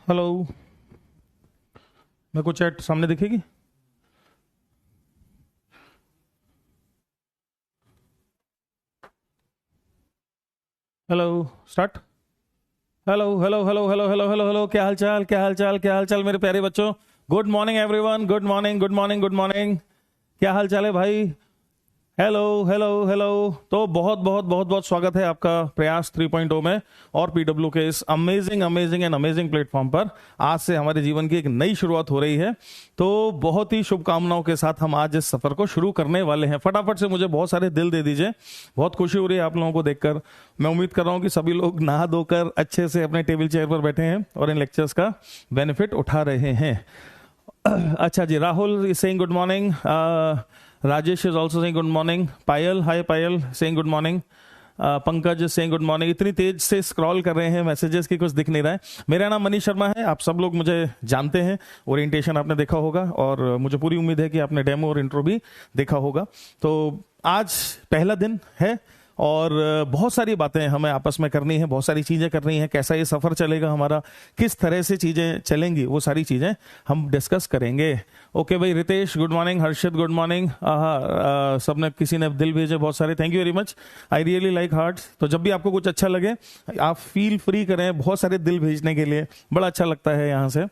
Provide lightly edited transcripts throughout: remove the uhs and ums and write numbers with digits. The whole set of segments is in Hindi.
हेलो, मेरे को चैट सामने दिखेगी? Hello, start. Hello hello hello hello hello hello hello, क्या हाल चाल, क्या हाल चाल, क्या हाल चाल मेरे प्यारे बच्चों। Good morning everyone, good morning, good morning, good morning. क्या हाल चाल है भाई? Hello hello hello. तो बहुत बहुत बहुत बहुत स्वागत है आपका प्रयास 3.0 में और पीडब्ल्यू के इस amazing amazing and amazing platform पर। आज से हमारे जीवन की एक नई शुरुआत हो रही है, तो बहुत ही शुभकामनाओं के साथ हम आज इस सफर को शुरू करने वाले हैं। फटाफट से मुझे बहुत सारे दिल दे दीजिए, बहुत खुशी हो रही है आप लोगों को देखकर। मैं उम्मीद कर रहा हूं कि सभी लोग नहा धोकर अच्छे से अपने टेबल चेयर पर बैठे हैं और इन लेक्चर्स का बेनिफिट उठा रहे हैं। अच्छा जी, Rahul is saying good morning, Rajesh is also saying good morning, Payal, hi Payal, saying good morning, Pankaj is saying good morning. इतनी तेज से स्क्रॉल कर रहे हैं मैसेजेस की कुछ दिख नहीं रहा है। मेरा नाम मनीष शर्मा है, आप सब लोग मुझे जानते हैं, ओरिएंटेशन आपने देखा होगा और मुझे पूरी उम्मीद है कि आपने डेमो और इंट्रो भी देखा होगा। तो आज पहला दिन है और बहुत सारी बातें हमें आपस में करनी है, बहुत सारी चीजें करनी है। कैसा ये सफर चलेगा हमारा, किस तरह से चीजें चलेंगी, वो सारी चीजें हम डिस्कस करेंगे। ओके भाई, रितेश गुड मॉर्निंग, हर्षित गुड मॉर्निंग, सबने किसी ने दिल भेजे बहुत सारे, thank you very much. I really like hearts. तो जब भी आपको कुछ अच्छा लगे आप फील फ्री करें बहुत सारे दिल भेजने के लिए, बड़ा अच्छा लगता है यहाँ से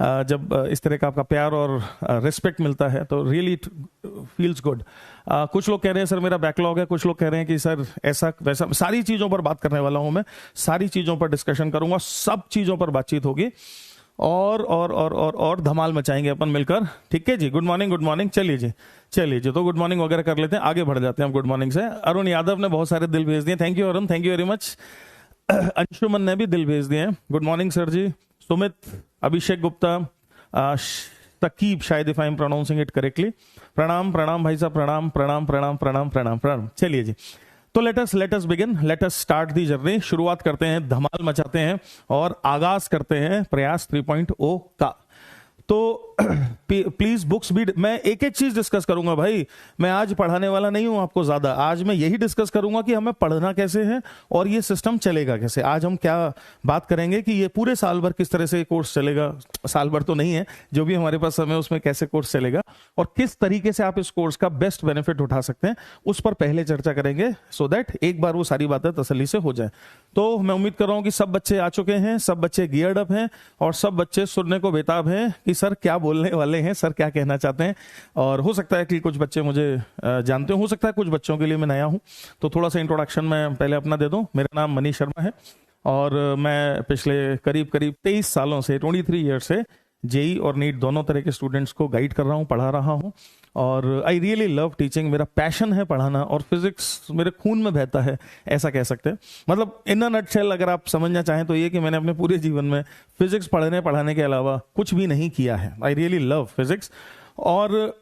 जब इस तरह का आपका प्यार और रिस्पेक्ट मिलता है, तो रियली फील्स गुड। कुछ लोग कह रहे हैं सर मेरा बैकलॉग है, कुछ लोग कह रहे हैं कि सर ऐसा वैसा। सारी चीजों पर बात करने वाला हूं मैं, सारी चीजों पर डिस्कशन करूंगा, सब चीजों पर बातचीत होगी और धमाल मचाएंगे अपन मिलकर। ठीक है जी, गुड मॉर्निंग, गुड मॉर्निंग। चलिए जी, चलिए जी, तो गुड मॉर्निंग वगैरह कर लेते हैं, आगे बढ़ जाते हैं हम गुड मॉर्निंग से। अरुण यादव ने बहुत सारे दिल भेज दिए, thank you Arun, thank you very much. Anshuman ने भी दिल भेज दिए, गुड मॉर्निंग सर जी। सुमित, अभिषेक गुप्ता, तकीब, शायद if I am pronouncing it correctly, प्रणाम प्रणाम भाई साहब, प्रणाम प्रणाम प्रणाम प्रणाम प्रणाम प्रणाम। चलिए जी, तो let us begin, let us start the journey. शुरुआत करते हैं, धमाल मचाते हैं और आगाज करते हैं प्रयास 3.0 का। तो प्लीज बुक्स भी, मैं एक एक चीज डिस्कस करूंगा भाई। मैं आज पढ़ाने वाला नहीं हूं आपको ज्यादा, आज मैं यही डिस्कस करूंगा कि हमें पढ़ना कैसे है और ये सिस्टम चलेगा कैसे। आज हम क्या बात करेंगे कि ये पूरे साल भर किस तरह से कोर्स चलेगा, साल भर तो नहीं है, जो भी हमारे पास समय उसमें कैसे कोर्स चलेगा और किस तरीके से आप इस कोर्स का बेस्ट बेनिफिट उठा सकते हैं, उस पर पहले चर्चा करेंगे, सो दैट एक बार वो सारी बातें तसल्ली से हो जाए। तो मैं उम्मीद कर रहा हूं कि सब बच्चे आ चुके हैं, सब बच्चे गियर्ड अप हैं और सब बच्चे सुनने को बेताब हैं कि सर क्या बोलने वाले हैं, सर क्या कहना चाहते हैं। और हो सकता है कि कुछ बच्चे मुझे जानते हो सकता है कुछ बच्चों के लिए मैं नया हूं, तो थोड़ा सा इंट्रोडक्शन मैं पहले अपना दे दूं। मेरा नाम मनीष शर्मा है और मैं पिछले करीब करीब 23 सालों से, 23 ईयर से जेई और नीट दोनों तरह के स्टूडेंट्स को गाइड कर रहा हूं, पढ़ा रहा हूं। और आई रियली लव टीचिंग, मेरा पैशन है पढ़ाना और फिजिक्स मेरे खून में बहता है, ऐसा कह सकते हैं। मतलब इन अ नटशेल अगर आप समझना चाहें तो ये कि मैंने अपने पूरे जीवन में फिजिक्स पढ़ाने के अलावा कुछ भी नहीं किया है। I really love physics. और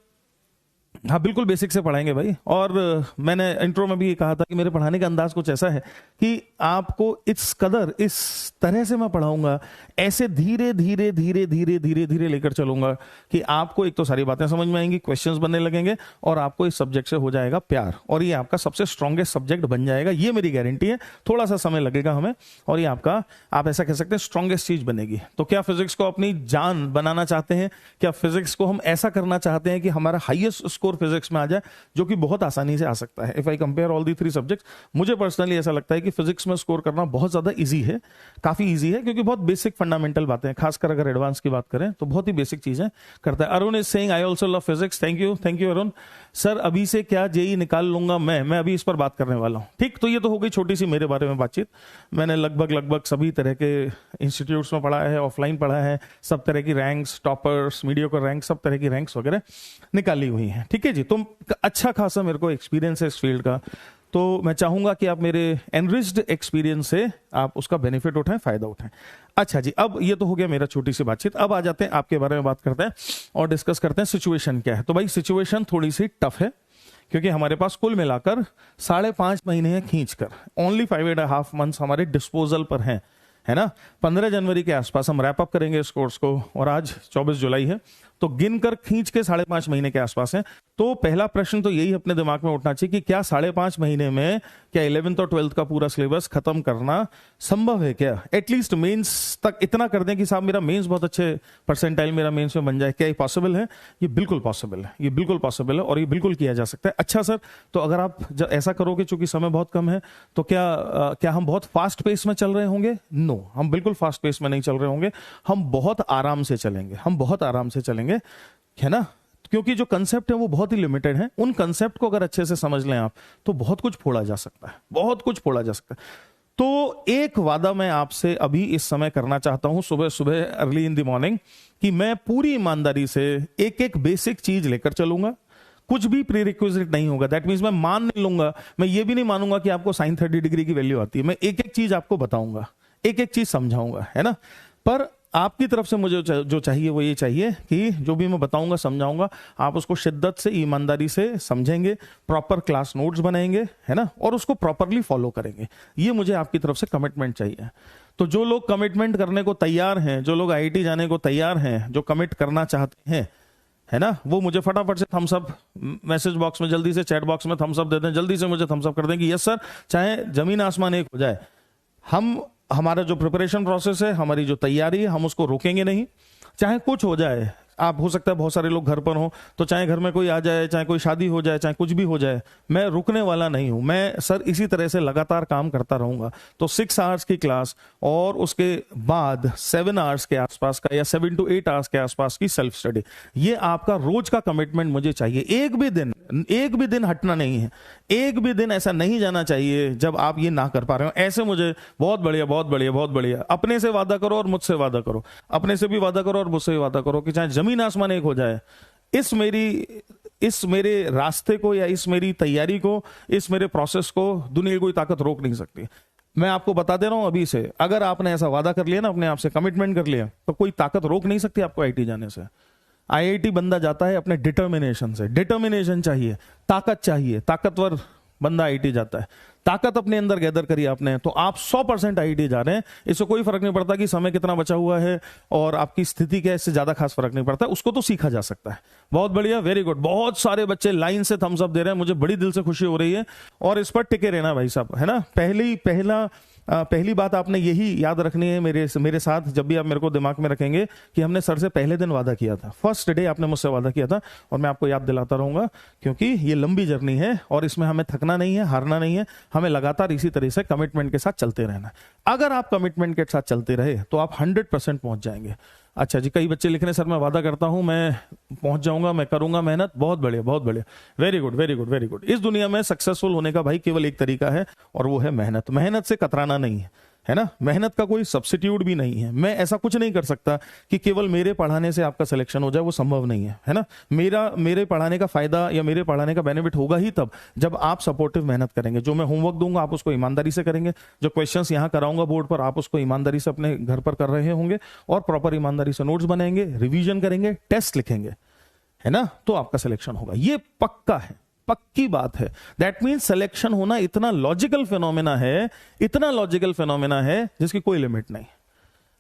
हाँ, बिल्कुल बेसिक से पढ़ाएंगे भाई। और मैंने इंट्रो में भी कहा था कि मेरे पढ़ाने का अंदाज कुछ ऐसा है कि आपको इस कदर, इस तरह से मैं पढ़ाऊंगा, ऐसे धीरे धीरे धीरे धीरे धीरे धीरे लेकर चलूंगा कि आपको एक तो सारी बातें समझ में आएंगी, क्वेश्चंस बनने लगेंगे और आपको इस सब्जेक्ट से हो जाएगा प्यार और ये आपका सबसे स्ट्रॉन्गेस्ट सब्जेक्ट बन जाएगा। ये मेरी गारंटी है, थोड़ा सा समय लगेगा हमें और ये आपका, आप ऐसा कह सकते हैं, स्ट्रॉन्गेस्ट चीज बनेगी। तो क्या फिजिक्स को अपनी जान बनाना चाहते हैं? क्या फिजिक्स को हम ऐसा करना चाहते हैं कि हमारा हाईएस्ट स्कोर फिजिक्स में आ जाए, जो कि बहुत आसानी से आ सकता है? If I compare all the 3 subjects, मुझे पर्सनली ऐसा लगता है कि फिजिक्स में स्कोर करना बहुत ज्यादा इजी है, काफी इजी है, क्योंकि बहुत बेसिक फंडामेंटल बातें हैं, खासकर अगर एडवांस की बात करें तो बहुत ही बेसिक चीजें करता है। Arun is saying I also love physics, thank you Arun. Sir अभी से क्या जेई निकाल लूंगा मैं अभी इस पर बात करने वाला हूं। ठीक, तो ये तो हो गई छोटी सी मेरे बारे में बातचीत। मैंने लगभग सभी तरह के इंस्टीट्यूट्स में पढ़ा है, ऑफलाइन पढ़ा है, सब तरह की रैंक्स, टॉपर्स, मीडियोकर रैंक, सब तरह की रैंक्स वगैरह निकाली हुई हैं। ठीक है जी, तो अच्छा खासा मेरे को एक्सपीरियंस है इस फील्ड का, तो मैं चाहूंगा कि आप मेरे एनरिच्ड एक्सपीरियंस से आप उसका बेनिफिट उठाएं, फायदा उठाएं। अच्छा जी, अब ये तो हो गया मेरा छोटी सी बातचीत। अब आ जाते हैं आपके बारे में बात करते हैं और डिस्कस करते हैं सिचुएशन क्या है। तो भाई सिचुएशन थोड़ी सी टफ है, क्योंकि हमारे पास कुल मिलाकर 5.5 महीने हैं खींचकर, ओनली 5.5 मंथ्स हमारे डिस्पोजल पर हैं, है ना। 15 जनवरी के आसपास हम रैप अप करेंगे इस कोर्स को, और आज 24 जुलाई है, तो गिनकर खींच के 5.5 महीने के आसपास है। तो पहला प्रश्न तो यही अपने दिमाग में उठना चाहिए कि क्या 5.5 महीने में क्या 11th और 12th का पूरा सिलेबस खत्म करना संभव है क्या? एटलीस्ट मेंस तक इतना कर दें कि साहब मेरा मेंस बहुत अच्छे परसेंटाइल मेरा मेंस में बन जाए। क्या ये पॉसिबल है? ये बिल्कुल पॉसिबल है, ये बिल्कुल पॉसिबल है, और ये बिल्कुल किया जा सकता है। अच्छा सर, तो अगर आप ऐसा करोगे, चूंकि समय बहुत कम है, तो क्या हम बहुत फास्ट पेस में चल रहे होंगे? नो, हम बिल्कुल फास्ट पेस में नहीं चल रहे होंगे, हम बहुत आराम से चलेंगे, हम बहुत आराम से चलेंगे, है ना। क्योंकि जो कंसेप्ट है वो बहुत ही लिमिटेड है। उन कंसेप्ट को अगर अच्छे से समझ लें आप, तो बहुत कुछ फोड़ा जा सकता है, बहुत कुछ फोड़ा जा सकता है। तो एक वादा मैं आपसे अभी इस समय करना चाहता हूं, सुबह सुबह अर्ली इन द मॉर्निंग, कि मैं पूरी ईमानदारी से एक एक बेसिक चीज लेकर चलूंगा। कुछ भी प्री रिक्विजिट नहीं होगा। दैट मीन्स मैं मान नहीं लूंगा, मैं ये भी नहीं मानूंगा कि आपको sin 30 डिग्री की वैल्यू आती है। मैं एक एक चीज आपको बताऊंगा, एक एक चीज समझाऊंगा, है ना। पर आपकी तरफ से मुझे जो चाहिए वो ये चाहिए कि जो भी मैं बताऊंगा समझाऊंगा, आप उसको शिद्दत से, ईमानदारी से समझेंगे, प्रॉपर क्लास नोट्स बनाएंगे, है ना, और उसको प्रॉपरली फॉलो करेंगे। ये मुझे आपकी तरफ से कमिटमेंट चाहिए। तो जो लोग कमिटमेंट करने को तैयार हैं, जो लोग IIT जाने को तैयार हैं, जो कमिट करना चाहते हैं, है ना, वो मुझे फटाफट से थम्स अप मैसेज बॉक्स में, जल्दी से चैट बॉक्स में थम्स अप दे दें, जल्दी से मुझे थम्स अप कर दें कि यस सर, चाहे जमीन आसमान एक हो जाए, हमारा जो प्रिपरेशन प्रोसेस है, हमारी जो तैयारी है, हम उसको रोकेंगे नहीं। चाहे कुछ हो जाए, आप हो सकता है बहुत सारे लोग घर पर हो, तो चाहे घर में कोई आ जाए, चाहे कोई शादी हो जाए, चाहे कुछ भी हो जाए, मैं रुकने वाला नहीं हूं। मैं सर इसी तरह से लगातार काम करता रहूंगा। तो 6 आवर्स की क्लास और उसके बाद 7 आवर्स के आसपास का या 7 to 8 आवर्स के आसपास की सेल्फ स्टडी, ये आपका रोज का कमिटमेंट मुझे चाहिए। एक भी दिन हटना नहीं है, एक भी दिन ऐसा नहीं जाना चाहिए जब आप ये ना कर पा रहे हो। ऐसे मुझे बहुत बढ़िया, बहुत बढ़िया, बहुत बढ़िया। अपने से वादा करो और मुझसे वादा करो, अपने से भी वादा करो और मुझसे भी वादा करो कि चाहे जमीन आसमान एक हो जाए, इस मेरे रास्ते को या इस मेरी तैयारी को, इस मेरे प्रोसेस को दुनिया की कोई ताकत रोक नहीं सकती। मैं आपको बता दे रहा हूं अभी से, अगर आपने ऐसा वादा कर लिया ना, अपने आप से कमिटमेंट कर लिया, तो कोई ताकत रोक नहीं सकती आपको IIT जाने से। IIT बंदा जाता है अपने डिटर्मिनेशन से। डिटर्मिनेशन चाहिए, ताकत चाहिए, ताकतवर बंदा IIT जाता है। ताकत अपने अंदर गैदर करी आपने, तो आप 100% IIT जा रहे हैं। इससे कोई फर्क नहीं पड़ता कि समय कितना बचा हुआ है और आपकी स्थिति क्या है, इससे ज्यादा खास फर्क नहीं पड़ता। उसको तो सीखा जा सकता है। बहुत बढ़िया, वेरी गुड। बहुत सारे बच्चे लाइन से थम्स अप दे रहे हैं, मुझे बड़ी दिल से खुशी हो रही है। और इस पर टिके रहना भाई साहब, है ना। पहली बात आपने यही याद रखनी है मेरे साथ, जब भी आप मेरे को दिमाग में रखेंगे कि हमने सर से पहले दिन वादा किया था, फर्स्ट डे आपने मुझसे वादा किया था, और मैं आपको याद दिलाता रहूंगा, क्योंकि ये लंबी जर्नी है और इसमें हमें थकना नहीं है, हारना नहीं है, हमें लगातार इसी तरह से कमिटमेंट के साथ चलते रहना है। अगर आप कमिटमेंट के साथ चलते रहे तो आप 100% पहुंच जाएंगे। अच्छा जी, कई बच्चे लिख रहे हैं सर मैं वादा करता हूं, मैं पहुंच जाऊंगा, मैं करूंगा मेहनत। बहुत बढ़िया, बहुत बढ़िया, very good, very good, very good. इस दुनिया में सक्सेसफुल होने का भाई केवल एक तरीका है, और वो है मेहनत। मेहनत से कतराना नहीं है ना। मेहनत का कोई सब्स्टिट्यूट भी नहीं है। मैं ऐसा कुछ नहीं कर सकता कि केवल मेरे पढ़ाने से आपका सिलेक्शन हो जाए, वो संभव नहीं है ना। मेरे पढ़ाने का फायदा या मेरे पढ़ाने का बेनिफिट होगा ही तब जब आप सपोर्टिव मेहनत करेंगे। जो मैं होमवर्क दूंगा आप उसको ईमानदारी से करेंगे, जो क्वेश्चंस यहां कराऊंगा बोर्ड पर आप उसको ईमानदारी से अपने घर पर कर रहे होंगे, और प्रॉपर ईमानदारी से नोट्स बनाएंगे, रिविजन करेंगे, टेस्ट लिखेंगे, है ना, तो आपका सिलेक्शन होगा। ये पक्का है, पक्की बात है। दैट मीन्स सिलेक्शन होना इतना लॉजिकल फिनोमेना है, इतना लॉजिकल फिनोमेना है जिसकी कोई लिमिट नहीं।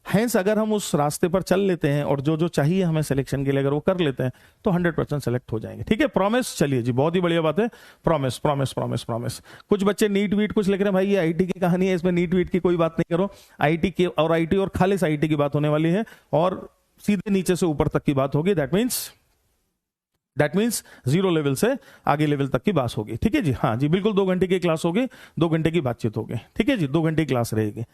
हैंस अगर हम उस रास्ते पर चल लेते हैं और जो जो चाहिए हमें सिलेक्शन के लिए अगर वो कर लेते हैं तो 100% सेलेक्ट हो जाएंगे। ठीक है, प्रॉमिस। चलिए जी, बहुत ही बढ़िया बात है। Promise, promise, promise, promise. कुछ बच्चे नीट वीट कुछ लिख रहे हैं, भाई ये IIT की कहानी है, इसमें नीट वीट की कोई बात नहीं करो। IIT की और खालिस IIT की बात होने वाली है, और सीधे नीचे से ऊपर तक की बात होगी। दैट मीन्स 0 लेवल से आगे लेवल तक की बात होगी। ठीक है जी, हाँ जी, बिल्कुल 2 घंटे की क्लास होगी, 2 घंटे की बातचीत होगी। ठीक है जी, 2 घंटे की क्लास रहेगी।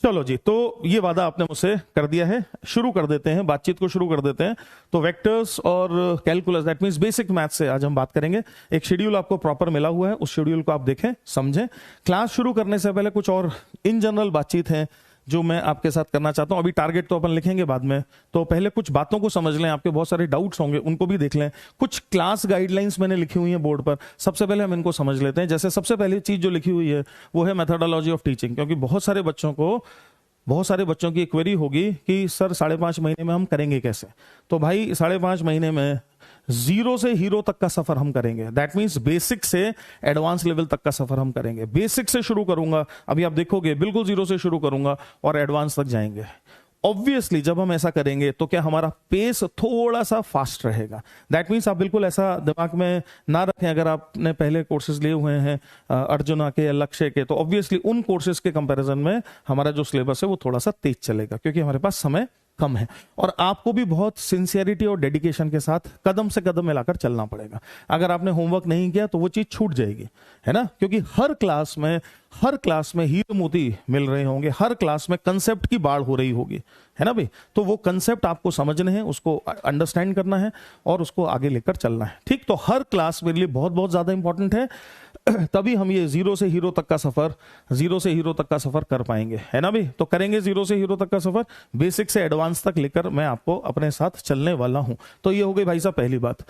चलो जी, तो ये वादा आपने मुझसे कर दिया है। शुरू कर देते हैं, बातचीत को शुरू कर देते हैं। तो वेक्टर्स और calculus, that means basic math से आज हम बात करेंगे। एक शेड्यूल आपको प्रॉपर मिला हुआ है, उस शेड्यूल को आप देखें, समझें। क्लास शुरू करने से पहले कुछ और इन जनरल बातचीत है जो मैं आपके साथ करना चाहता हूं। अभी टारगेट तो अपन लिखेंगे बाद में, तो पहले कुछ बातों को समझ लें। आपके बहुत सारे डाउट्स होंगे, उनको भी देख लें। कुछ क्लास गाइडलाइंस मैंने लिखी हुई है बोर्ड पर, सबसे पहले हम इनको समझ लेते हैं। जैसे सबसे पहली चीज जो लिखी हुई है वो है मेथोडोलॉजी ऑफ टीचिंग, क्योंकि बहुत सारे बच्चों की क्वेरी होगी कि सर 5.5 महीने में हम करेंगे कैसे। तो भाई 5.5 महीने में जीरो से हीरो तक का सफर हम करेंगे। दैट मीन्स बेसिक से एडवांस लेवल तक का सफर हम करेंगे। बेसिक से शुरू करूंगा, अभी आप देखोगे बिल्कुल जीरो से शुरू करूंगा और एडवांस तक जाएंगे। ऑब्वियसली जब हम ऐसा करेंगे तो क्या हमारा पेस थोड़ा सा फास्ट रहेगा। दैट मीन्स आप बिल्कुल ऐसा दिमाग में ना रखें, अगर आपने पहले कोर्सेज लिए हुए हैं अर्जुना के या लक्ष्य के, तो ऑब्वियसली उन कोर्सेज के कंपैरिजन में हमारा जो सिलेबस है वो थोड़ा सा तेज चलेगा, क्योंकि हमारे पास समय कम है और आपको भी बहुत सिंसियरिटी और डेडिकेशन के साथ कदम से कदम मिलाकर चलना पड़ेगा। अगर आपने होमवर्क नहीं किया तो वो चीज छूट जाएगी, है ना, क्योंकि हर क्लास में हीरो मोती मिल रहे होंगे, हर क्लास में कंसेप्ट की बाढ़ हो रही होगी, है ना भाई। तो वो कंसेप्ट आपको समझने हैं, उसको अंडरस्टैंड करना है और उसको आगे लेकर चलना है। ठीक, तो हर क्लास मेरे लिए बहुत बहुत ज्यादा इंपॉर्टेंट है, तभी हम ये जीरो से हीरो तक का सफर कर पाएंगे, है ना भाई। तो करेंगे जीरो से हीरो तक का सफर, बेसिक से एडवांस तक लेकर मैं आपको अपने साथ चलने वाला हूं। तो ये हो गई भाई साहब पहली बात।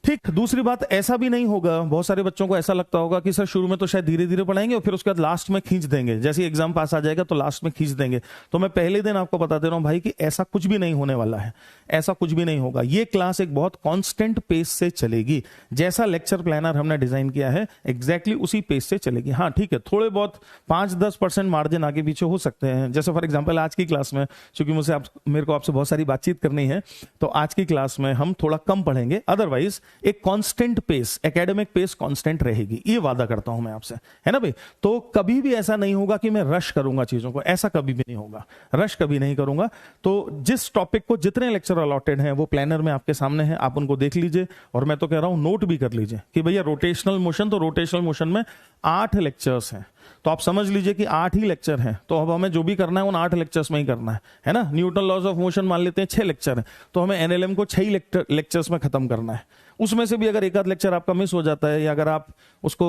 ठीक, दूसरी बात, ऐसा भी नहीं होगा, बहुत सारे बच्चों को ऐसा लगता होगा कि सर शुरू में तो शायद धीरे धीरे पढ़ाएंगे और फिर उसके बाद लास्ट में खींच देंगे, जैसे एग्जाम पास आ जाएगा तो लास्ट में खींच देंगे। तो मैं पहले दिन आपको बता दे रहा हूं भाई कि ऐसा कुछ भी नहीं होने वाला है, ऐसा कुछ भी नहीं होगा। ये क्लास एक बहुत कांस्टेंट पेस से चलेगी, जैसा लेक्चर प्लानर हमने डिजाइन किया है एग्जैक्टली उसी पेस से चलेगी। हाँ ठीक है, थोड़े बहुत 5-10% मार्जिन आगे पीछे हो सकते हैं। जैसे फॉर एग्जाम्पल आज की क्लास में, चूंकि मेरे को आपसे बहुत सारी बातचीत करनी है, तो आज की क्लास में हम थोड़ा कम पढ़ेंगे, अदरवाइज एक constant pace, academic pace constant रहेगी, ये वादा करता हूं मैं आपसे, है ना भाई। तो कभी भी ऐसा नहीं होगा कि मैं रश करूंगा चीजों को, ऐसा कभी भी नहीं होगा, रश कभी नहीं करूंगा। तो जिस टॉपिक को जितने लेक्चर अलॉटेड हैं वो प्लानर में आपके सामने है, आप उनको देख लीजिए और मैं तो कह रहा हूं नोट भी कर लीजिए कि भैया रोटेशनल मोशन, तो रोटेशनल मोशन में 8 लेक्चर्स हैं, तो आप समझ लीजिए कि 8 ही लेक्चर हैं। तो अब हमें जो भी करना है उन 8 लेक्चर्स में ही करना है ना। न्यूटन लॉज ऑफ मोशन मान लेते हैं 6 लेक्चर है, तो हमें एनएलएम को 6 ही लेक्चर्स में खत्म करना है। उसमें से भी अगर एक आध लेक्चर आपका मिस हो जाता है, या अगर आप उसको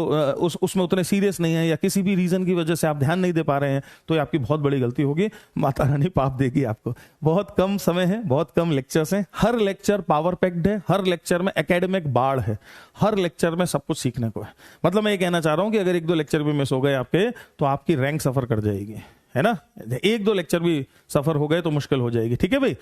उसमें उतने सीरियस नहीं है, या किसी भी रीजन की वजह से आप ध्यान नहीं दे पा रहे हैं, तो ये आपकी बहुत बड़ी गलती होगी, माता रानी पाप देगी आपको। बहुत कम समय है, बहुत कम लेक्चर्स हैं, हर लेक्चर पावर पैक्ड है, हर लेक्चर में एकेडमिक बाढ़ है, हर लेक्चर में सब कुछ सीखने को है। मतलब मैं ये कहना चाह रहा हूं कि अगर 1-2 लेक्चर भी मिस हो गए आपके, तो आपकी रैंक सफर कर जाएगी, है ना। 1-2 लेक्चर भी सफर हो गए तो मुश्किल हो जाएगी, ठीक है भाई।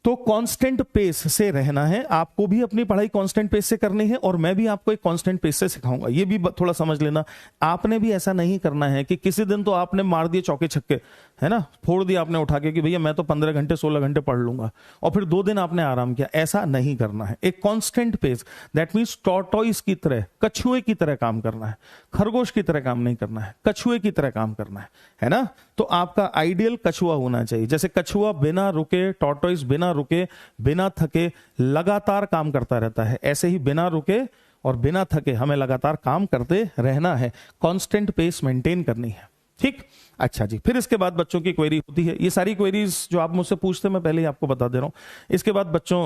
तो कांस्टेंट पेस से रहना है, आपको भी अपनी पढ़ाई कांस्टेंट पेस से करनी है और मैं भी आपको एक कांस्टेंट पेस से सिखाऊंगा, ये भी थोड़ा समझ लेना। आपने भी ऐसा नहीं करना है कि किसी दिन तो आपने मार दिए चौके छक्के, है ना, फोड़ दिया आपने उठा के कि भैया मैं तो 15 घंटे 16 घंटे पढ़ लूंगा, और फिर 2 दिन आपने आराम किया। ऐसा नहीं करना है, एक constant pace, that means tortoise की तरह, कछुए की तरह काम करना है, खरगोश की तरह काम नहीं करना है, कछुए की तरह काम करना है ना। तो आपका आइडियल कछुआ होना चाहिए, जैसे कछुआ बिना रुके, टॉर्टोइस बिना रुके, बिना थके लगातार काम करता रहता है, ऐसे ही बिना रुके और बिना थके हमें लगातार काम करते रहना है, कांस्टेंट पेस मेंटेन करनी है। ठीक, अच्छा जी। फिर इसके बाद बच्चों की क्वेरी होती है, ये सारी क्वेरीज जो आप मुझसे पूछते हैं मैं पहले ही आपको बता दे रहा हूं। इसके बाद बच्चों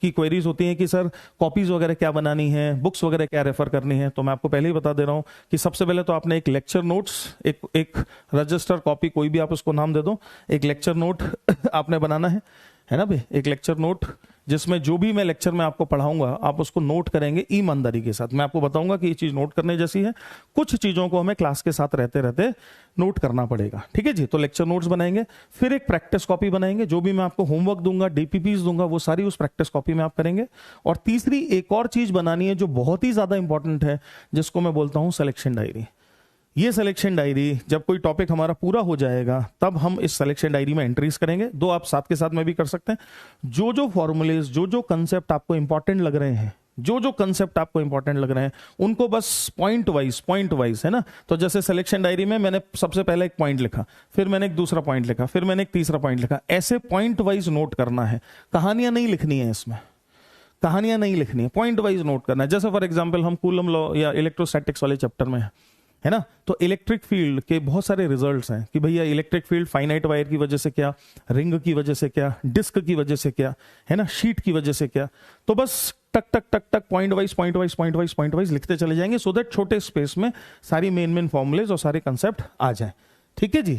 की क्वेरीज होती हैं कि सर कॉपीज वगैरह क्या बनानी है, बुक्स वगैरह क्या रेफर करनी है। तो मैं आपको पहले ही बता दे रहा हूं कि सबसे पहले तो आपने एक लेक्चर नोट्स, एक रजिस्टर कॉपी, कोई भी आप उसको नाम दे दो, एक लेक्चर नोट आपने बनाना है ना भाई। एक लेक्चर नोट जिसमें जो भी मैं लेक्चर में आपको पढ़ाऊंगा आप उसको नोट करेंगे ईमानदारी के साथ। मैं आपको बताऊंगा कि ये चीज नोट करने जैसी है, कुछ चीजों को हमें क्लास के साथ रहते रहते नोट करना पड़ेगा, ठीक है जी। तो लेक्चर नोट्स बनाएंगे, फिर एक प्रैक्टिस कॉपी बनाएंगे, जो भी मैं आपको होमवर्क दूंगा, डीपीपीस दूंगा, वो सारी उस प्रैक्टिस कॉपी में आप करेंगे। और तीसरी एक और चीज बनानी है जो बहुत ही ज्यादा इंपॉर्टेंट है, जिसको मैं बोलता हूं सिलेक्शन डायरी। ये सिलेक्शन डायरी जब कोई टॉपिक हमारा पूरा हो जाएगा तब हम इस सिलेक्शन डायरी में एंट्रीज करेंगे। 2 आप साथ के साथ में भी कर सकते हैं। जो फॉर्मूलेज, जो कंसेप्ट आपको इंपॉर्टेंट लग रहे हैं, जो कंसेप्ट आपको इंपॉर्टेंट लग रहे हैं, उनको बस पॉइंट वाइज, है ना। तो जैसे सिलेक्शन डायरी में मैंने सबसे पहले एक पॉइंट लिखा, फिर मैंने एक दूसरा पॉइंट लिखा, फिर मैंने एक तीसरा पॉइंट लिखा, ऐसे पॉइंट वाइज नोट करना है। कहानियां नहीं लिखनी है इसमें, कहानियां नहीं लिखनी है, पॉइंट वाइज नोट करना है। जैसे फॉर एग्जाम्पल हम कूलम लॉ या इलेक्ट्रोस्टैटिक्स वाले चैप्टर में है ना, तो इलेक्ट्रिक फील्ड के बहुत सारे रिजल्ट्स हैं कि भैया इलेक्ट्रिक फील्ड फाइनाइट वायर की वजह से क्या, रिंग की वजह से क्या, डिस्क की वजह से क्या, है ना, शीट की वजह से क्या। तो बस टक टक टक टक पॉइंट वाइज लिखते चले जाएंगे, सो दैट छोटे स्पेस में सारी मेन फॉर्मुलेज और सारे कंसेप्ट आ जाए, ठीक है जी,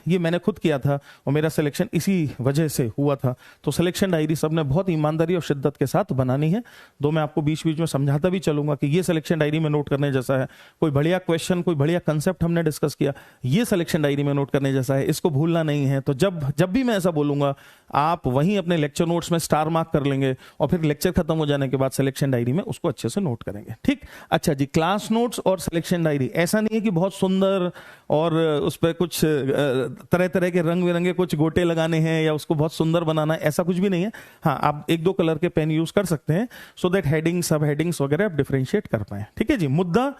ये मैंने खुद किया था और मेरा सिलेक्शन इसी वजह से हुआ था। तो सिलेक्शन डायरी सबने बहुत ईमानदारी और शिद्दत के साथ बनानी है। दो मैं आपको बीच बीच में समझाता भी चलूंगा कि ये सिलेक्शन डायरी में नोट करने जैसा है, कोई बढ़िया क्वेश्चन, कोई बढ़िया कंसेप्ट हमने डिस्कस किया, ये सिलेक्शन डायरी में नोट करने जैसा है, इसको भूलना नहीं है। तो जब भी मैं ऐसा बोलूंगा आप वहीं अपने लेक्चर नोट्स में स्टार मार्क कर लेंगे और फिर लेक्चर खत्म हो जाने के बाद सिलेक्शन डायरी में उसको अच्छे से नोट करेंगे। ठीक, अच्छा जी, क्लास नोट्स और सिलेक्शन डायरी ऐसा नहीं है कि बहुत सुंदर और उस पर कुछ तरह तरह के रंग बिरंगे कुछ गोटे लगाने हैं या उसको बहुत सुंदर बनाना है, ऐसा कुछ भी नहीं है। हाँ, आप एक दो कलर के पेन यूज कर सकते हैं सो दैट हेडिंग, सब हेडिंग्स वगैरह आप डिफरेंशिएट कर पाए। ठीक है जी, मुद्दा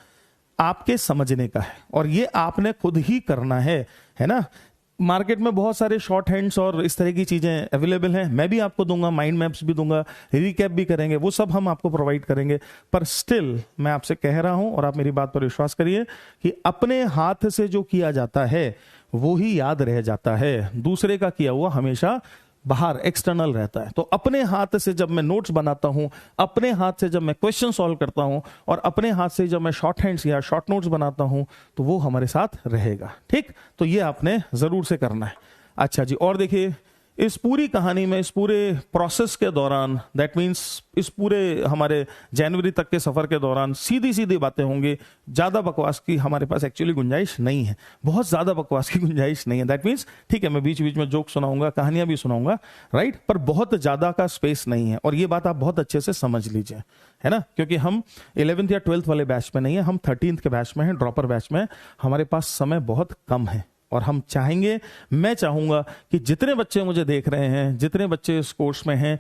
आपके समझने का है और ये आपने खुद ही करना है ना। मार्केट में बहुत सारे शॉर्ट हैंड्स और इस तरह की चीजें अवेलेबल हैं, मैं भी आपको दूंगा, माइंड मैप्स भी दूंगा, रिकैप भी करेंगे, वो सब हम आपको प्रोवाइड करेंगे। पर स्टिल मैं आपसे कह रहा हूं और आप मेरी बात पर विश्वास करिए कि अपने हाथ से जो किया जाता है वो ही याद रह जाता है, दूसरे का किया हुआ हमेशा बाहर एक्सटर्नल रहता है। तो अपने हाथ से जब मैं नोट्स बनाता हूं, अपने हाथ से जब मैं क्वेश्चन सॉल्व करता हूं और अपने हाथ से जब मैं शॉर्ट हैंड्स या शॉर्ट नोट्स बनाता हूं तो वो हमारे साथ रहेगा। ठीक, तो ये आपने जरूर से करना है। अच्छा जी, और देखिए इस पूरी कहानी में, इस पूरे प्रोसेस के दौरान, दैट मीन्स इस पूरे हमारे जनवरी तक के सफर के दौरान सीधी सीधी बातें होंगी, ज्यादा बकवास की हमारे पास एक्चुअली गुंजाइश नहीं है, बहुत ज्यादा बकवास की गुंजाइश नहीं है। दैट मीन्स ठीक है, मैं बीच बीच में जोक सुनाऊंगा, कहानियां भी सुनाऊंगा, राइट, पर बहुत ज्यादा का स्पेस नहीं है। और ये बात आप बहुत अच्छे से समझ लीजिए, है ना, क्योंकि हम 11th या 12th वाले बैच में नहीं है, हम 13th के बैच में हैं, ड्रॉपर बैच में। हमारे पास समय बहुत कम है और हम चाहेंगे, मैं चाहूंगा कि जितने बच्चे मुझे देख रहे हैं, जितने बच्चे इस कोर्स में हैं,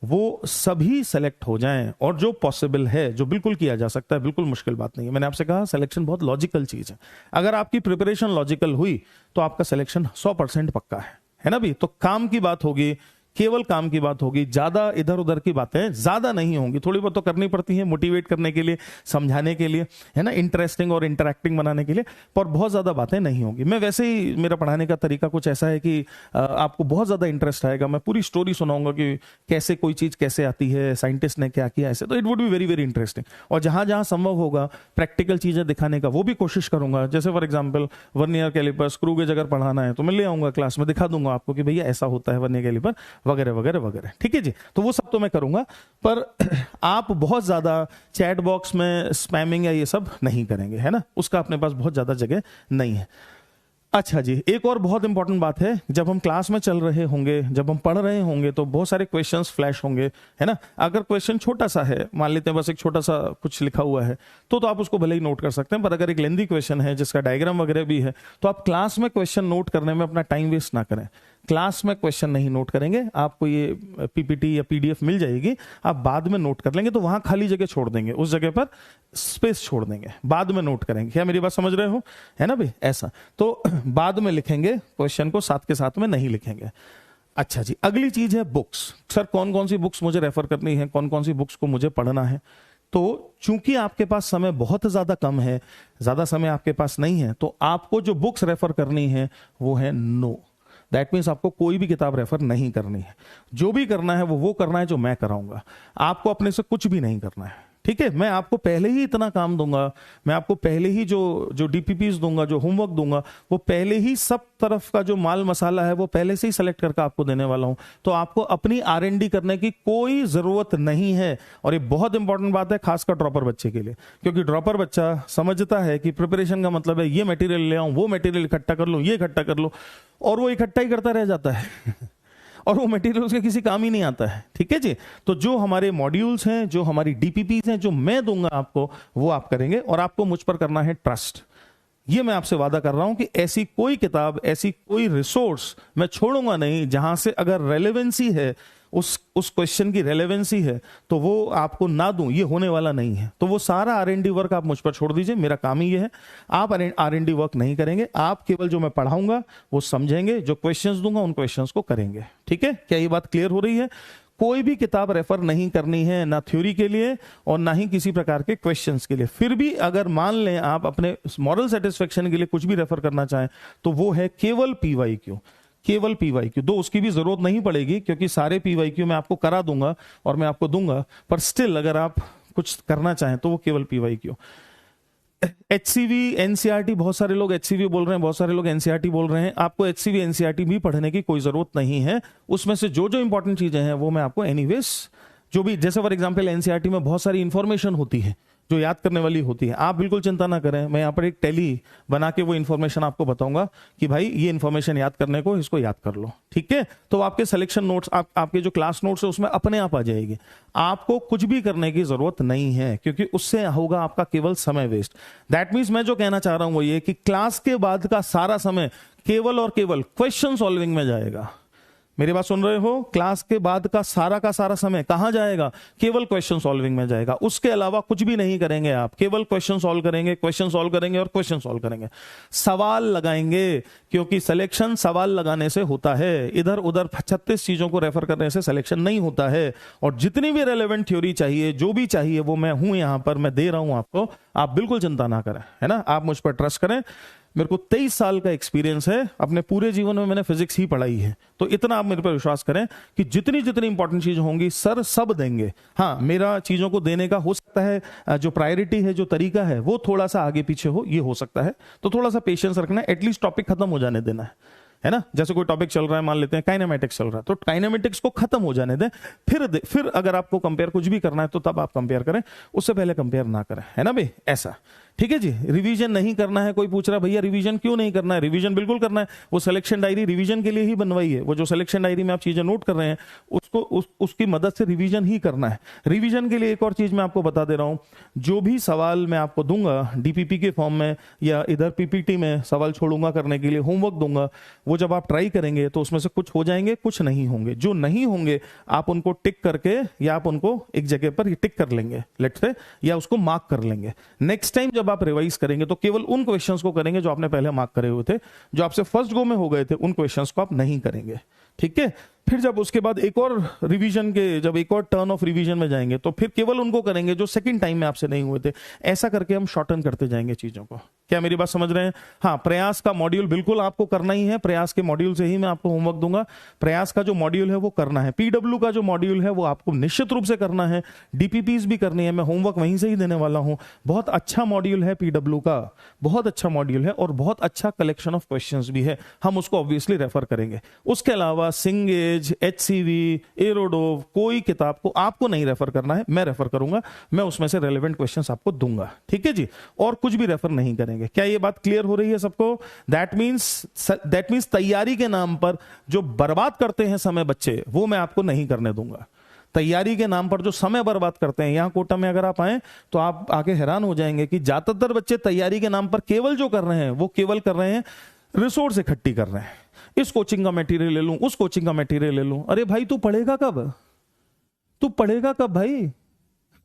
वो सभी सेलेक्ट हो जाएं। और जो पॉसिबल है, जो बिल्कुल किया जा सकता है, बिल्कुल मुश्किल बात नहीं है। मैंने आपसे कहा सिलेक्शन बहुत लॉजिकल चीज है। अगर आपकी प्रिपरेशन लॉजिकल हुई तो आपका सिलेक्शन 100% पक्का है ना भी। तो काम की बात होगी, केवल काम की बात होगी, ज्यादा इधर उधर की बातें ज्यादा नहीं होंगी। थोड़ी बहुत तो करनी पड़ती है मोटिवेट करने के लिए, समझाने के लिए, है ना, इंटरेस्टिंग और इंटरैक्टिंग बनाने के लिए, पर बहुत ज्यादा बातें नहीं होंगी। मैं वैसे ही, मेरा पढ़ाने का तरीका कुछ ऐसा है कि आपको बहुत ज्यादा इंटरेस्ट आएगा। मैं पूरी स्टोरी सुनाऊंगा कि कैसे कोई चीज कैसे आती है, साइंटिस्ट ने क्या किया, ऐसे। तो it would be very very interesting. और जहां जहां संभव होगा प्रैक्टिकल चीजें दिखाने का वो भी कोशिश करूंगा। जैसे for example vernier caliper, screw gauge अगर पढ़ाना है तो मैं ले आऊंगा क्लास में, दिखा दूंगा आपको कि भैया ऐसा होता है वर्नियर कैलिपर, वगैरह वगैरह वगैरह। ठीक है जी, तो वो सब तो मैं करूंगा, पर आप बहुत ज्यादा चैट बॉक्स में स्पैमिंग या ये सब नहीं करेंगे, है ना, उसका अपने पास बहुत ज्यादा जगह नहीं है। अच्छा जी, एक और बहुत इंपॉर्टेंट बात है, जब हम क्लास में चल रहे होंगे, जब हम पढ़ रहे होंगे तो बहुत सारे क्वेश्चंस फ्लैश होंगे, है ना। अगर क्वेश्चन छोटा सा है, मान लेते हैं बस एक छोटा सा कुछ लिखा हुआ है, तो आप उसको भले ही नोट कर सकते हैं। पर अगर एक लेंथी क्वेश्चन है जिसका डायग्राम वगैरह भी है, तो आप क्लास में क्वेश्चन नोट करने में अपना टाइम वेस्ट ना करें। क्लास में क्वेश्चन नहीं नोट करेंगे, आपको ये पीपीटी या पीडीएफ मिल जाएगी, आप बाद में नोट कर लेंगे, तो वहां खाली जगह छोड़ देंगे, उस जगह पर स्पेस छोड़ देंगे, बाद में नोट करेंगे। क्या मेरी बात समझ रहे हो, है ना भाई, ऐसा। तो बाद में लिखेंगे क्वेश्चन को, साथ के साथ में नहीं लिखेंगे। अच्छा जी, अगली चीज है बुक्स। सर कौन कौन सी बुक्स मुझे रेफर करनी है, कौन कौन सी बुक्स को मुझे पढ़ना है। तो चूंकि आपके पास समय बहुत ज्यादा कम है, ज्यादा समय आपके पास नहीं है, तो आपको जो बुक्स रेफर करनी है वो है नो। दैट मीन्स आपको कोई भी किताब रेफर नहीं करनी है। जो भी करना है वो करना है जो मैं कराऊंगा। आपको अपने से कुछ भी नहीं करना है, ठीक है। मैं आपको पहले ही इतना काम दूंगा, मैं आपको पहले ही जो डीपीपीस दूंगा, जो होमवर्क दूंगा, वो पहले ही सब तरफ का जो माल मसाला है वो पहले से ही सेलेक्ट करके आपको देने वाला हूं। तो आपको अपनी R&D करने की कोई जरूरत नहीं है। और ये बहुत इंपॉर्टेंट बात है, खासकर ड्रॉपर बच्चे के लिए, क्योंकि ड्रॉपर बच्चा समझता है कि प्रिपरेशन का मतलब है ये मटेरियल ले आऊं, वो मटेरियल इकट्ठा कर लो, ये इकट्ठा कर लो, और वो इकट्ठा ही करता रह जाता है और वो मटेरियल उसके किसी काम ही नहीं आता है। ठीक है जी, तो जो हमारे मॉड्यूल्स हैं, जो हमारी डीपीपीस हैं, जो मैं दूंगा आपको, वो आप करेंगे। और आपको मुझ पर करना है ट्रस्ट। ये मैं आपसे वादा कर रहा हूं कि ऐसी कोई किताब, ऐसी कोई रिसोर्स मैं छोड़ूंगा नहीं जहां से अगर रेलेवेंसी है, उस क्वेश्चन की रेलेवेंसी है, तो वो आपको ना दूं, ये होने वाला नहीं है। तो वो सारा R&D वर्क आप मुझ पर छोड़ दीजिए, मेरा काम ही ये है। आप R&D वर्क नहीं करेंगे, आप केवल जो मैं पढ़ाऊंगा वो समझेंगे, जो क्वेश्चंस दूंगा उन क्वेश्चंस को करेंगे। ठीक है, क्या ये बात क्लियर हो रही है। कोई भी किताब रेफर नहीं करनी है, ना थ्योरी के लिए और ना ही किसी प्रकार के क्वेश्चंस के लिए। फिर भी अगर मान लें आप अपने मॉरल सेटिस्फेक्शन के लिए कुछ भी रेफर करना चाहें, तो वो है केवल PYQ, केवल PYQ। दो उसकी भी जरूरत नहीं पड़ेगी, क्योंकि सारे PYQ मैं आपको करा दूंगा और मैं आपको दूंगा। पर स्टिल अगर आप कुछ करना चाहें तो वो केवल PYQ। HCV NCERT, बहुत सारे लोग HCV बोल रहे हैं, बहुत सारे लोग NCERT बोल रहे हैं। आपको HCV NCERT भी पढ़ने की कोई जरूरत नहीं है। उसमें से जो जो इंपॉर्टेंट चीजें हैं वो मैं आपको एनीवेज, जो भी, जैसे फॉर एग्जांपल NCERT में बहुत सारी इंफॉर्मेशन होती है जो याद करने वाली होती है। आप बिल्कुल चिंता ना करें, मैं यहाँ पर एक टैली बना के वो इन्फॉर्मेशन आपको बताऊंगा कि भाई ये इन्फॉर्मेशन याद करने को, इसको याद कर लो, ठीक है। तो आपके सिलेक्शन नोट्स, आपके जो क्लास नोट्स है उसमें अपने आप आ जाएगी। आपको कुछ भी करने की जरूरत नहीं है, क्योंकि उससे होगा आपका केवल समय वेस्ट। दैट मीन्स मैं जो कहना चाह रहा हूं वो ये कि क्लास के बाद का सारा समय केवल और केवल क्वेश्चन सॉल्विंग में जाएगा। मेरी बात सुन रहे हो? क्लास के बाद का सारा समय कहां जाएगा? केवल क्वेश्चन सॉल्विंग में जाएगा। उसके अलावा कुछ भी नहीं करेंगे आप, केवल क्वेश्चन सॉल्व करेंगे, क्वेश्चन सॉल्व करेंगे और क्वेश्चन सॉल्व करेंगे, सवाल लगाएंगे, क्योंकि सिलेक्शन सवाल लगाने से होता है। इधर उधर 36 चीजों को रेफर करने से सिलेक्शन नहीं होता है। और जितनी भी रेलेवेंट थ्योरी चाहिए, जो भी चाहिए, वो मैं हूं यहां पर, मैं दे रहा हूं आपको। आप बिल्कुल चिंता ना करें, है ना, आप मुझ पर ट्रस्ट करें। मेरे को 23 साल का एक्सपीरियंस है, अपने पूरे जीवन में मैंने फिजिक्स ही पढ़ाई है, तो इतना आप मेरे पर विश्वास करें कि जितनी जितनी इंपॉर्टेंट चीजें होंगी सर सब देंगे। हाँ, मेरा चीजों को देने का हो सकता है जो प्रायोरिटी है, जो तरीका है, वो थोड़ा सा आगे पीछे हो, ये हो सकता है। तो थोड़ा सा पेशेंस रखना है, एटलीस्ट टॉपिक खत्म हो जाने देना है ना। जैसे कोई टॉपिक चल रहा है, मान लेते हैं काइनेमेटिक्स चल रहा है, तो काइनेमेटिक्स को खत्म हो जाने दें, फिर अगर आपको कंपेयर कुछ भी करना है तो तब आप कंपेयर करें, उससे पहले कंपेयर ना करें, है ना भाई, ऐसा, ठीक है जी। रिवीजन नहीं करना है, कोई पूछ रहा भैया रिवीजन क्यों नहीं करना है? रिवीजन बिल्कुल करना है। वो सिलेक्शन डायरी रिवीजन के लिए ही बनवाई है। वो जो सिलेक्शन डायरी में आप चीजें नोट कर रहे हैं उसको उसकी मदद से रिवीजन ही करना है। रिवीजन के लिए एक और चीज मैं आपको बता दे रहा हूं, जो भी सवाल मैं आपको दूंगा डीपीपी के फॉर्म में या इधर पीपीटी में सवाल छोड़ूंगा करने के लिए, होमवर्क दूंगा, वो जब आप ट्राई करेंगे तो उसमें से कुछ हो जाएंगे, कुछ नहीं होंगे। जो नहीं होंगे आप उनको टिक करके, या आप उनको एक जगह पर टिक कर लेंगे लेट्स से, या उसको मार्क कर लेंगे। नेक्स्ट टाइम जब आप रिवाइज करेंगे तो केवल उन क्वेश्चंस को करेंगे जो आपने पहले मार्क करे हुए थे। जो आपसे फर्स्ट गो में हो गए थे उन क्वेश्चंस को आप नहीं करेंगे, ठीक है। फिर जब उसके बाद एक और रिवीजन के, जब एक और टर्न ऑफ रिवीजन में जाएंगे तो फिर केवल उनको करेंगे जो सेकंड टाइम में आपसे नहीं हुए थे। ऐसा करके हम शॉर्टन करते जाएंगे चीजों को। क्या मेरी बात समझ रहे हैं? हाँ, प्रयास का मॉड्यूल बिल्कुल आपको करना ही है। प्रयास के मॉड्यूल से ही मैं आपको होमवर्क दूंगा। प्रयास का जो मॉड्यूल है वो करना है। पीडब्ल्यू का जो मॉड्यूल है वो आपको निश्चित रूप से करना है। डीपीपीज भी करनी है, मैं होमवर्क वहीं से ही देने वाला हूं। बहुत अच्छा मॉड्यूल है पीडब्ल्यू का, बहुत अच्छा मॉड्यूल है और बहुत अच्छा कलेक्शन ऑफ क्वेश्चंस भी है। हम उसको ऑब्वियसली रेफर करेंगे। उसके अलावा सिंगेज, HCV, एरोडोव, कोई किताब को आपको नहीं रेफर करना है, मैं रेफर करूंगा। मैं उसमें से रेलेवेंट क्वेश्चंस आपको दूंगा, ठीक है जी। और कुछ भी रेफर नहीं करेंगे। क्या ये बात क्लियर हो रही है सबको? दैट मीन्स तैयारी के नाम पर जो बर्बाद करते हैं समय बच्चे, वो मैं आपको नहीं करने दूंगा। तैयारी के नाम पर जो समय बर्बाद करते हैं, यहां कोटा में अगर आप आए तो आप आके हैरान हो जाएंगे कि ज्यादातर बच्चे तैयारी के नाम पर केवल जो कर रहे हैं वो केवल कर रहे हैं रिसोर्स इकट्ठी कर रहे हैं। इस कोचिंग का मटेरियल ले लूं, उस कोचिंग का मटेरियल ले लूं। अरे भाई तू पढ़ेगा कब? तू पढ़ेगा कब भाई?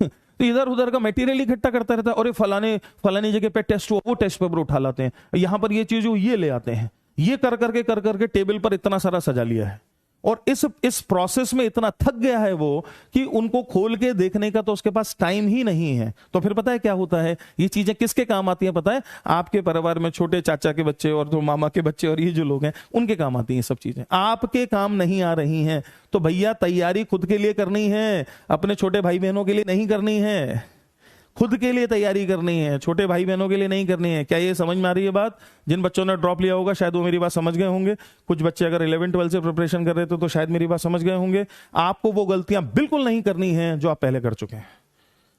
तो इधर उधर का मटेरियल इकट्ठा करता रहता है। और फलानी जगह पे टेस्ट हुआ, वो टेस्ट पेपर उठा लाते हैं। यहां पर ये चीज हो, ये ले आते हैं। ये कर करके टेबल पर इतना सारा सजा लिया है और इस प्रोसेस में इतना थक गया है वो कि उनको खोल के देखने का तो उसके पास टाइम ही नहीं है। तो फिर पता है क्या होता है? ये चीजें किसके काम आती हैं पता है? आपके परिवार में छोटे चाचा के बच्चे और जो मामा के बच्चे और ये जो लोग हैं उनके काम आती हैं सब चीजें, आपके काम नहीं आ रही हैं। तो भैया तैयारी खुद के लिए करनी है, अपने छोटे भाई बहनों के लिए नहीं करनी है। खुद के लिए तैयारी करनी है, छोटे भाई बहनों के लिए नहीं करनी है। क्या ये समझ में आ रही है बात? जिन बच्चों ने ड्रॉप लिया होगा शायद वो मेरी बात समझ गए होंगे। कुछ बच्चे अगर 11-12 से प्रिपरेशन कर रहे थे तो शायद मेरी बात समझ गए होंगे। आपको वो गलतियां बिल्कुल नहीं करनी है जो आप पहले कर चुके हैं।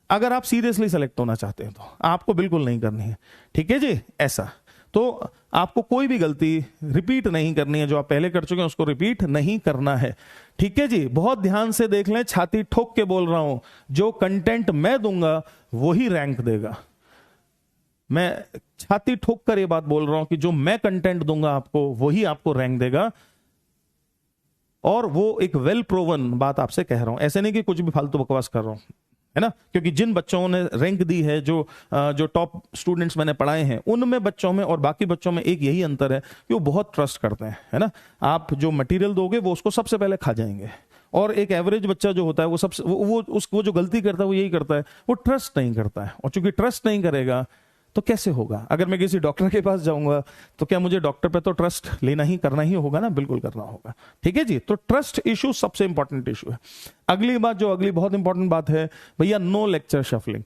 अगर आप सीरियसली सेलेक्ट होना चाहते हैं तो आपको बिल्कुल नहीं करनी है, ठीक है जी। ऐसा तो आपको कोई भी गलती रिपीट नहीं करनी है। जो आप पहले कर चुके हैं उसको रिपीट नहीं करना है, ठीक है जी। बहुत ध्यान से देख लें, छाती ठोक के बोल रहा हूं, जो कंटेंट मैं दूंगा वही रैंक देगा। मैं छाती ठोक कर ये बात बोल रहा हूं कि जो मैं कंटेंट दूंगा आपको वही आपको रैंक देगा। और वो एक वेल प्रूवन बात आपसे कह रहा हूं, ऐसे नहीं कि कुछ भी फालतू बकवास कर रहा हूं, है ना। क्योंकि जिन बच्चों ने रैंक दी है, जो टॉप स्टूडेंट्स मैंने पढ़ाए हैं, उनमें बच्चों में और बाकी बच्चों में एक यही अंतर है कि वो बहुत ट्रस्ट करते हैं, है ना। आप जो मटेरियल दोगे वो उसको सबसे पहले खा जाएंगे। और एक एवरेज बच्चा जो होता है वो सबसे वो जो गलती करता है वो यही करता है, वो ट्रस्ट नहीं करता है। और चूंकि ट्रस्ट नहीं करेगा तो कैसे होगा? अगर मैं किसी डॉक्टर के पास जाऊंगा तो क्या मुझे डॉक्टर पे तो ट्रस्ट लेना ही करना ही होगा ना? बिल्कुल करना होगा, ठीक है जी। तो ट्रस्ट इशू सबसे इंपॉर्टेंट इशू है। अगली बात, जो अगली बहुत इंपॉर्टेंट बात है भैया, नो लेक्चर शफलिंग।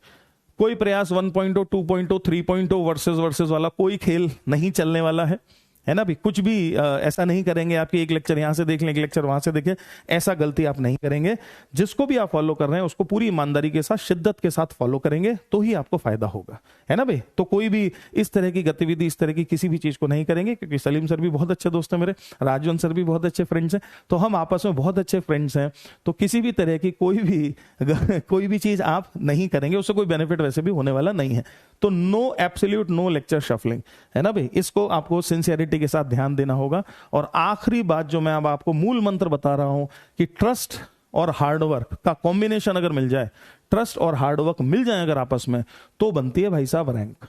कोई प्रयास 1.0, 2.0, 3.0 वर्सेस वाला कोई खेल नहीं चलने वाला है ना भी। कुछ भी ऐसा नहीं करेंगे आपकी एक लेक्चर यहां से देख लें, एक लेक्चर वहां से देखें, ऐसा गलती आप नहीं करेंगे। जिसको भी आप फॉलो कर रहे हैं उसको पूरी ईमानदारी के साथ, शिद्दत के साथ फॉलो करेंगे तो ही आपको फायदा होगा, है ना भाई। तो कोई भी इस तरह की गतिविधि, इस तरह की किसी भी चीज को नहीं करेंगे, क्योंकि सलीम सर भी बहुत अच्छे दोस्त हैं मेरे, राजवन सर भी बहुत अच्छे फ्रेंड्स हैं, तो हम आपस में बहुत अच्छे फ्रेंड्स हैं। तो किसी भी तरह की कोई भी चीज आप नहीं करेंगे, उससे कोई बेनिफिट वैसे भी होने वाला नहीं है। तो no, absolute no lecture shuffling, है ना भाई। इसको आपको सिंसियरिटी के साथ ध्यान देना होगा। और आखिरी बात जो मैं अब आपको मूल मंत्र बता रहा हूं कि ट्रस्ट और हार्डवर्क का कॉम्बिनेशन अगर मिल जाए, ट्रस्ट और हार्डवर्क मिल जाए अगर आपस में, तो बनती है भाई साहब रैंक।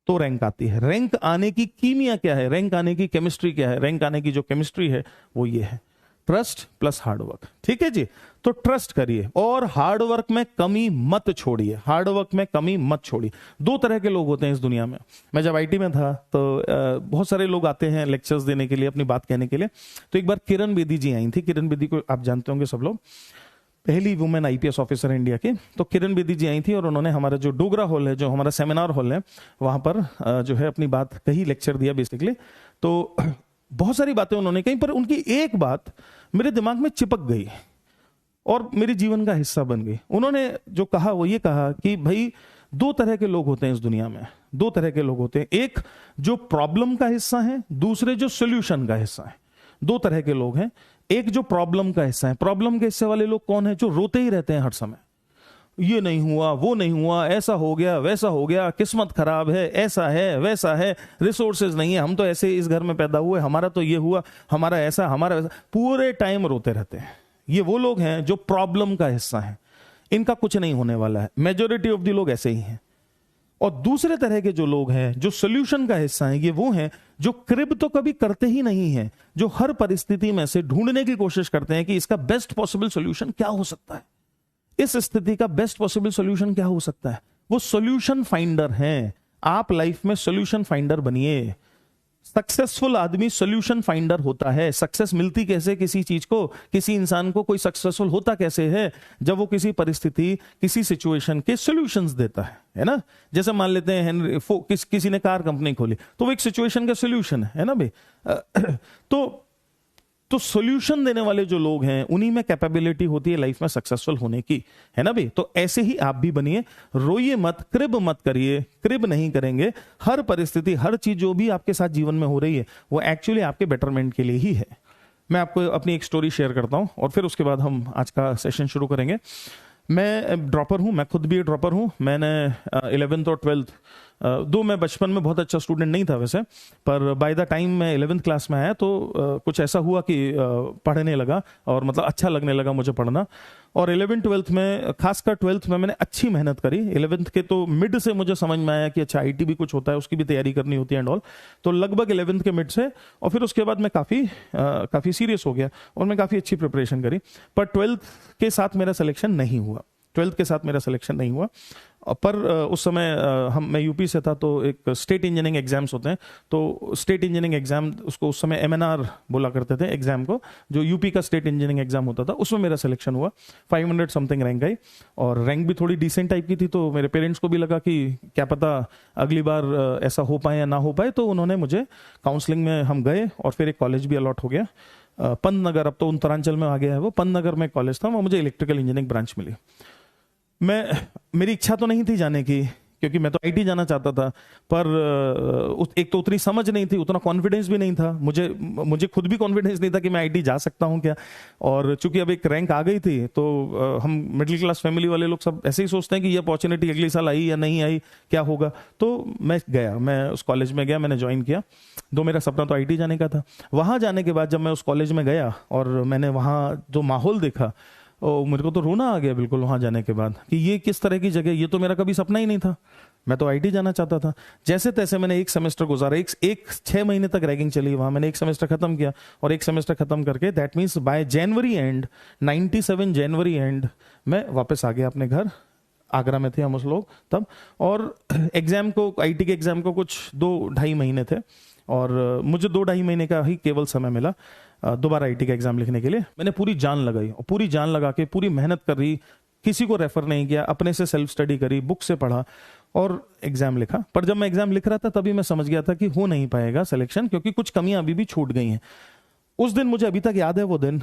तो रैंक आती है। रैंक आने की कीमिया क्या है, रैंक आने की केमिस्ट्री क्या है? रैंक आने की जो केमिस्ट्री है वो ये है, ट्रस्ट प्लस हार्डवर्क। ठीक है जी। तो ट्रस्ट करिए और हार्डवर्क में कमी मत छोड़िए, हार्डवर्क में कमी मत छोड़िए। दो तरह के लोग होते हैं इस दुनिया में। मैं जब आईटी में था तो बहुत सारे लोग आते हैं लेक्चर्स देने के लिए, अपनी बात कहने के लिए। तो एक बार किरण बेदी जी आई थी। किरण बेदी को आप जानते होंगे सब लोग, पहली वुमेन आईपीएस ऑफिसर इंडिया की। तो किरण बेदी जी आई थी और उन्होंने हमारा जो डोगरा हॉल है, जो हमारा सेमिनार हॉल है, वहां पर जो है अपनी बात कही, लेक्चर दिया बेसिकली। तो बहुत सारी बातें उन्होंने कही, पर उनकी एक बात मेरे दिमाग में चिपक गई और मेरे जीवन का हिस्सा बन गई। उन्होंने जो कहा वो ये कहा कि भाई दो तरह के लोग होते हैं इस दुनिया में, दो तरह के लोग होते हैं। एक जो प्रॉब्लम का हिस्सा है, दूसरे जो सोल्यूशन का हिस्सा है। दो तरह के लोग हैं। एक जो प्रॉब्लम का हिस्सा है, प्रॉब्लम के हिस्से वाले लोग कौन है? जो रोते ही रहते हैं हर समय, ये नहीं हुआ, वो नहीं हुआ, ऐसा हो गया, वैसा हो गया, किस्मत खराब है, ऐसा है, वैसा है, रिसोर्सेज नहीं है, हम तो ऐसे इस घर में पैदा हुए, हमारा तो ये हुआ, हमारा ऐसा, हमारा वैसा, पूरे टाइम रोते रहते हैं। ये वो लोग हैं जो प्रॉब्लम का हिस्सा है, इनका कुछ नहीं होने वाला है। मेजॉरिटी ऑफ द लोग ऐसे ही हैं। और दूसरे तरह के जो लोग हैं, जो सोल्यूशन का हिस्सा है, ये वो हैं जो क्रिब तो कभी करते ही नहीं है, जो हर परिस्थिति में से ढूंढने की कोशिश करते हैं कि इसका बेस्ट पॉसिबल सोल्यूशन क्या हो सकता है, इस स्थिति का बेस्ट पॉसिबल सोल्यूशन क्या हो सकता है। वो सोल्यूशन फाइंडर हैं। आप लाइफ में सोल्यूशन फाइंडर बनिए। सक्सेसफुल आदमी सोल्यूशन फाइंडर होता है। सक्सेस मिलती कैसे किसी चीज को, किसी इंसान को कोई सक्सेसफुल होता कैसे है? जब वो किसी परिस्थिति, किसी सिचुएशन के सॉल्यूशंस देता है ना। जैसे मान लेते हैं हेनरी किसी ने कार कंपनी खोली, तो वो एक सिचुएशन का सॉल्यूशन है ना भाई। तो सॉल्यूशन देने वाले जो लोग हैं, उन्हीं में कैपेबिलिटी होती है लाइफ में सक्सेसफुल होने की, है ना भाई। तो ऐसे ही आप भी बनिए। रोइए मत, क्रिब मत करिए। क्रिब नहीं करेंगे। हर परिस्थिति, हर चीज जो भी आपके साथ जीवन में हो रही है, वो एक्चुअली आपके बेटरमेंट के लिए ही है। मैं आपको अपनी एक स्टोरी शेयर करता हूं और फिर उसके बाद हम आज का सेशन शुरू करेंगे। मैं ड्रॉपर हूं, मैं खुद भी ड्रॉपर हूं। मैंने 11th और 12th, दो मैं बचपन में बहुत अच्छा स्टूडेंट नहीं था वैसे, पर बाय द टाइम मैं 11th क्लास में आया तो कुछ ऐसा हुआ कि पढ़ने लगा और मतलब अच्छा लगने लगा मुझे पढ़ना। और 11th 12th में, खासकर 12th में मैंने अच्छी मेहनत करी। 11th के तो मिड से मुझे समझ में आया कि अच्छा आईटी भी कुछ होता है, उसकी भी तैयारी करनी होती है एंड ऑल। तो लगभग 11th के मिड से, और फिर उसके बाद मैं काफ़ी सीरियस हो गया और मैं काफ़ी अच्छी प्रिपरेशन करी। पर 12th के साथ मेरा सिलेक्शन नहीं हुआ। 12th के साथ मेरा सिलेक्शन नहीं हुआ। पर उस समय मैं यूपी से था, तो एक स्टेट इंजीनियरिंग एग्जाम्स होते हैं। तो स्टेट इंजीनियरिंग एग्जाम, उसको उस समय एमएनआर बोला करते थे एग्जाम को, जो यूपी का स्टेट इंजीनियरिंग एग्जाम होता था, उसमें मेरा सिलेक्शन हुआ। 500 समथिंग रैंक आई और रैंक भी थोड़ी डिसेंट टाइप की थी। तो मेरे पेरेंट्स को भी लगा कि क्या पता अगली बार ऐसा हो पाए या ना हो पाए। तो उन्होंने मुझे काउंसलिंग में, हम गए और फिर एक कॉलेज भी अलॉट हो गया, पंतनगर, अब तो उत्तरांचल में आ गया है वो। पंतनगर में कॉलेज था, वहाँ मुझे इलेक्ट्रिकल इंजीनियरिंग ब्रांच मिली। मेरी इच्छा तो नहीं थी जाने की, क्योंकि मैं तो आईटी जाना चाहता था। पर एक तो उतनी समझ नहीं थी, उतना कॉन्फिडेंस भी नहीं था मुझे खुद भी कॉन्फिडेंस नहीं था कि मैं आईटी जा सकता हूं क्या। और चूंकि अब एक रैंक आ गई थी, तो हम मिडिल क्लास फैमिली वाले लोग सब ऐसे ही सोचते हैं कि ये अपॉर्चुनिटी अगले साल आई या नहीं आई, क्या होगा। तो मैं गया, मैं उस कॉलेज में गया, मैंने ज्वाइन किया। मेरा सपना तो आईटी जाने का था। वहां जाने के बाद जब मैं उस कॉलेज में गया और मैंने वहां जो माहौल देखा, मेरे को तो रोना आ गया बिल्कुल वहां जाने के बाद, कि ये किस तरह की जगह, ये तो मेरा कभी सपना ही नहीं था। मैं तो आईटी जाना चाहता था। जैसे तैसे मैंने एक सेमेस्टर गुजारा, एक 6 महीने तक रैगिंग चली वहां। मैंने एक सेमेस्टर खत्म किया और एक सेमेस्टर खत्म करके, that means by January and 97 January and मैं वापस आ गया अपने घर। आगरा में थे हम उस लोग तब। और एग्जाम को, आईटी के एग्जाम को कुछ 2-2.5 महीने थे और मुझे 2-2.5 महीने का ही केवल समय मिला दोबारा आईटी का एग्जाम लिखने के लिए। मैंने पूरी जान लगाई और पूरी जान लगा के पूरी मेहनत कर रही, किसी को रेफर नहीं किया, अपने से सेल्फ स्टडी करी, बुक से पढ़ा और एग्जाम लिखा। पर जब मैं एग्जाम लिख रहा था तभी मैं समझ गया था कि हो नहीं पाएगा सिलेक्शन, क्योंकि कुछ कमियां अभी भी छूट गई हैं। उस दिन मुझे अभी तक याद है, वो दिन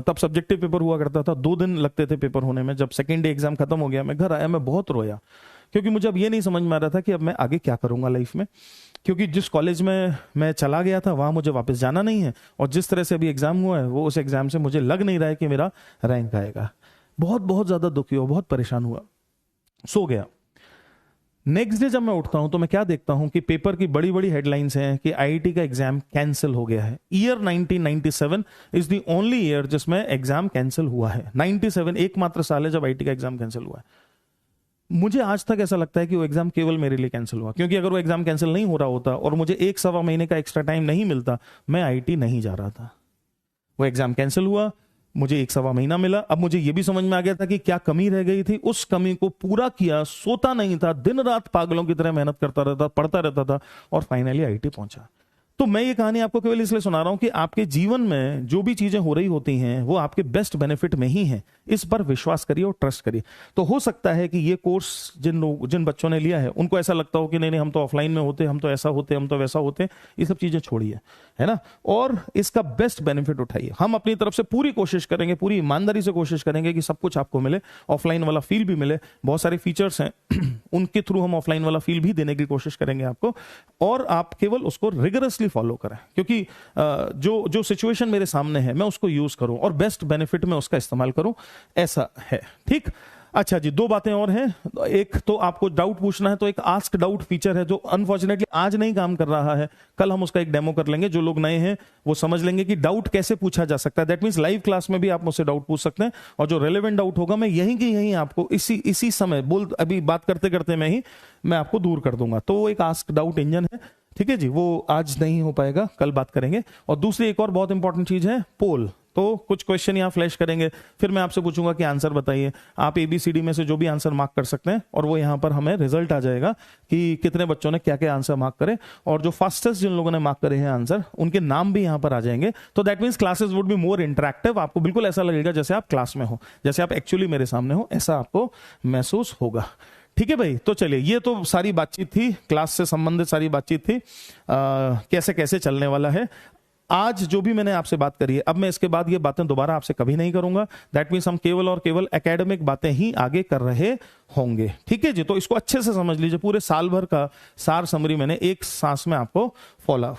तब सब्जेक्टिव पेपर हुआ करता था, 2 दिन लगते थे पेपर होने में। जब सेकेंड डे एग्जाम खत्म हो गया, मैं घर आया, मैं बहुत रोया, क्योंकि मुझे अब ये नहीं समझ में आ रहा था कि अब मैं आगे क्या करूंगा लाइफ में, क्योंकि जिस कॉलेज में मैं चला गया था वहां मुझे वापस जाना नहीं है, और जिस तरह से अभी एग्जाम हुआ है वो उस एग्जाम से मुझे लग नहीं रहा है कि मेरा रैंक आएगा। बहुत बहुत ज्यादा दुखी हुआ, बहुत परेशान हुआ, सो गया। नेक्स्ट डे जब मैं उठता हूं तो मैं क्या देखता हूं कि पेपर की बड़ी बड़ी हेडलाइंस हैं कि आईआईटी का एग्जाम कैंसिल हो गया है। Year 1997 is the only year जिसमें एग्जाम कैंसिल हुआ है। 97 एकमात्र साल है जब आईआईटी का एग्जाम कैंसिल हुआ है। मुझे आज तक ऐसा लगता है कि वो एग्जाम केवल मेरे लिए कैंसिल हुआ, क्योंकि अगर वो एग्जाम कैंसिल नहीं हो रहा होता और मुझे 1-1.25 महीने का एक्स्ट्रा टाइम नहीं मिलता, मैं आईआईटी नहीं जा रहा था। वो एग्जाम कैंसिल हुआ, मुझे 1-1.25 महीना मिला। अब मुझे यह भी समझ में आ गया था कि क्या कमी रह गई थी, उस कमी को पूरा किया, सोता नहीं था, दिन रात पागलों की तरह मेहनत करता रहता, पढ़ता रहता था, और फाइनली आईआईटी पहुंचा। तो मैं ये कहानी आपको केवल इसलिए सुना रहा हूं कि आपके जीवन में जो भी चीजें हो रही होती हैं वो आपके बेस्ट बेनिफिट में ही हैं। इस पर विश्वास करिए और ट्रस्ट करिए। तो हो सकता है कि ये कोर्स जिन बच्चों ने लिया है उनको ऐसा लगता हो कि नहीं हम तो ऑफलाइन में होते, हम तो ऐसा होते, हम तो वैसा होते। ये सब चीजें छोड़िए, है ना, और इसका बेस्ट बेनिफिट उठाइए। हम अपनी तरफ से पूरी कोशिश करेंगे, पूरी ईमानदारी से कोशिश करेंगे कि सब कुछ आपको मिले, ऑफलाइन वाला फील भी मिले। बहुत सारे फीचर्स हैं उनके थ्रू हम ऑफलाइन वाला फील भी देने की कोशिश करेंगे आपको, और आप केवल उसको रिगरसली फॉलो करें, क्योंकि जो सिचुएशन मेरे सामने है मैं उसको यूज करूं और बेस्ट बेनिफिट में उसका इस्तेमाल करूं, ऐसा है। ठीक, अच्छा जी, 2 बातें और हैं। एक तो आपको डाउट पूछना है, तो एक आस्क डाउट फीचर है जो अनफॉर्चुनेटली आज नहीं काम कर रहा है, कल हम उसका एक डेमो कर लेंगे। जो लोग नए हैं वो समझ लेंगे कि डाउट कैसे पूछा जा सकता है। दैट मींस लाइव क्लास में भी आप मुझसे डाउट पूछ सकते हैं, और जो रेलेवेंट डाउट होगा मैं यहीं की यहीं आपको इसी समय अभी बात करते करते मैं आपको दूर कर दूंगा। तो वो एक आस्क डाउट इंजन है, ठीक है जी, वो आज नहीं हो पाएगा, कल बात करेंगे। और दूसरी एक और बहुत इंपॉर्टेंट चीज है, पोल। तो कुछ क्वेश्चन यहां फ्लैश करेंगे, फिर मैं आपसे पूछूंगा कि आंसर बताइए। आप ABCD में से जो भी आंसर मार्क कर सकते हैं, और वो यहां पर हमें रिजल्ट आ जाएगा कि कितने बच्चों ने क्या क्या आंसर मार्क करे, और जो फास्टेस्ट जिन लोगों ने मार्क करे हैं आंसर, उनके नाम भी यहां पर आ जाएंगे। तो that means classes would be more interactive. आपको बिल्कुल ऐसा लगेगा जैसे आप क्लास में हो, जैसे आप एक्चुअली मेरे सामने हो, ऐसा आपको महसूस होगा। ठीक है भाई, तो चलिए, ये तो सारी बातचीत थी, क्लास से संबंधित सारी बातचीत थी, कैसे कैसे चलने वाला है। आज जो भी मैंने आपसे बात करी है, अब मैं इसके बाद ये बातें दोबारा आपसे कभी नहीं करूंगा। दैट मीन्स हम केवल और केवल एकेडमिक बातें ही आगे कर रहे होंगे। ठीक है जी, तो इसको अच्छे से समझ लीजिए। पूरे साल भर का सार समरी मैंने एक सांस में आपको फॉलो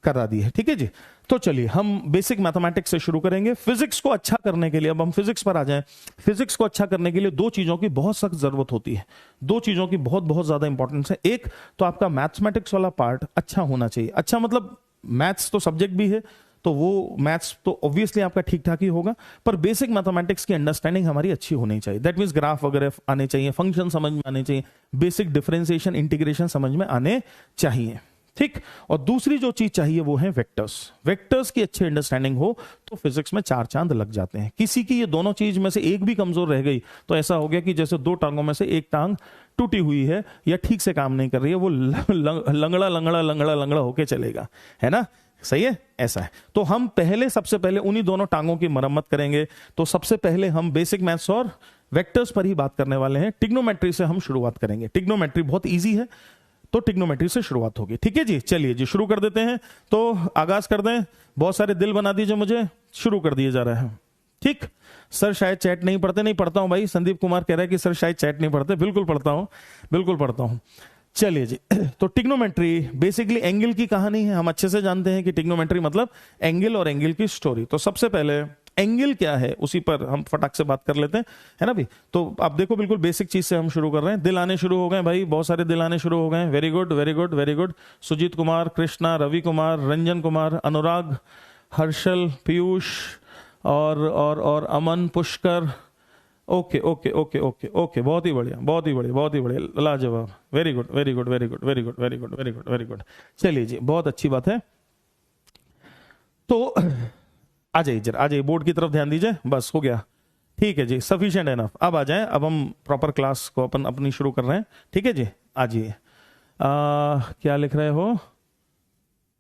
करा दी है। ठीक है जी, तो चलिए हम बेसिक मैथमेटिक्स से शुरू करेंगे। फिजिक्स को अच्छा करने के लिए, अब हम फिजिक्स पर आ जाएं। फिजिक्स को अच्छा करने के लिए 2 चीजों की बहुत सख्त जरूरत होती है, 2 चीजों की बहुत बहुत ज्यादा इंपॉर्टेंस है। एक तो आपका मैथमेटिक्स वाला पार्ट अच्छा होना चाहिए। अच्छा मतलब मैथ्स तो सब्जेक्ट भी है, तो वो मैथ्स तो ऑब्वियसली आपका ठीक ठाक ही होगा, पर बेसिक मैथमेटिक्स की अंडरस्टैंडिंग हमारी अच्छी होनी चाहिए। दैट मींस ग्राफ वगैरह आने चाहिए, फंक्शन समझ में आने चाहिए, बेसिक डिफरेंशिएशन इंटीग्रेशन समझ में आने चाहिए। ठीक, और दूसरी जो चीज चाहिए वो है वेक्टर्स। वेक्टर्स की अच्छी अंडरस्टैंडिंग हो तो फिजिक्स में 4 चांद लग जाते हैं। किसी की ये दोनों चीज में से एक भी कमजोर रह गई तो ऐसा हो गया कि जैसे 2 टांगों में से एक टांग टूटी हुई है या ठीक से काम नहीं कर रही है, वो लंगड़ा होके चलेगा, है ना, सही है, ऐसा है। तो हम सबसे पहले उन्हीं दोनों टांगों की मरम्मत करेंगे। तो सबसे पहले हम बेसिक मैथ्स और वेक्टर्स पर ही बात करने वाले हैं। ट्रिग्नोमेट्री से हम शुरुआत करेंगे। ट्रिग्नोमेट्री बहुत इजी है, तो ट्रिग्नोमेट्री से शुरुआत होगी। ठीक है जी, चलिए जी शुरू कर देते हैं। तो आगाज कर दें, बहुत सारे दिल बना दीजिए मुझे, शुरू कर दिए जा रहे हैं। ठीक, सर शायद चैट नहीं पढ़ते। नहीं पढ़ता हूं भाई, संदीप कुमार कह रहा है कि सर शायद चैट नहीं पढ़ते। बिल्कुल पढ़ता हूं, बिल्कुल पढ़ता हूं। चलिए जी, तो ट्रिग्नोमेट्री बेसिकली एंगल की कहानी है। हम अच्छे से जानते हैं कि ट्रिग्नोमेट्री मतलब एंगल और एंगल की स्टोरी। तो सबसे पहले एंगल क्या है उसी पर हम फटाक से बात कर लेते हैं, है ना भाई। तो आप देखो बिल्कुल बेसिक चीज से हम शुरू कर रहे हैं। दिल आने शुरू हो गए भाई, बहुत सारे दिल आने शुरू हो गए। Very good, very good, very good. Sujit Kumar, Krishna, Ravi Kumar, Ranjan Kumar, Anurag, Harshal, Piyush और Aman, Pushkar. Okay okay okay okay okay, बहुत ही बढ़िया, बहुत ही बढ़िया, बहुत ही बढ़िया, लाजवाब। Very good, very good, very good, very good, very good, very good, very good. चलिए जी, बहुत अच्छी बात है। तो आ जाइए जरा, आ जाइए, बोर्ड की तरफ ध्यान दीजिए। बस हो गया, ठीक है जी, सफिशिएंट एनफ। अब आ जाएं, अब हम प्रॉपर क्लास को अपनी शुरू कर रहे हैं। ठीक है जी, आ जाइए। क्या लिख रहे हो?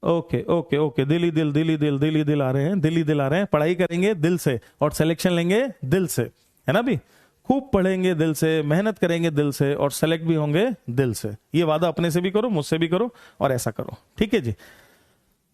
ओके ओके ओके, दिल ही दिल, दिल ही दिल, दिल ही दिल आ रहे हैं, दिल ही दिल आ रहे हैं। पढ़ाई करेंगे दिल से और सिलेक्शन लेंगे दिल से, है ना भी। खूब पढ़ेंगे दिल से, मेहनत करेंगे दिल से और सेलेक्ट भी होंगे दिल से। ये वादा अपने से भी करो, मुझसे भी करो और ऐसा करो, ठीक है जी।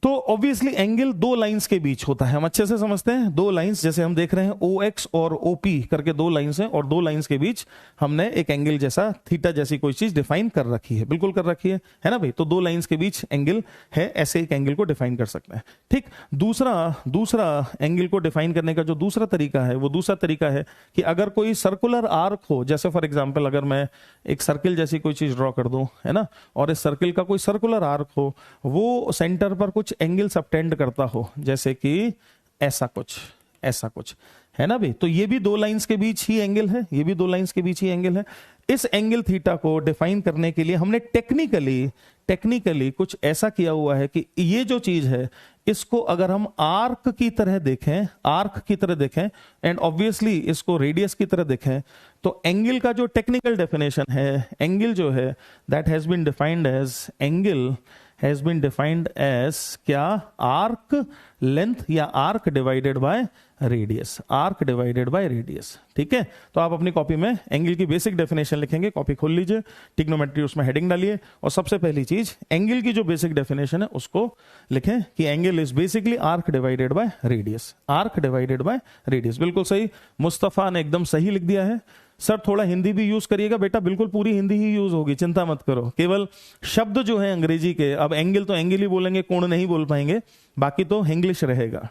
तो ऑब्वियसली एंगल दो लाइंस के बीच होता है, हम अच्छे से समझते हैं। दो लाइंस जैसे हम देख रहे हैं OX और OP करके दो लाइंस हैं, और दो लाइंस के बीच हमने एक एंगल जैसा थीटा जैसी कोई चीज डिफाइन कर रखी है, बिल्कुल कर रखी है ना भाई। तो दो लाइंस के बीच एंगल है, ऐसे एक एंगल को डिफाइन कर सकते हैं, ठीक। दूसरा एंगल को डिफाइन करने का जो दूसरा तरीका है, वो दूसरा तरीका है कि अगर कोई सर्कुलर आर्क हो, जैसे फॉर एग्जाम्पल अगर मैं एक सर्किल जैसी कोई चीज ड्रॉ कर दूं, है ना, और इस सर्किल का कोई सर्कुलर आर्क हो, वो सेंटर पर कुछ एंगल सबटेंड करता हो, जैसे कि ऐसा कुछ है ना भाई। तो ये भी दो लाइंस के बीच ही एंगल है, ये भी दो लाइंस के बीच ही एंगल है। इस एंगल थीटा को डिफाइन करने के लिए हमने टेक्निकली कुछ ऐसा किया हुआ है कि ये जो चीज है इसको अगर हम आर्क की तरह देखें एंड ऑब्वियसली इसको रेडियस की तरह देखें, तो एंगल का जो टेक्निकल डेफिनेशन है, एंगल जो है that has been defined as क्या, आर्क लेंथ या आर्क डिवाइडेड बाय रेडियस, ठीक है। तो आप अपनी कॉपी में एंगल की बेसिक डेफिनेशन लिखेंगे, कॉपी खोल लीजिए, ट्रिग्नोमेट्री उसमें हेडिंग डालिए, और सबसे पहली चीज एंगल की जो बेसिक डेफिनेशन है उसको लिखें कि angle is basically arc divided by radius. बिल्कुल सही, मुस्तफा ने एकदम सही लिख दिया है। सर थोड़ा हिंदी भी यूज करिएगा बेटा, बिल्कुल पूरी हिंदी ही यूज होगी, चिंता मत करो। केवल शब्द जो है अंग्रेजी के, अब एंगल तो एंगल ही बोलेंगे, कोण नहीं बोल पाएंगे, बाकी तो इंग्लिश रहेगा।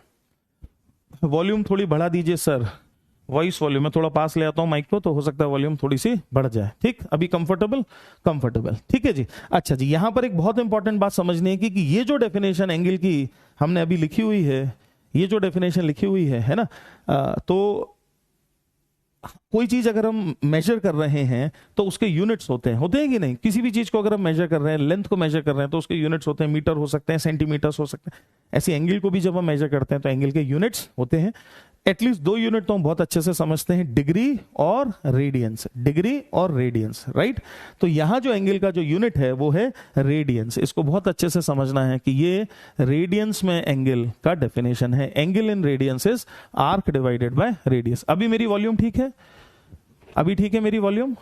वॉल्यूम थोड़ी बढ़ा दीजिए सर, वॉइस वॉल्यूम मैं थोड़ा पास ले आता हूं माइक को, तो हो सकता है वॉल्यूम थोड़ी सी बढ़ जाए, ठीक। अभी कंफर्टेबल, ठीक है जी। अच्छा जी, यहां पर एक बहुत इंपॉर्टेंट बात समझनी है कि ये जो डेफिनेशन एंगल की हमने अभी लिखी हुई है, ये जो डेफिनेशन लिखी हुई है ना, तो कोई चीज अगर हम मेजर कर रहे हैं तो उसके यूनिट्स होते हैं कि नहीं। किसी भी चीज को अगर हम मेजर कर रहे हैं, लेंथ को मेजर कर रहे हैं, तो उसके यूनिट्स होते हैं, मीटर हो सकते हैं, सेंटीमीटर्स हो सकते हैं। ऐसे एंगल को भी जब हम मेजर करते हैं तो एंगल के यूनिट्स होते हैं। एटलीस्ट दो यूनिट तो हम बहुत अच्छे से समझते हैं, डिग्री और रेडियंस, राइट। तो यहां जो एंगल का जो यूनिट है वो है रेडियंस। इसको बहुत अच्छे से समझना है कि ये रेडियंस में एंगल का डेफिनेशन है। Angle in radiance is arc divided by radius. अभी मेरी वॉल्यूम ठीक है? अभी ठीक है मेरी वॉल्यूम?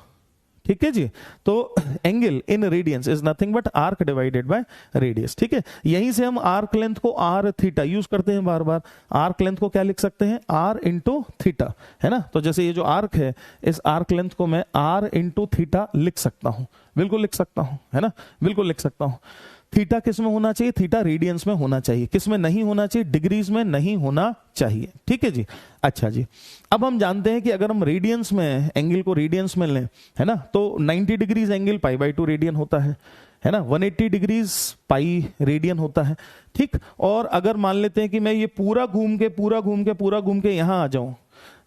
ठीक है जी। तो angle in radiance is nothing but arc divided by radius, ठीक है। यहीं से हम आर्क लेंथ को आर थीटा यूज करते हैं बार बार। आर्क लेंथ को क्या लिख सकते हैं? आर इंटू थीटा, है ना। तो जैसे ये जो आर्क है, इस आर्क लेंथ को मैं आर इंटू थीटा लिख सकता हूं, बिल्कुल लिख सकता हूं, है ना, बिल्कुल लिख सकता हूं। थीटा किस में होना चाहिए? थीटा रेडियंस में होना चाहिए। किस में नहीं होना चाहिए? डिग्रीज में नहीं होना चाहिए, ठीक है जी। अच्छा जी, अब हम जानते हैं कि अगर हम रेडियंस में एंगल को रेडियंस में लें, है ना, तो 90 डिग्रीज एंगल π/2 रेडियन होता है ना। 180 डिग्रीज पाई रेडियन होता है, ठीक। और अगर मान लेते हैं कि मैं ये पूरा घूम के यहां आ जाऊं,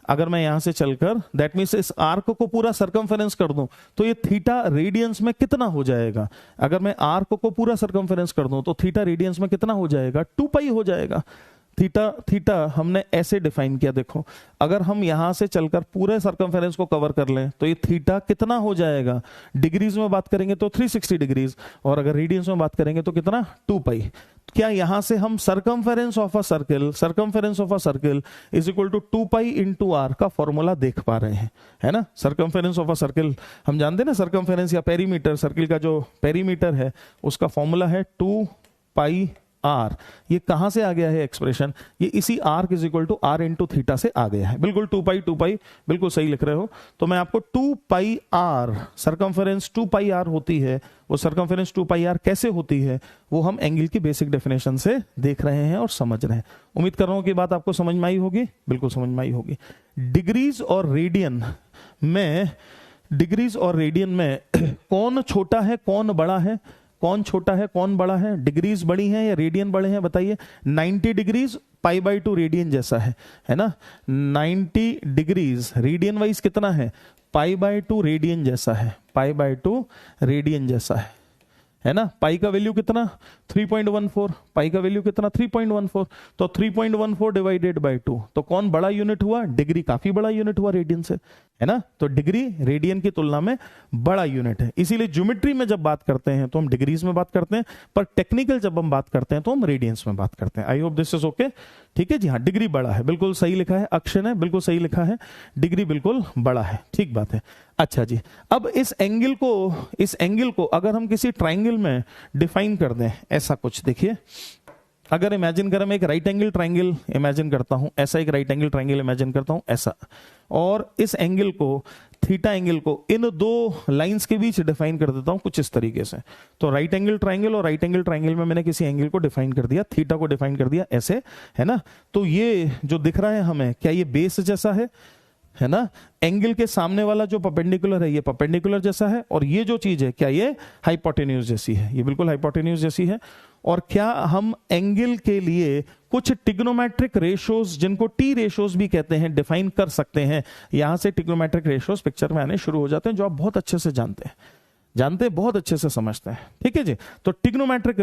अगर मैं यहां से चलकर, दैट मीन्स इस आर्क को पूरा सरकमफेरेंस कर दूं, तो ये थीटा रेडियंस में कितना हो जाएगा? अगर मैं आर्क को पूरा सरकमफेरेंस कर दूं तो थीटा रेडियंस में कितना हो जाएगा? 2π हो जाएगा। थीटा हमने ऐसे डिफाइन किया, देखो, अगर हम यहां से चलकर पूरे सरकमफेरेंस को कवर कर लें तो ये थीटा कितना हो जाएगा? डिग्रीज में बात करेंगे तो 360 डिग्रीज, और अगर रेडियंस में बात करेंगे तो कितना? 2π। क्या यहां से हम circumference of a circle is equal to 2π into r का फॉर्मूला देख पा रहे हैं, है ना। सरकमफेरेंस ऑफ अ सर्किल हम जानते हैं ना, सरकमफेरेंस या पेरीमीटर, सर्किल का जो पेरीमीटर है उसका फॉर्मूला है 2π आर। ये कहां से आ गया है एक्सप्रेशन? ये इसी arc is equal to R into theta से आ गया है। बिल्कुल 2π, बिल्कुल सही लिख रहे हो। तो मैं आपको 2π आर, सरकमफेरेंस 2π आर होती है, वो सरकमफेरेंस 2π आर कैसे होती है वो हम एंगल की बेसिक डेफिनेशन से देख रहे हैं और समझ रहे हैं। उम्मीद कर रहा हूं कि बात आपको समझ में आई होगी, बिल्कुल समझ में आई होगी। डिग्रीज और रेडियन में कौन छोटा है कौन बड़ा है? कौन छोटा है कौन बड़ा है? डिग्रीज बड़ी हैं या रेडियन बड़े हैं? बताइए। 90 डिग्रीज π/2 रेडियन जैसा है ना। 90 डिग्रीज रेडियन वाइज कितना है? π/2 रेडियन जैसा है, π/2 रेडियन जैसा है है ना। पाई का वैल्यू कितना 3.14, पाई का वैल्यू कितना 3.14, तो 3.14 डिवाइडेड बाय 2, तो कौन बड़ा यूनिट हुआ, डिग्री काफी बड़ा यूनिट हुआ रेडियन से, है ना। तो डिग्री रेडियन की तुलना में बड़ा यूनिट है, इसीलिए ज्योमेट्री में जब बात करते हैं तो हम डिग्रीज में बात करते हैं, पर टेक्निकल जब हम बात करते हैं तो हम रेडियंस में बात करते हैं। I hope this is okay, ठीक है जी। हाँ, डिग्री बड़ा है, बिल्कुल सही लिखा है, अक्षय ने बिल्कुल सही लिखा है, डिग्री बिल्कुल बड़ा है, ठीक बात है। अच्छा जी, अब इस एंगल को अगर हम किसी ट्राइंगल में डिफाइन कर दें, ऐसा कुछ देखिए, अगर इमेजिन करें मैं एक राइट एंगल ट्राइंगल इमेजिन करता हूं, ऐसा एक राइट एंगल ट्राइंगल इमेजिन करता हूं ऐसा, और इस एंगल को, थीटा एंगल को इन दो लाइंस के बीच डिफाइन कर देता हूं कुछ इस तरीके से। तो राइट एंगल ट्राइंगल और राइट एंगल ट्राइंगल में मैंने किसी एंगल को डिफाइन कर दिया, थीटा को डिफाइन कर दिया ऐसे, है ना। तो ये जो दिख रहा है हमें, क्या ये बेस जैसा है ना। एंगल के सामने वाला जो परपेंडिकुलर है ये परपेंडिकुलर जैसा है, और ये जो चीज है क्या ये हाइपोटेन्यूज जैसी है, ये बिल्कुल हाइपोटेन्यूज जैसी है। और क्या हम एंगल के लिए कुछ ट्रिग्नोमेट्रिक रेशियोज, जिनको टी रेशियोज भी कहते हैं, डिफाइन कर सकते हैं। यहां से ट्रिग्नोमेट्रिक रेशियोज पिक्चर में आने शुरू हो जाते हैं, जो आप बहुत अच्छे से जानते हैं, बहुत अच्छे से समझते हैं, ठीक है जी। तो ट्रिग्नोमेट्रिक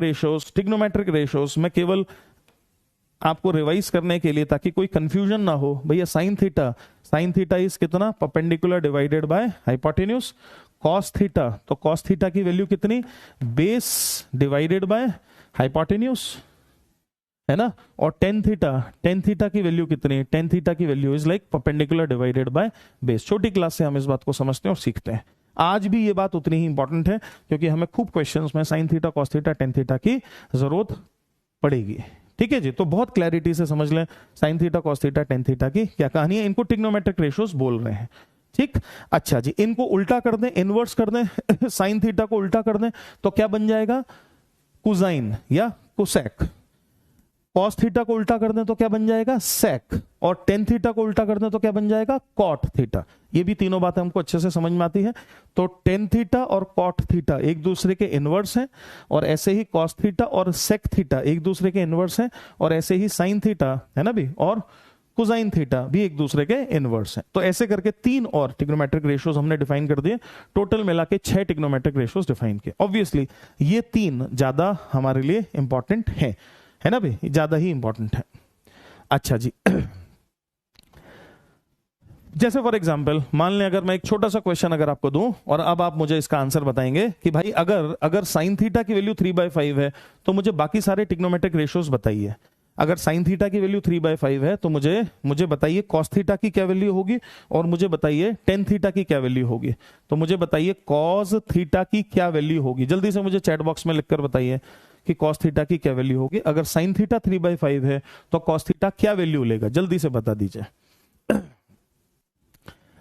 रेशियोज में केवल आपको रिवाइज करने के लिए, ताकि कोई कंफ्यूजन ना हो, भैया साइन थीटा इज कितना, perpendicular divided by hypotenuse. Cos theta, तो कॉस थीटा की वैल्यू कितनी, बेस डिवाइडेड बाय हाइपोटेन्यूज, है ना। और टेन थीटा की वैल्यू कितनी, टेन थीटा की value is like perpendicular divided by base. छोटी क्लास से हम इस बात को समझते हैं और सीखते हैं। आज भी ये बात उतनी ही इंपॉर्टेंट है, क्योंकि हमें खूब क्वेश्चंस में sign theta, cos theta, tan theta की जरूरत पड़ेगी, ठीक है जी। तो बहुत क्लैरिटी से समझ लें sign theta, cos theta, tan theta की क्या कहानी है, इनको ट्रिग्नोमेट्रिक रेशियोज बोल रहे हैं, ठीक। अच्छा जी, इनको उल्टा कर दें, इनवर्स कर दें साइन थीटा को उल्टा कर दें तो क्या बन जाएगा, कोसाइन या कोसेक। कॉस थीटा को उल्टा कर दें तो क्या बन जाएगा, सेक। और टेन थीटा को उल्टा कर दें तो क्या बन जाएगा, कॉट थीटा। ये भी तीनों बातें हमको अच्छे से समझ में आती है। तो टेन थीटा और कॉट थीटा एक दूसरे के इनवर्स हैं, और ऐसे ही कॉस थीटा और सेक थीटा एक दूसरे के इनवर्स हैं, और ऐसे ही साइन थीटा, है ना भी, और कोसाइन थीटा भी एक दूसरे के इनवर्स हैं। तो ऐसे करके तीन और ट्रिग्नोमेट्रिक रेशियोज हमने डिफाइन कर दिए, टोटल मिला के 6 ट्रिग्नोमेट्रिक रेशियोज डिफाइन किए। ऑब्वियसली ये तीन ज्यादा हमारे लिए इंपॉर्टेंट है ना भाई, ज्यादा ही इंपॉर्टेंट है। अच्छा जी, जैसे फॉर एग्जांपल मान लें अगर मैं एक छोटा सा क्वेश्चन अगर आपको दूं, और अब आप मुझे इसका आंसर बताएंगे कि भाई अगर साइन थीटा की वैल्यू 3/5 है तो मुझे बाकी सारे ट्रिग्नोमेट्रिक रेशियोज बताइए। अगर साइन थीटा की वैल्यू 3/5 है तो मुझे बताइए कॉस थीटा की क्या वैल्यू होगी, और मुझे बताइए टेन थीटा की क्या वैल्यू होगी। तो मुझे बताइए कॉस थीटा की क्या वैल्यू होगी, जल्दी से मुझे चैट बॉक्स में लिखकर बताइए कि कॉस थीटा की क्या वैल्यू होगी। अगर साइन थीटा 3/5 है तो कॉस थीटा क्या वैल्यू लेगा, जल्दी से बता दीजिए।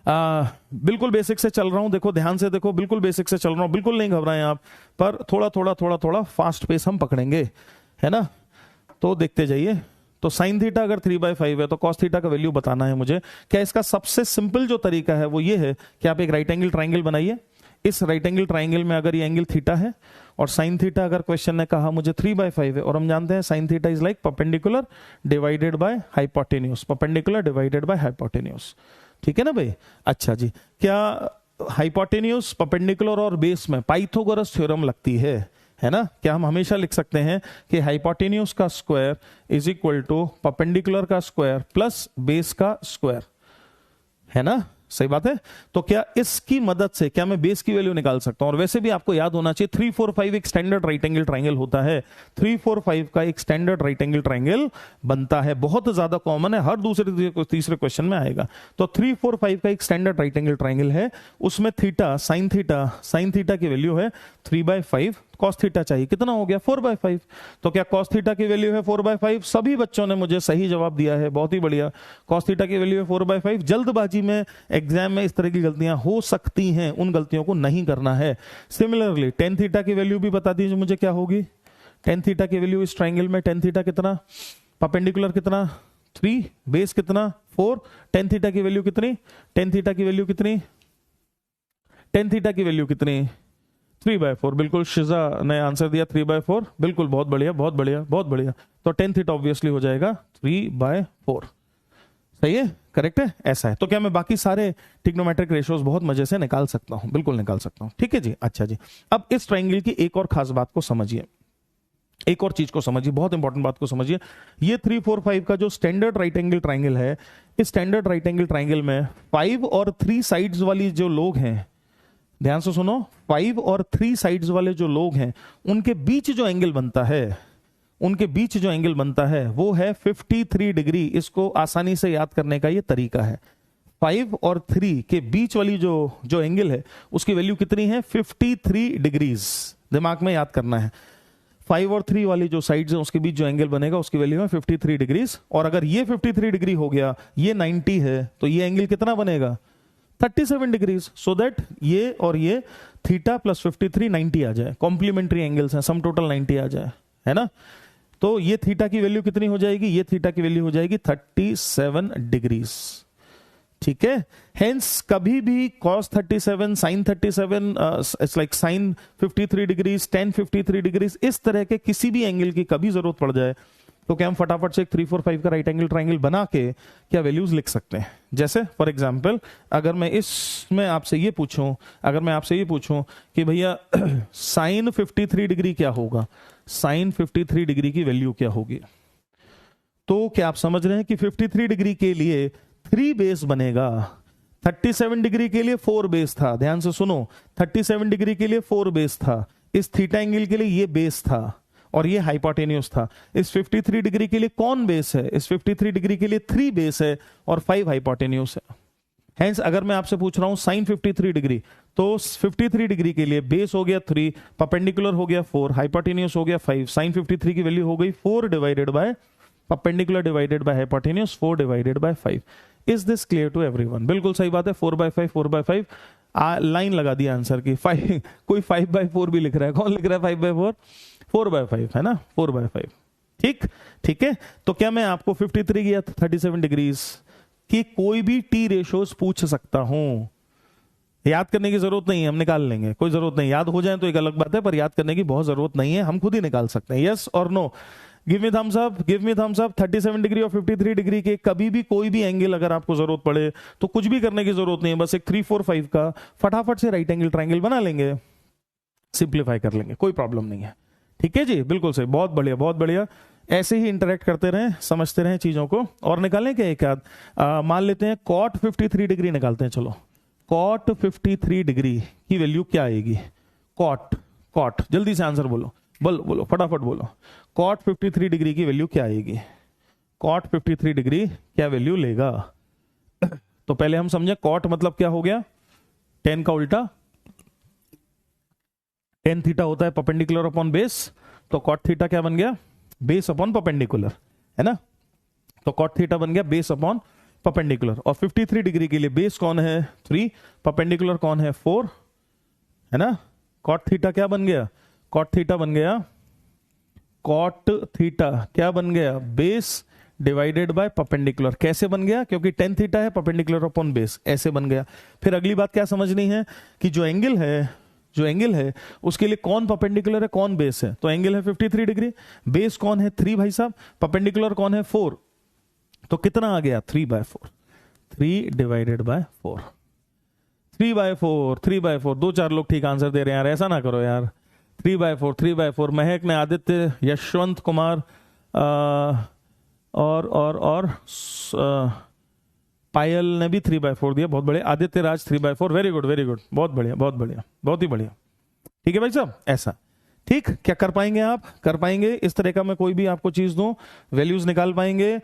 बिल्कुल बेसिक से चल रहा हूं, देखो ध्यान से देखो, बिल्कुल बेसिक से चल रहा हूं, बिल्कुल नहीं घबराएं आप, पर थोड़ा फास्ट पेस हम पकड़ेंगे, है ना। तो देखते जाइए। तो साइन थीटा अगर 3/5 है तो कॉस थीटा का वैल्यू बताना है मुझे। क्या इसका सबसे सिंपल जो तरीका है वो ये है कि आप एक राइट एंगल ट्राइंगल बनाइए। इस राइट एंगल ट्राइंगल में अगर ये एंगल थीटा है और साइन थीटा अगर क्वेश्चन ने कहा मुझे 3/5 है, और हम जानते हैं sign theta is like perpendicular divided by hypotenuse, perpendicular divided by hypotenuse, ठीक है ना भाई। अच्छा जी, क्या हाइपोटेन्यूज, परपेंडिकुलर और बेस में पाइथागोरस थ्योरम लगती है ना। क्या हम हमेशा लिख सकते हैं कि हाइपोटेन्यूज का square is equal to perpendicular का स्क्वायर प्लस बेस का स्क्वायर, है ना, सही बात है। तो क्या इसकी मदद से क्या मैं बेस की वैल्यू निकाल सकता हूं। और वैसे भी आपको याद होना चाहिए 3, 4, 5 एक स्टैंडर्ड राइट एंगल ट्राइंगल होता है, 3, 4, 5 का एक स्टैंडर्ड राइट एंगल ट्राइंगल बनता है, बहुत ज्यादा कॉमन है, हर दूसरे तीसरे क्वेश्चन में आएगा। तो 3, 4, 5 का एक स्टैंडर्ड राइट एंगल ट्राइंगल है, उसमें थीटा साइन थीटा की वैल्यू है 3/5, कॉस थीटा चाहिए, कितना हो गया 4/5। तो क्या कॉस थीटा की वैल्यू है 4/5, सभी बच्चों ने मुझे सही जवाब दिया है, बहुत ही बढ़िया। कॉस थीटा की वैल्यू है 4/5। जल्दबाजी में एग्जाम में इस तरह की गलतियां हो सकती हैं, उन गलतियों को नहीं करना है। सिमिलरली टेन थीटा की वैल्यू भी बता दीजिए मुझे क्या होगी। टेन थीटा की वैल्यू इस ट्राइंगल में, टेन थीटा कितना, परपेंडिकुलर कितना 3, बेस कितना 4, टेन थीटा की वैल्यू कितनी, टेन थीटा की वैल्यू कितनी, टेन थीटा की वैल्यू कितनी 3/4। बिल्कुल शिजा ने आंसर दिया 3/4, बिल्कुल बहुत बढ़िया बहुत बढ़िया बहुत बढ़िया। तो टेन थीटा ऑब्वियसली हो जाएगा 3/4, सही है। करेक्ट है, ऐसा है। तो क्या मैं बाकी सारे ट्रिग्नोमेट्रिक रेशियोज बहुत मजे से निकाल सकता हूं? बिल्कुल निकाल सकता हूं, ठीक है जी। अच्छा जी, अब इस ट्राइंगल की एक और खास बात को समझिए, एक और चीज को समझिए, बहुत इंपॉर्टेंट बात को समझिए। ये 3, 4, 5 का जो स्टैंडर्ड राइट एंगल ट्राइंगल है, इस स्टैंडर्ड राइट एंगल ट्राइंगल में 5 और 3 साइड्स वाली जो लोग हैं, ध्यान से सुनो, 5 और 3 साइड्स वाले जो लोग हैं, उनके बीच जो एंगल बनता है, उनके बीच जो एंगल बनता है वो है 53 डिग्री। इसको आसानी से याद करने का ये तरीका है। 5 और 3 के बीच वाली जो एंगल है उसकी वैल्यू कितनी है? 53 डिग्रीज। दिमाग में याद करना है। 5 और 3 वाली जो साइड्स हैं उसके बीच जो एंगल बनेगा उसकी वैल्यू है 53 डिग्रीज। और अगर ये 53 डिग्री हो गया, ये 90 है, तो ये एंगल कितना बनेगा? 37 डिग्रीज। सो दैट ये और ये थीटा प्लस 53 90 आ जाए। कॉम्प्लीमेंट्री एंगल्स हैं, सम टोटल 90 आ जाए, है ना। तो ये थीटा की वैल्यू कितनी हो जाएगी? ये थीटा की वैल्यू हो जाएगी 37 डिग्रीज, ठीक है। हेंस कभी भी cos 37, sin 37, it's like sin 53 degrees, tan 53 degrees, इस तरह के किसी भी एंगल की कभी जरूरत पड़ जाए तो क्या हम फटाफट से एक 3, 4, 5 का राइट एंगल ट्राइंगल बना के क्या वैल्यूज लिख सकते हैं? जैसे फॉर एग्जांपल अगर मैं इसमें आपसे ये पूछूं, अगर मैं आपसे ये पूछूं कि भैया sin 53 डिग्री क्या होगा, sin 53 डिग्री की वैल्यू क्या होगी, तो क्या आप समझ रहे हैं कि 53 डिग्री के लिए 3 बेस बनेगा, 37 डिग्री के लिए 4 बेस था। ध्यान से सुनो, 37 डिग्री के लिए 4 बेस था, इस थीटा एंगल के लिए ये बेस था और ये हाइपोटेन्यूज था। इस 53 डिग्री के लिए कौन बेस है? इस 53 डिग्री के लिए 3 बेस है और 5 हाइपोटेन्यूज है। हेंस अगर मैं आपसे पूछ रहा हूं साइन 53 डिग्री, तो 53 डिग्री के लिए बेस हो गया 3, परपेंडिकुलर हो गया 4, हाइपोटेन्यूज हो गया 5। साइन 53 की वैल्यू हो गई 4 divided by perpendicular divided by hypotenuse 4 divided by 5। Is this clear to everyone? बिल्कुल सही बात है। 4/5 4/5 लाइन लगा दी आंसर की। 5 कोई 5/4 भी लिख रहा है, कौन लिख रहा है 5/4? 4/5 है ना, 4/5। ठीक, ठीक है। तो क्या मैं आपको 53 या 37 डिग्रीज की कोई भी टी रेशियोज पूछ सकता हूं? याद करने की जरूरत नहीं है, हम निकाल लेंगे, कोई जरूरत नहीं। याद हो जाए तो एक अलग बात है, पर याद करने की बहुत जरूरत नहीं है, हम खुद ही निकाल सकते हैं। यस और no? Give me thumbs up, give me thumbs up. 37 degree और 53 डिग्री के कभी भी कोई भी एंगल अगर आपको जरूरत पड़े तो कुछ भी करने की जरूरत नहीं है, बस एक 3, 4, 5 का फटाफट से राइट एंगल ट्राइंगल बना लेंगे, सिंप्लीफाई कर लेंगे, कोई प्रॉब्लम नहीं है। ठीक है जी, बिल्कुल सही, बहुत बढ़िया बहुत बढ़िया। ऐसे ही इंटरेक्ट करते रहें, समझते रहें चीजों को। और निकालें क्या एक आध? मान लेते हैं cot 53 डिग्री निकालते हैं। चलो, cot 53 डिग्री की वैल्यू क्या आएगी? cot जल्दी से आंसर बोलो, बोलो फटाफट बोलो। cot 53 डिग्री की वैल्यू क्या आएगी? cot 53 डिग्री क्या वैल्यू लेगा? तो पहले हम समझे cot मतलब क्या हो गया? tan का उल्टा। tan थीटा होता है परपेंडिकुलर अपॉन बेस, तो cot थीटा क्या बन गया? बेस अपॉन परपेंडिकुलर, है ना। तो cot थीटा बन गया बेस अपॉन परपेंडिकुलर। और 53 डिग्री के लिए बेस कौन है? 3, परपेंडिकुलर कौन है? 4, है ना। cot थीटा क्या बन गया? cot थीटा बन गया, cot थीटा क्या बन गया? Base divided by perpendicular. कैसे बन गया? क्योंकि tan थीटा है परपेंडिकुलर अपॉन बेस, ऐसे बन गया। फिर अगली बात क्या समझनी है कि जो एंगल है उसके लिए कौन परपेंडिकुलर है, कौन बेस है? तो एंगल है 53 डिग्री, बेस कौन है? 3 भाई साहब, परपेंडिकुलर कौन है? 4। तो कितना आ गया? 3/4, 3 डिवाइडेड बाय 4, 3/4, 3/4। 2-4 लोग ठीक आंसर दे रहे हैं यार, ऐसा ना करो यार। 3/4, 3/4। महक ने, आदित्य, यशवंत कुमार और पायल ने भी 3/4 दिया, बहुत बढ़िया। Aditya Raj 3/4, very good very good, बहुत बढ़िया बहुत बढ़िया, बहुत ही बढ़िया। ठीक है भाई साहब, ऐसा ठीक। क्या कर पाएंगे आप? कर पाएंगे। इस तरह का मैं कोई भी आपको चीज दूं, वैल्यूज निकाल पाएंगे।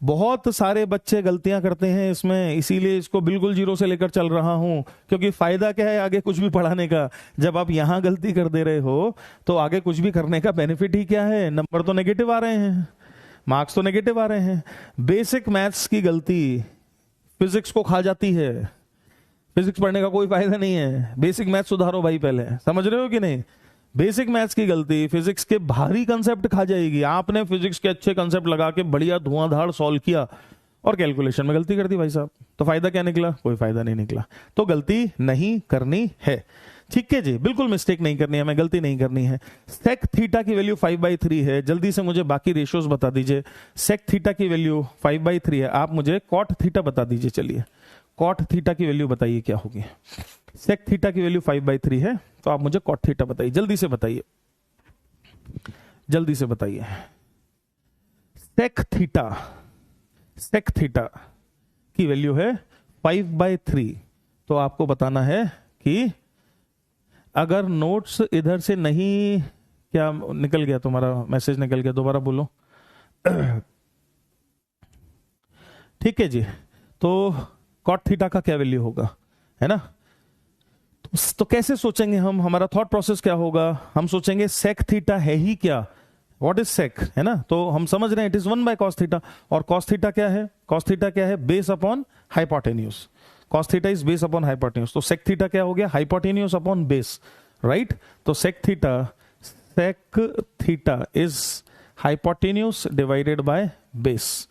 बहुत सारे बच्चे गलतियां करते हैं इसमें, इसीलिए इसको बिल्कुल 0 से लेकर चल रहा हूं, क्योंकि फायदा क्या है आगे कुछ भी पढ़ाने का? जब आप यहां गलती कर दे रहे हो तो आगे कुछ भी करने का बेनिफिट ही क्या है? नंबर तो नेगेटिव आ रहे हैं, मार्क्स तो नेगेटिव आ रहे हैं। बेसिक मैथ्स की गलती फिजिक्स को खा जाती है। फिजिक्स पढ़ने का कोई फायदा नहीं है, बेसिक मैथ्स सुधारो भाई पहले, समझ रहे हो कि नहीं? बेसिक मैथ्स की गलती फिजिक्स के भारी कंसेप्ट खा जाएगी। आपने फिजिक्स के अच्छे कंसेप्ट लगा के बढ़िया धुआंधार सॉल्व किया और कैलकुलेशन में गलती कर दी भाई साहब, तो फायदा क्या निकला? कोई फायदा नहीं निकला। तो गलती नहीं करनी है। ठीक है जी, बिल्कुल मिस्टेक नहीं करनी है, हमें गलती नहीं करनी है। सेक थीटा की वैल्यू 5/3 है, जल्दी से मुझे बाकी रेशियोज बता दीजिए। सेक थीटा की वैल्यू 5/3 है, आप मुझे कॉट थीटा बता दीजिए। चलिए कॉट थीटा की वैल्यू बताइए क्या होगी। सेक थीटा की वैल्यू 5/3 है, तो आप मुझे कॉट थीटा बताइए, जल्दी से बताइए, जल्दी से बताइए। सेक थीटा की वैल्यू है 5/3, तो आपको बताना है कि अगर नोट्स इधर से नहीं, क्या निकल गया तुम्हारा मैसेज, निकल गया, दोबारा बोलो। ठीक है जी, तो कॉट थीटा का क्या वैल्यू होगा, है ना। तो कैसे सोचेंगे हम, हमारा थॉट प्रोसेस क्या होगा, हम सोचेंगे सेक थीटा है ही क्या, व्हाट इज सेक, है ना। तो हम समझ रहे हैं इट इज 1/cos थीटा, और cos थीटा क्या है, cos थीटा क्या है, base upon hypotenuse. cos theta is base upon hypotenuse, तो सेक थीटा क्या हो गया, हाइपोटेन्यूज अपॉन बेस, राइट। तो sec theta is hypotenuse divided by base,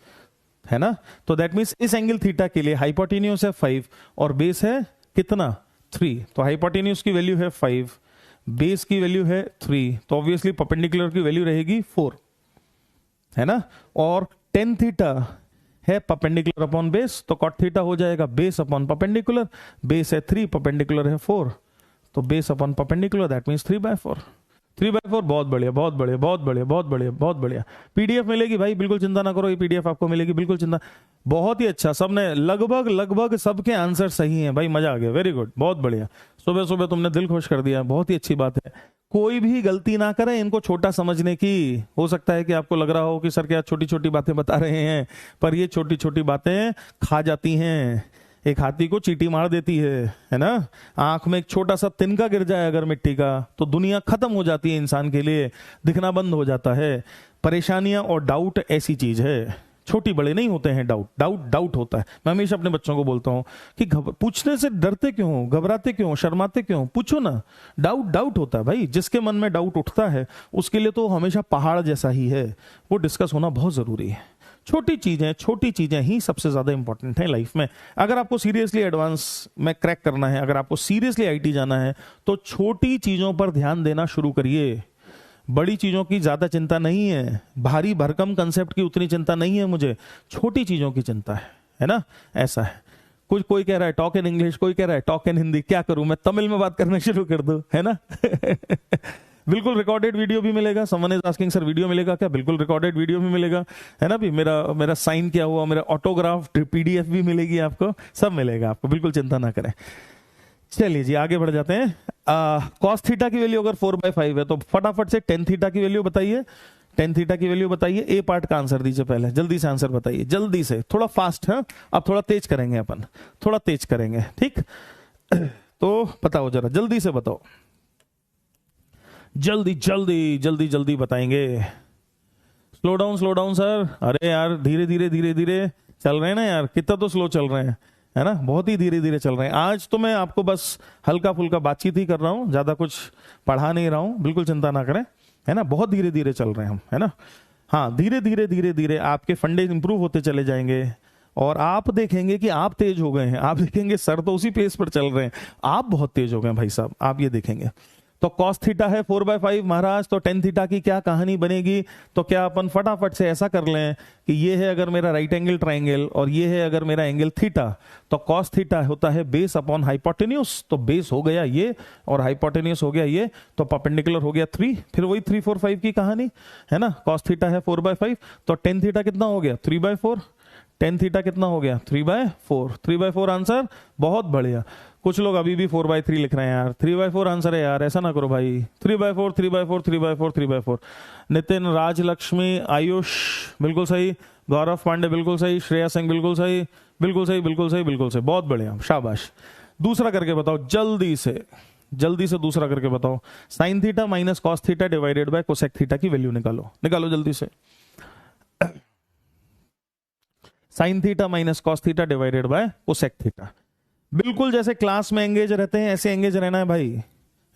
है ना। तो दैट मीन्स इस एंगल थीटा के लिए हाइपोटेन्यूज है 5 और बेस है कितना, 3। तो हाइपोटेन्यूज की वैल्यू है 5, बेस की वैल्यू है 3, तो ऑब्वियसली परपेंडिकुलर की वैल्यू रहेगी 4, है ना। और टेन थीटा है परपेंडिकुलर अपॉन बेस, तो कॉट थीटा हो जाएगा बेस अपॉन परपेंडिकुलर, बेस है 3, परपेंडिकुलर है 4, तो base upon perpendicular that means 3/4। 3/4, बहुत बढ़िया, बहुत बढ़िया, बहुत बढ़िया, बहुत बढ़िया, बहुत बढ़िया। पीडीएफ मिलेगी भाई, बिल्कुल चिंता ना करो, ये पीडीएफ आपको मिलेगी, बिल्कुल चिंता। बहुत ही अच्छा, सबने लगभग सबके आंसर सही हैं भाई, मजा आ गया, वेरी गुड, बहुत बढ़िया। सुबह सुबह तुमने दिल खुश कर दिया, बहुत ही अच्छी बात है। कोई भी गलती ना करें इनको छोटा समझने की। हो सकता है कि आपको लग रहा हो कि सर क्या छोटी छोटी बातें बता रहे हैं, पर ये छोटी छोटी बातें खा जाती हैं, एक हाथी को चींटी मार देती है ना। आंख में एक छोटा सा तिनका गिर जाए अगर मिट्टी का, तो दुनिया खत्म हो जाती है इंसान के लिए, दिखना बंद हो जाता है। परेशानियां और डाउट ऐसी चीज है, छोटी बड़े नहीं होते हैं, डाउट होता है। मैं हमेशा अपने बच्चों को बोलता हूं कि पूछने से डरते क्यों हो, घबराते क्यों, शर्माते क्यों, पूछो ना। डाउट होता है भाई, जिसके मन में डाउट उठता है उसके लिए तो हमेशा पहाड़ जैसा ही है, वो डिस्कस होना बहुत जरूरी है। छोटी चीजें ही सबसे ज्यादा इंपॉर्टेंट है लाइफ में। अगर आपको सीरियसली एडवांस में क्रैक करना है, अगर आपको सीरियसली आईटी जाना है, तो छोटी चीजों पर ध्यान देना शुरू करिए। बड़ी चीजों की ज्यादा चिंता नहीं है, भारी भरकम कंसेप्ट की उतनी चिंता नहीं है मुझे, छोटी चीजों की चिंता है ना। ऐसा है, कोई कह रहा है टॉक इन इंग्लिश, कोई कह रहा है टॉक इन हिंदी, क्या करूं मैं, तमिल में बात करना शुरू कर दूं, है ना। बिल्कुल रिकॉर्डेड वीडियो भी मिलेगा। Someone is asking sir video मिलेगा क्या, बिल्कुल रिकॉर्डेड वीडियो भी मिलेगा, है ना भी। मेरा साइन किया हुआ, मेरा ऑटोग्राफ पीडीएफ भी मिलेगी आपको, सब मिलेगा आपको, बिल्कुल चिंता ना करें। चलिए जी आगे बढ़ जाते हैं। कॉस थीटा की वैल्यू अगर 4/5 है, तो फटाफट से टेन थीटा की वैल्यू बताइए, टेन थीटा की वैल्यू बताइए। ए पार्ट का आंसर दीजिए पहले, जल्दी से आंसर बताइए, जल्दी से, थोड़ा फास्ट है। अब थोड़ा तेज करेंगे अपन, थोड़ा तेज करेंगे, ठीक। तो बताओ जरा, जल्दी से बताओ, जल्दी बताएंगे। स्लो डाउन सर, अरे यार धीरे धीरे चल रहे हैं ना यार, कितना तो स्लो चल रहे हैं, है ना, बहुत ही धीरे चल रहे हैं। आज तो मैं आपको बस हल्का फुल्का बातचीत ही कर रहा हूं, ज्यादा कुछ पढ़ा नहीं रहा हूं, बिल्कुल चिंता ना करें, है ना। बहुत धीरे चल रहे हैं हम, है ना। हाँ, धीरे आपके फंडे इंप्रूव होते चले जाएंगे, और आप देखेंगे कि आप तेज हो गए हैं। आप देखेंगे सर तो उसी पेस पर चल रहे हैं, आप बहुत तेज हो गए हैं भाई साहब, आप ये देखेंगे। तो cos थीटा है 4/5 महाराज, तो टेन थीटा की क्या कहानी बनेगी। तो क्या अपन फटाफट से ऐसा कर लें कि ये है अगर मेरा राइट एंगल ट्राइंगल, और ये है अगर मेरा एंगल थीटा, तो cos थीटा होता है बेस अपॉन हाइपोटेन्यूज, तो बेस हो गया ये और हाइपोटेन्यूज हो गया ये, तो परपेंडिकुलर हो गया 3, फिर वही 3 4 5 की कहानी, है ना। cos थीटा है 4/5, तो टेन थीटा कितना हो गया 3/4, टेन थीटा कितना हो गया 3/4 आंसर, बहुत बढ़िया। कुछ लोग अभी भी 4/3 लिख रहे हैं यार, 3/4 आंसर है यार, ऐसा ना करो भाई। 3/4 नितिन, राजलक्ष्मी, आयुष बिल्कुल सही, गौरव पांडे बिल्कुल सही, श्रेया सिंह बिल्कुल सही, बहुत बढ़िया, शाबाश। दूसरा करके बताओ जल्दी से दूसरा करके बताओ। Sine theta minus cos theta divided by cosec theta की वैल्यू निकालो जल्दी से। Sine theta minus cos theta divided by cosec theta. बिल्कुल जैसे क्लास में एंगेज रहते हैं ऐसे एंगेज रहना है भाई,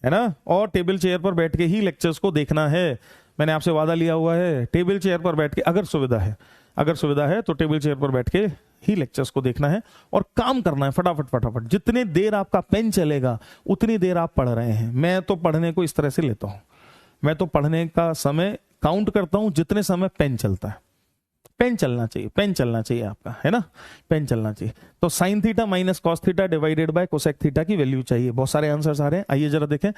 है ना। और टेबल चेयर पर बैठ के ही लेक्चर्स को देखना है, मैंने आपसे वादा लिया हुआ है। टेबल चेयर पर बैठ के, अगर सुविधा है, अगर सुविधा है तो टेबल चेयर पर बैठ के ही लेक्चर्स को देखना है और काम करना है फटाफट फटाफट। जितनी देर आपका पेन चलेगा उतनी देर आप पढ़ रहे हैं। मैं तो पढ़ने को इस तरह से लेता हूं, मैं तो पढ़ने का समय काउंट करता हूं जितने समय पेन चलता है। पेन चलना चाहिए, पेन चलना चाहिए आपका, है ना, पेन चलना चाहिए। तो sine theta minus cos theta divided by cosec theta की वैल्यू चाहिए। बहुत सारे आंसर्स आ रहे हैं, आइए जरा देखें।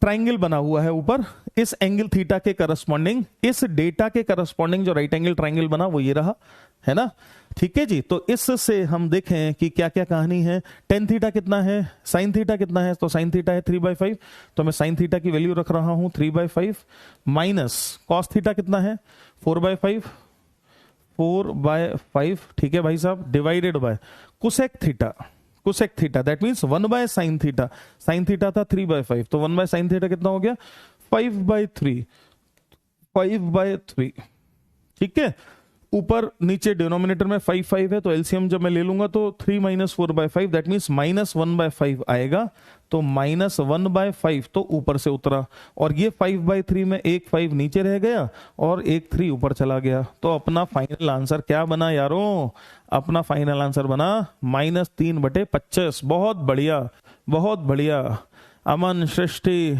ट्राइंगल बना हुआ है ऊपर, इस एंगल थीटा के करस्पॉन्डिंग, इस डेटा के करस्पॉन्डिंग जो राइट एंगल ट्राइंगल बना वो ये रहा, है ना, ठीक है जी। तो इससे हम देखें कि क्या क्या कहानी है। टेन थीटा कितना है, साइन थीटा कितना है, तो साइन थीटा है 3/5, तो मैं साइन थीटा की वैल्यू रख रहा हूं 3/5 माइनस कॉस थीटा कितना है 4/5, 4/5, ठीक है भाई साहब, divided by cosec theta, cosec theta that means 1/sin theta, sine theta था 3/5, तो 1/sin थीटा कितना हो गया 5/3, 5/3, ठीक है। ऊपर नीचे डिनोमिनेटर में 5 है, तो एलसीएम जब मैं ले लूंगा तो 3 - 4/5 दैट मींस -1/5 आएगा, तो -1/5 तो ऊपर से उतरा, और ये 5/3 में एक 5 नीचे रह गया और एक 3 ऊपर चला गया। तो अपना फाइनल आंसर क्या बना यारों, अपना फाइनल आंसर बना -3/25। बहुत बढ़िया, बहुत बढ़िया। अमन, सृष्टि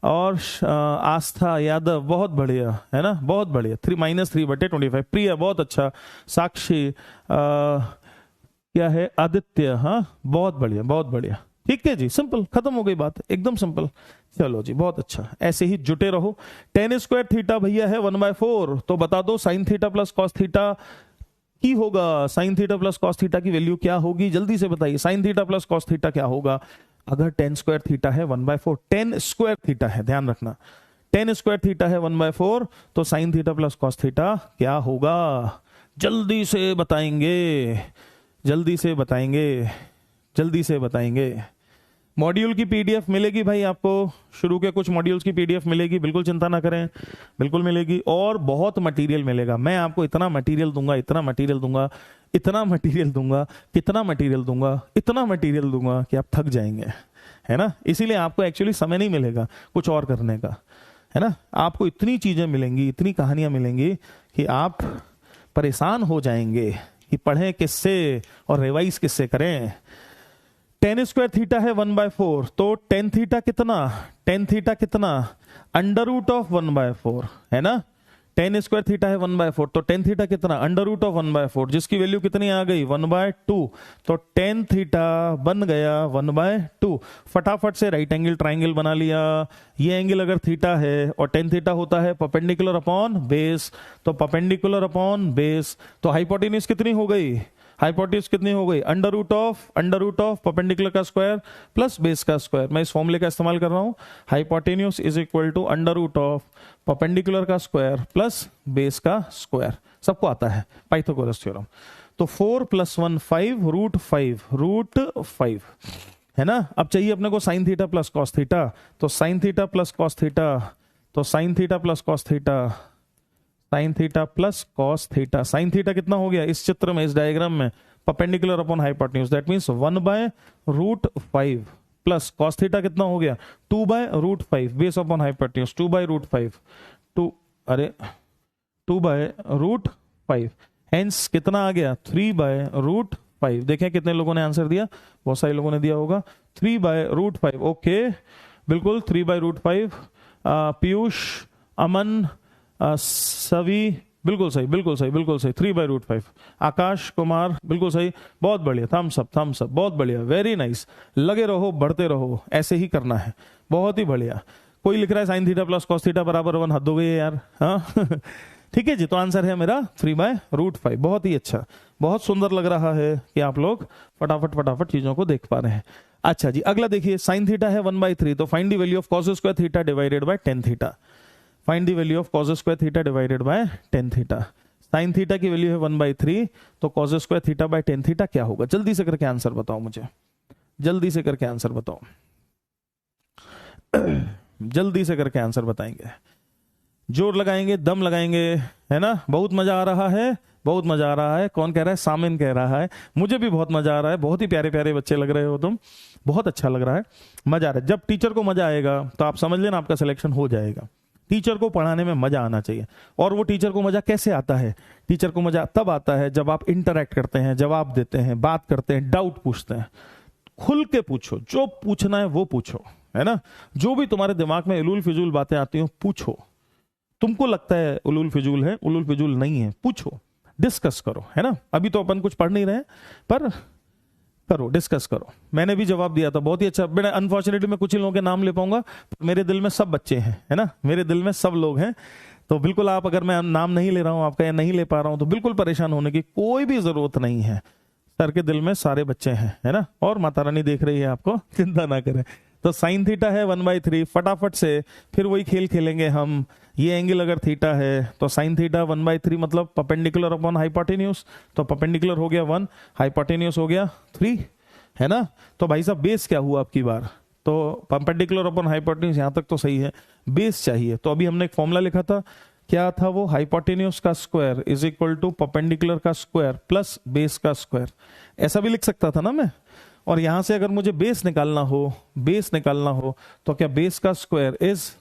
और आस्था यादव, बहुत बढ़िया, है ना, बहुत बढ़िया। -3/25। प्रिया बहुत अच्छा, साक्षी क्या है, आदित्य, हाँ बहुत बढ़िया, बहुत बढ़िया, ठीक है जी। सिंपल, खत्म हो गई बात, एकदम सिंपल। चलो जी, बहुत अच्छा, ऐसे ही जुटे रहो। tan स्क्वायर थीटा भैया है 1/4, तो बता दो sign theta plus cos theta की होगा, sign theta plus cos theta की वैल्यू क्या होगी, जल्दी से बताइए। Sign theta plus cos theta क्या होगा अगर tan स्क्वायर थीटा है 1/4, tan स्क्वायर थीटा है, ध्यान रखना, tan स्क्वायर थीटा है 1/4, तो sine theta plus cos theta क्या होगा, जल्दी से बताएंगे, जल्दी से बताएंगे, जल्दी से बताएंगे। मॉड्यूल की पीडीएफ मिलेगी भाई आपको, शुरू के कुछ मॉड्यूल्स की पीडीएफ मिलेगी, बिल्कुल चिंता ना करें, बिल्कुल मिलेगी। और बहुत मटेरियल मिलेगा, मैं आपको इतना मटेरियल दूंगा, इतना मटेरियल दूंगा, इतना मटेरियल दूंगा, कितना मटेरियल दूंगा, इतना मटेरियल दूंगा कि आप थक जाएंगे, है ना। इसीलिए आपको एक्चुअली समय नहीं मिलेगा कुछ और करने का, है ना। आपको इतनी चीजें मिलेंगी, इतनी कहानियां मिलेंगी कि आप परेशान हो जाएंगे कि पढ़ें किससे और रिवाइज किससे करें। tan स्क्वायर थीटा है 1/4, तो tan थीटा कितना, tan थीटा कितना √of 1/4, है ना। tan स्क्वायर थीटा है 1/4, तो tan थीटा कितना √of 1/4, जिसकी वैल्यू कितनी आ गई 1/2, तो tan थीटा बन गया 1/2। फटाफट से राइट एंगल ट्राइंगल बना लिया। ये एंगल अगर थीटा है और tan थीटा होता है परपेंडिकुलर अपॉन बेस, तो परपेंडिकुलर अपॉन बेस, तो हाइपोटेन्यूज कितनी हो गई, हाइपोटेन्यूज कितनी हो गई अंडर रूट ऑफ परपेंडिकुलर का स्क्वायर प्लस बेस का स्क्वायर। मैं इस फॉर्मूले का इस्तेमाल कर रहा हूं, hypotenuse is equal to under root of perpendicular का स्क्वायर प्लस बेस का स्क्वायर, सबको आता है पाइथागोरस थ्योरम। तो 4 + 1 5 √5 है ना। अब चाहिए अपने को sine theta plus cos theta, तो sine theta plus cos theta, तो sine theta plus cos theta, sine theta plus cos theta, sine theta कितना हो गया इस चित्र में, इस डायग्राम में, perpendicular upon hypotenuse that means 1/√5 plus cos theta कितना हो गया 2/√5 बेस अपॉन हाइपोटेन्यूज 2/√5 2/√5 हेंस कितना आ गया 3/√5। देखें कितने लोगों ने आंसर दिया, बहुत सारे लोगों ने दिया होगा 3/√5। ओके बिल्कुल 3/√5। पीयूष, अमन, सभी बिल्कुल सही, बिल्कुल सही, बिल्कुल सही 3/√5। आकाश कुमार बिल्कुल सही, बहुत बढ़िया, थम्स अप, थम्स अप, बहुत बढ़िया, वेरी नाइस। लगे रहो, बढ़ते रहो, ऐसे ही करना है, बहुत ही बढ़िया। कोई लिख रहा है sign theta plus cos theta बराबर 1, हद हो गई है यार, हाँ ठीक है जी। तो आंसर है मेरा 3/√5। बहुत ही अच्छा, बहुत सुंदर लग रहा है कि आप लोग फटाफट फटाफट चीजों को देख पा रहे हैं। अच्छा जी, अगला देखिए, साइन थीटा है 1/3, तो find the value of cos square theta divided by tan theta. Find the value of cos square theta divided by tan theta. Sine theta की वैल्यू है 1/3, तो cos square theta by tan theta क्या होगा, जल्दी से करके आंसर बताओ मुझे, जल्दी से करके आंसर बताओ जल्दी से करके आंसर बताएंगे, जोर लगाएंगे, दम लगाएंगे, है ना। बहुत मजा आ रहा है, बहुत मजा आ रहा है। कौन कह रहा है, सामिन कह रहा है, मुझे भी बहुत मजा आ रहा है, बहुत ही प्यारे प्यारे बच्चे लग रहे हो तुम, बहुत अच्छा लग रहा है, मजा आ रहा है। जब टीचर को मजा आएगा तो आप समझ लेना आपका सिलेक्शन हो जाएगा। टीचर को पढ़ाने में मजा आना चाहिए। और वो टीचर को मजा कैसे आता है? टीचर को मजा तब आता है जब आप इंटरैक्ट करते हैं, जवाब देते हैं, बात करते हैं, डाउट पूछते हैं। खुल के पूछो, जो पूछना है वो पूछो, है ना। जो भी तुम्हारे दिमाग में उलूल फिजूल बातें आती हो पूछो। तुमको लगता है उलूल फिजूल है, उलूल फिजूल नहीं है, पूछो, डिस्कस करो, है ना। अभी तो अपन कुछ पढ़ नहीं रहे पर करो, डिस्कस करो। मैंने भी जवाब दिया था, बहुत ही अच्छा। बेटा अनफॉर्चुनेटली मैं कुछ ही लोगों के नाम ले पाऊंगा, मेरे दिल में सब बच्चे हैं, है ना, मेरे दिल में सब लोग हैं। तो बिल्कुल आप, अगर मैं नाम नहीं ले रहा हूं आपका या नहीं ले पा रहा हूं, तो बिल्कुल परेशान होने की कोई भी जरूरत नहीं है। सर के दिल में सारे बच्चे हैं, है ना। और माता रानी देख रही है आपको, चिंता ना करें। तो साइन थीटा है 1/3, फटाफट से फिर वही खेल खेलेंगे हम। ये एंगल अगर थीटा है तो साइन थीटा 1/3 मतलब परपेंडिकुलर अपॉन हाइपोटेन्यूज, तो परपेंडिकुलर हो गया 1, हाइपोटेन्यूज हो गया 3, है ना। तो भाई साहब बेस क्या हुआ आपकी बार? तो परपेंडिकुलर अपॉन हाइपोटेन्यूज, यहां तक तो सही है, बेस चाहिए। तो अभी हमने एक फॉर्मूला लिखा था, क्या था वो? हाइपोटेन्यूज का square is equal to perpendicular का स्क्वायर प्लस बेस का स्क्वायर। ऐसा भी लिख सकता था ना मैं। और यहां से अगर मुझे बेस निकालना हो तो क्या बेस का स्क्वायर इज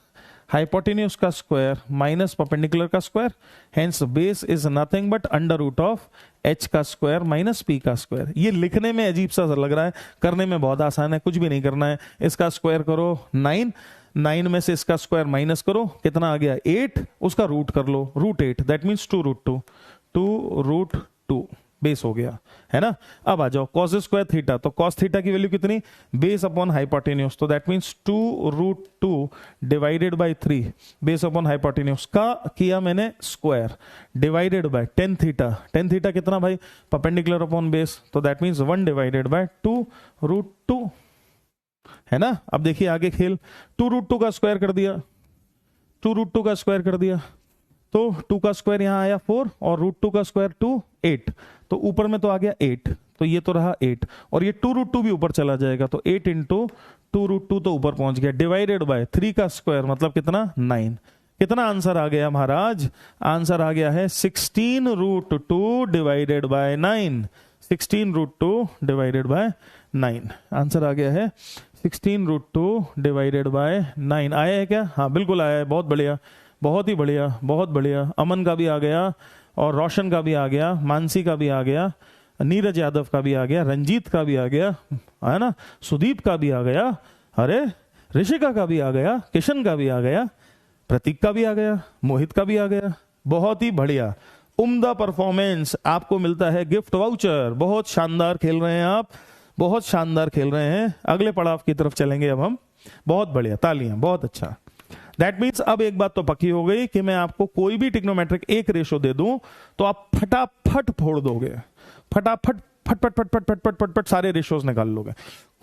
हाइपोटेन्यूज का स्क्वायर माइनस परपेंडिकुलर का square, hence base is nothing but under root of h का स्क्वायर माइनस p का स्क्वायर। ये लिखने में अजीब सा लग रहा है, करने में बहुत आसान है, कुछ भी नहीं करना है। इसका स्क्वायर करो 9 में से इसका स्क्वायर माइनस करो, कितना आ गया 8, उसका रूट कर लो √8, दैट मीन्स 2√2 बेस हो गया, है ना। अब आ जाओ कॉस स्क्वायर थीटा, तो कॉस थीटा की वैल्यू कितनी? बेस अपॉन हाइपोटेन्यूज, तो that means 2√2 divided by 3 base upon hypotenuse का किया मैंने square divided by tan theta कितना भाई? परपेंडिकुलर अपॉन बेस, तो दैट मीन्स 1 डिवाइडेड बाय 2√2, है ना। अब देखिए आगे खेल, 2√2 का स्क्वायर कर दिया, 2√2 का स्क्वायर कर दिया, तो 2 का स्क्वायर यहां आया 4 और √2 का स्क्वायर 2, 8, तो ऊपर में तो आ गया 8, तो ये तो रहा 8 और ये 2√2 भी ऊपर चला जाएगा, तो 8 इंटू 2√2 तो ऊपर पहुंच गया, डिवाइडेड बाय 3 का स्क्वायर मतलब कितना? 9। कितना आंसर आ गया महाराज? आंसर आ गया है 16√2 divided by 9, 16√2 divided by 9। Answer आ गया है 16√2 डिवाइडेड बाय 9। आया है क्या? हाँ बिल्कुल आया है, बहुत बढ़िया, बहुत ही बढ़िया, बहुत बढ़िया। अमन का भी आ गया और रोशन का भी आ गया, मानसी का भी आ गया, नीरज यादव का भी आ गया, रंजीत का भी आ गया, है ना, सुदीप का भी आ गया, अरे ऋषिका का भी आ गया, किशन का भी आ गया, प्रतीक का भी आ गया, मोहित का भी आ गया। बहुत ही बढ़िया, उम्दा परफॉर्मेंस। आपको मिलता है गिफ्ट वाउचर। बहुत शानदार खेल रहे हैं आप, बहुत शानदार खेल रहे हैं। अगले पड़ाव की तरफ चलेंगे अब हम। बहुत बढ़िया, तालियां, बहुत अच्छा। दैट मीन्स अब एक बात तो पक्की हो गई कि मैं आपको कोई भी ट्रिग्नोमेट्रिक एक रेशो दे दूं तो आप फटाफट फोड़ दोगे, फटाफट फट फट फट फट फट फट फट फट सारे रेशोज निकाल लोगे,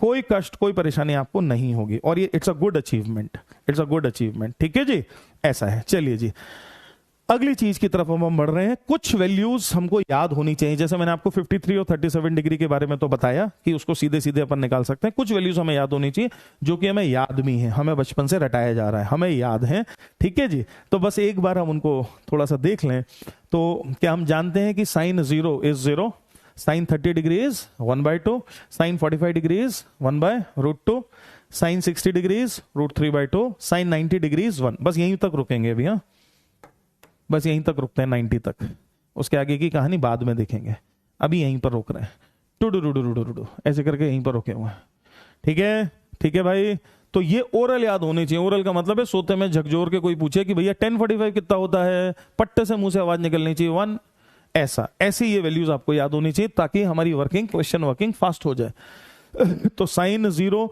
कोई कष्ट कोई परेशानी आपको नहीं होगी। और ये it's a good achievement, it's a good achievement. ठीक है जी, ऐसा है। चलिए जी, अगली चीज की तरफ हम बढ़ रहे हैं। कुछ वैल्यूज हमको याद होनी चाहिए, जैसे मैंने आपको 53 और 37 डिग्री के बारे में तो बताया कि उसको सीधे सीधे अपन निकाल सकते हैं। कुछ वैल्यूज हमें याद होनी चाहिए जो कि हमें याद भी है, हमें बचपन से रटाया जा रहा है, हमें याद है। ठीक है जी, तो बस एक बार हम उनको थोड़ा सा देख लें। तो क्या हम जानते हैं कि sine 0 is 0, sine 30 degree is 1/2, sine 45 degree is 1/√2, sine 60 degree is √3/2, sine 90 degree is 1। बस यहीं तक रुकेंगे अभी, हाँ बस यहीं तक रुकते हैं 90 तक, उसके आगे की कहानी बाद में देखेंगे। अभी यहीं पर रोक रहे हैं, टू ऐसे करके यहीं पर रुके हुए हैं। ठीक है, ठीक है भाई। तो ये ओरल याद होनी चाहिए। ओरल का मतलब है सोते में झकझोर के कोई पूछे कि भैया 1045 कितना होता है, पट्टे से मुंह से आवाज निकलनी चाहिए 1, ऐसा ऐसी ये वैल्यूज आपको याद होनी चाहिए ताकि हमारी वर्किंग, क्वेश्चन वर्किंग फास्ट हो जाए। तो sine 0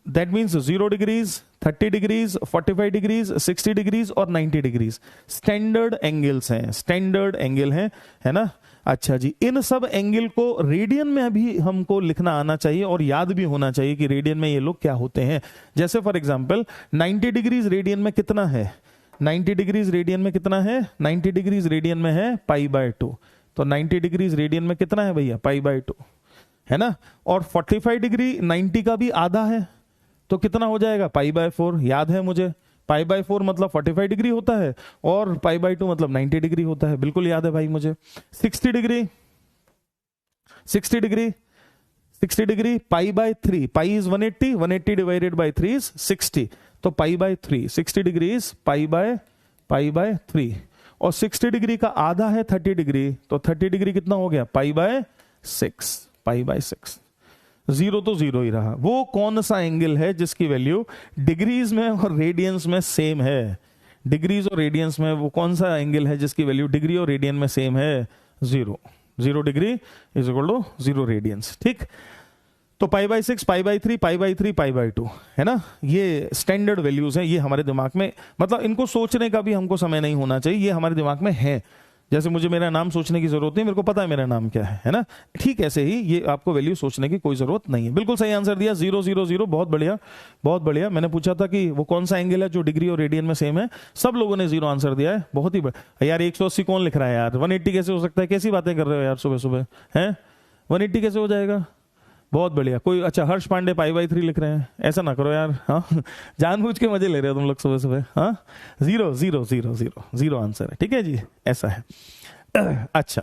that means 0 degrees, 30 degrees, 45 degrees, 60 degrees और 90 डिग्रीज स्टैंडर्ड एंगल्स हैं, स्टैंडर्ड एंगल हैं, है ना। अच्छा जी, इन सब एंगल को रेडियन में अभी हमको लिखना आना चाहिए और याद भी होना चाहिए कि रेडियन में ये लोग क्या होते हैं। जैसे फॉर एग्जांपल 90 डिग्रीज रेडियन में कितना है? 90 डिग्रीज रेडियन में कितना है? 90 डिग्रीज रेडियन में है π/2। तो 90 डिग्रीज रेडियन में कितना है भैया? π/2, है ना। और 45 डिग्री 90 का भी आधा है, तो कितना हो जाएगा? π/4। याद है मुझे, π/4 मतलब 45 डिग्री होता है और π/2 मतलब 90 डिग्री होता है, बिल्कुल याद है भाई मुझे। 60 degree, 60 degree, 60 degree π/3, pi is 180, 180 divided by 3 is 60, तो pi by 3, 60 degree pi by 3, और 60 डिग्री का आधा है 30 डिग्री, तो 30 डिग्री कितना हो गया, पाई बाय 6। जीरो तो जीरो ही रहा। वो कौन सा एंगल है जिसकी वैल्यू डिग्रीज में और रेडियंस में सेम है? डिग्रीज और रेडियंस में वो कौन सा एंगल है जिसकी वैल्यू डिग्री और रेडियन में सेम है? 0 degree is equal to 0 radians. ठीक, तो pi by 6, pi by 3, pi by 3, pi by 2, है ना, ये स्टैंडर्ड वैल्यूज हैं। ये हमारे दिमाग में, मतलब इनको सोचने का भी हमको समय नहीं होना चाहिए, ये हमारे दिमाग में है। जैसे मुझे मेरा नाम सोचने की जरूरत नहीं, मेरे को पता है मेरा नाम क्या है ना, ठीक ऐसे ही ये आपको वैल्यू सोचने की कोई जरूरत नहीं है। बिल्कुल सही आंसर दिया, 0 0 0, बहुत बढ़िया बहुत बढ़िया। मैंने पूछा था कि वो कौन सा एंगल है जो डिग्री और रेडियन में सेम है, सब लोगों ने 0 आंसर दिया है, बहुत ही बढ़िया। यार 180 कौन लिख रहा है यार, 180 कैसे हो सकता है? कैसी बातें कर रहे हो यार सुबह सुबह, हैं 180 कैसे हो जाएगा? बहुत बढ़िया। कोई, अच्छा हर्ष पांडे पाई बाय 3 लिख रहे हैं, ऐसा ना करो यार, हाँ जानबूझ के मजे ले रहे हो तुम लोग सुबह सुबह। हाँ 0 0 0 0 0 आंसर है, ठीक है जी, ऐसा है। अच्छा,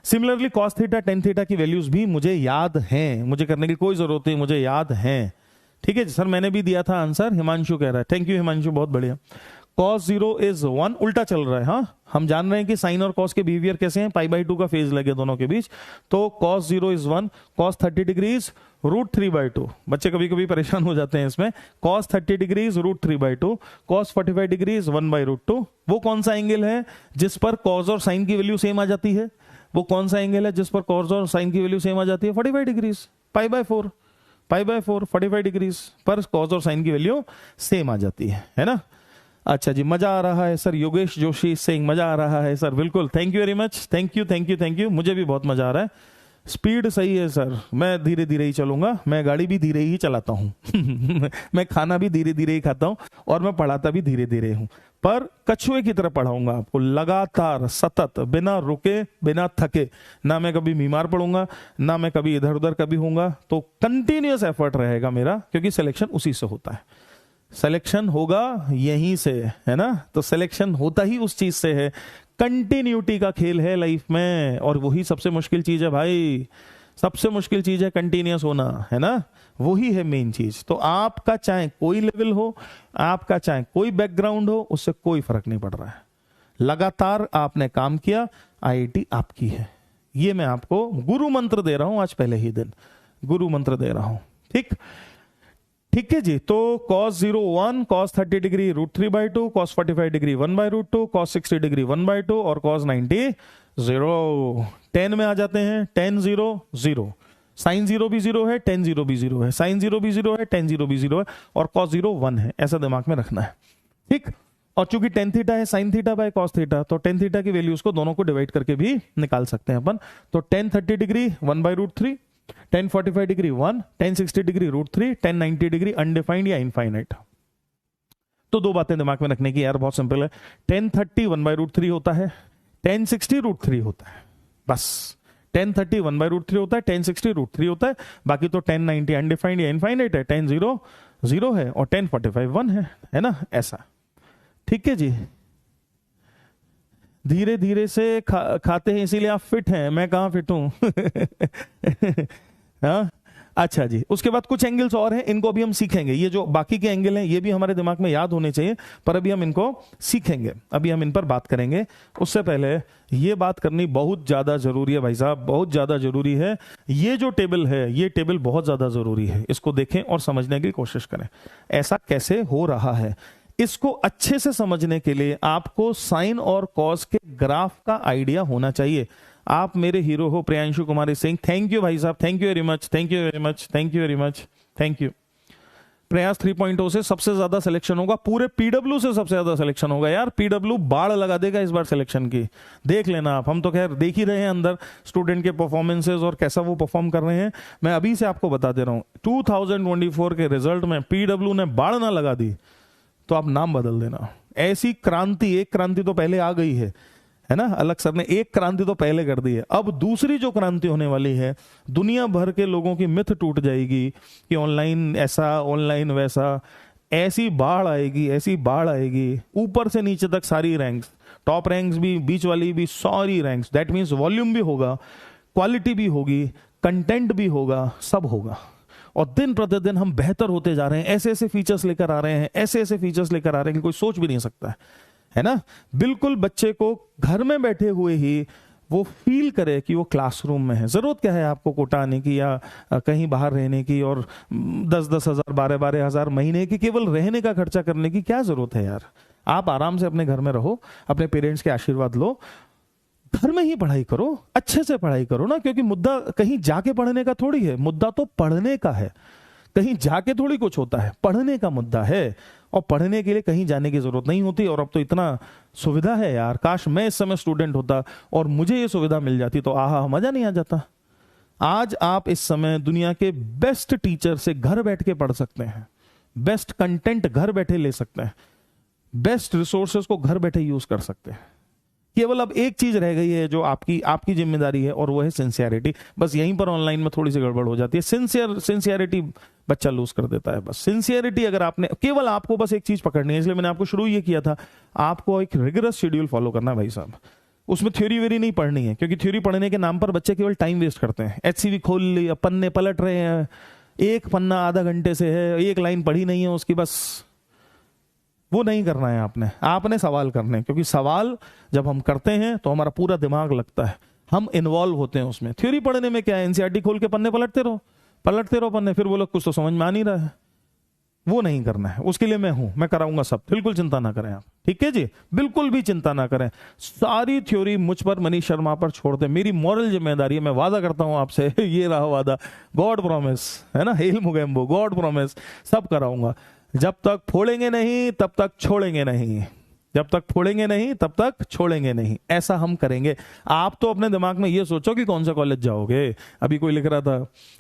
similarly cos theta tan theta की वैल्यूज भी मुझे याद हैं, मुझे करने की कोई जरूरत नहीं, मुझे याद हैं, ठीक है जी सर, मैंने भी दिया था आंसर, हिमांशु कह रहा है, थैंक यू हिमांशु, बहुत बढ़िया। cos 0 इज 1, उल्टा चल रहा है। हाँ, हम जान रहे हैं कि साइन और cos के बिहेवियर कैसे हैं, पाई बाय 2 का फेज लगे दोनों के बीच, तो cos 0 इज 1, cos 30 डिग्रीज √3/2। बच्चे कभी कभी परेशान हो जाते हैं इसमें, cos 30 डिग्रीज √3/2, cos 45 डिग्रीज 1/√2। वो कौन सा एंगल है जिस पर cos और साइन की वैल्यू सेम आ जाती है? वो कौन सा एंगल है जिस पर cos और साइन की वैल्यू सेम आ जाती है? 45 डिग्रीज, पाई बाय 4, 45 डिग्रीज पर cos और साइन की वैल्यू सेम आ जाती है ना। अच्छा जी, मजा आ रहा है सर, योगेश जोशी सिंह, मजा आ रहा है सर, बिल्कुल, thank you very much, thank you, मुझे भी बहुत मजा आ रहा है। स्पीड सही है सर, मैं धीरे धीरे ही चलूंगा, मैं गाड़ी भी धीरे ही चलाता हूँ मैं खाना भी धीरे धीरे ही खाता हूँ, और मैं पढ़ाता भी धीरे धीरे हूँ, पर कछुए की तरह पढ़ाऊंगा आपको, लगातार, सतत, बिना रुके, बिना थके। ना मैं कभी बीमार पड़ूंगा, ना मैं कभी इधर उधर कभी होऊंगा, तो कंटिन्यूअस एफर्ट रहेगा मेरा, क्योंकि सिलेक्शन उसी से होता है, सिलेक्शन होगा यहीं से, है ना, तो सिलेक्शन होता ही उस चीज से है। कंटिन्यूटी का खेल है लाइफ में, और वही सबसे मुश्किल चीज है भाई, सबसे मुश्किल चीज है कंटिन्यूअस होना, है ना, वही है मेन चीज। तो आपका चाहे कोई लेवल हो, आपका चाहे कोई बैकग्राउंड हो, उससे कोई फर्क नहीं पड़ रहा है, लगातार आपने काम किया, आईआईटी आपकी है। ये मैं आपको गुरु मंत्र दे रहा हूं, आज पहले ही दिन गुरु मंत्र दे रहा हूं, ठीक है जी। तो cos 0 1, cos 30 degree √3/2, cos 45 degree 1/√2, cos 60 degree 1/2, और cos 90 0। 10 में आ जाते हैं, tan 0 0, sin 0 भी 0 है, tan 0 भी 0 है, sin 0 भी 0 है, tan 0 भी 0 है, और cos 0 1 है, ऐसा दिमाग में रखना है, ठीक। और चूंकि tan थीटा है sin theta by cos theta, तो tan थीटा की वैल्यूज को दोनों को डिवाइड करके भी निकाल सकते हैं अपन। तो tan 30 degree 1/√3, tan 45 degree 1, tan 60 degree √3, tan 90 degree undefined या इनफाइनाइट। तो दो बातें दिमाग में रखने की यार, बहुत सिंपल है, tan 30 1/√3 होता है, tan 60 √3 होता है, बस tan 30 1/√3 होता है, tan 60 √3 होता है, बाकी तो tan 90 अनडिफाइंड या इनफाइनाइट है, tan 0 0 है, और tan 45 1 है ना, ऐसा, ठीक है जी। धीरे धीरे से खाते हैं, इसीलिए आप फिट हैं, मैं कहाँ फिट हूं हाँ, अच्छा जी। उसके बाद कुछ एंगल्स और हैं, इनको अभी हम सीखेंगे, ये जो बाकी के एंगल हैं ये भी हमारे दिमाग में याद होने चाहिए, पर अभी हम इनको सीखेंगे, अभी हम इन पर बात करेंगे। उससे पहले ये बात करनी बहुत ज्यादा जरूरी है भाई साहब, बहुत ज्यादा जरूरी है। ये जो टेबल है, ये टेबल बहुत ज्यादा जरूरी है, इसको देखें और समझने की कोशिश करें, ऐसा कैसे हो रहा है। इसको अच्छे से समझने के लिए आपको साइन और कॉस के ग्राफ का आइडिया होना चाहिए। आप मेरे हीरो हो प्रियांशु कुमारी सिंह, थैंक यू भाई साहब, thank you very much, thank you very much, thank you very much, thank you. प्रयास 3.0 से सबसे ज्यादा सिलेक्शन होगा, पूरे पीडब्ल्यू से सबसे ज्यादा सिलेक्शन होगा यार, पीडब्ल्यू बाढ़ लगा देगा इस बार सिलेक्शन की, देख लेना आप। हम तो खैर देख ही रहे हैं अंदर स्टूडेंट के परफॉर्मेंसेज और कैसा वो परफॉर्म कर रहे हैं। मैं अभी से आपको बता दे रहा हूं, 2024 के रिजल्ट में पीडब्ल्यू ने बाढ़ ना लगा दी तो आप नाम बदल देना। ऐसी क्रांति, एक क्रांति तो पहले आ गई है ना, अलग सर ने एक क्रांति तो पहले कर दी है, अब दूसरी जो क्रांति होने वाली है, दुनिया भर के लोगों की मिथ टूट जाएगी कि ऑनलाइन ऐसा, ऑनलाइन वैसा, ऐसी बाढ़ आएगी, ऐसी बाढ़ आएगी, ऊपर से नीचे तक सारी रैंक्स, टॉप रैंक्स भी, बीच वाली भी, सारी रैंक्स। दैट मीन्स वॉल्यूम भी होगा, क्वालिटी भी होगी, कंटेंट भी होगा, सब होगा। और दिन प्रतिदिन हम बेहतर होते जा रहे हैं, ऐसे ऐसे फीचर्स लेकर आ रहे हैं, ऐसे ऐसे फीचर्स लेकर आ रहे हैं कि कोई सोच भी नहीं सकता है ना। बिल्कुल बच्चे को घर में बैठे हुए ही वो फील करे कि वो क्लासरूम में है। जरूरत क्या है आपको कोटा आने की या कहीं बाहर रहने की और 10-10 हजार 12-12 हजार महीने की केवल रहने का खर्चा करने की क्या जरूरत है यार। आप आराम से अपने घर में रहो, अपने पेरेंट्स के आशीर्वाद लो, घर में ही पढ़ाई करो, अच्छे से पढ़ाई करो ना, क्योंकि मुद्दा कहीं जाके पढ़ने का थोड़ी है, मुद्दा तो पढ़ने का है। कहीं जाके थोड़ी कुछ होता है, पढ़ने का मुद्दा है। और पढ़ने के लिए कहीं जाने की जरूरत नहीं होती। और अब तो इतना सुविधा है यार, काश मैं इस समय स्टूडेंट होता और मुझे ये सुविधा मिल जाती तो आहा मजा नहीं आ जाता। आज आप इस समय दुनिया के बेस्ट टीचर से घर बैठ के पढ़ सकते हैं, बेस्ट कंटेंट घर बैठे ले सकते हैं, बेस्ट रिसोर्सेज को घर बैठे यूज कर सकते हैं। केवल अब एक चीज रह गई है जो आपकी जिम्मेदारी है, और वो है सिंसियरिटी। बस यहीं पर ऑनलाइन में थोड़ी सी गड़बड़ हो जाती है। सिंसियरिटी बच्चा लूज कर देता है। बस सिंसियरिटी अगर आपने, केवल आपको बस एक चीज पकड़नी है, इसलिए मैंने आपको शुरू ये किया था, आपको एक रिगरस शेड्यूल फॉलो करना है भाई साहब। उसमें थ्योरी वेरी नहीं पढ़नी है, क्योंकि थ्योरी पढ़ने के नाम पर बच्चे केवल टाइम वेस्ट करते हैं। HCV खोल लिया, पन्ने पलट रहे हैं, एक पन्ना आधा घंटे से है, एक लाइन पढ़ी नहीं है उसकी, बस वो नहीं करना है। आपने सवाल करने हैं, क्योंकि सवाल जब हम करते हैं तो हमारा पूरा दिमाग लगता है, हम इन्वॉल्व होते हैं उसमें। थ्योरी पढ़ने में क्या है, NCERT खोल के पन्ने पलटते रहो पन्ने, फिर वो लोग कुछ तो समझ में आ नहीं रहा है। वो नहीं करना है, उसके लिए मैं हूं, मैं कराऊंगा सब, बिल्कुल चिंता ना करें आप, ठीक है जी, बिल्कुल भी चिंता ना करें। सारी थ्योरी मुझ पर, मनीष शर्मा पर छोड़ दे, मेरी मॉरल जिम्मेदारी है। मैं वादा करता हूं आपसे, ये रहा वादा, गॉड प्रॉमिस है ना, हेल मुगेम्बो, गॉड प्रॉमिस, सब कराऊंगा। जब तक फोड़ेंगे नहीं तब तक छोड़ेंगे नहीं, जब तक फोड़ेंगे नहीं तब तक छोड़ेंगे नहीं, ऐसा हम करेंगे। आप तो अपने दिमाग में ये सोचो कि कौन सा कॉलेज जाओगे। अभी कोई लिख रहा था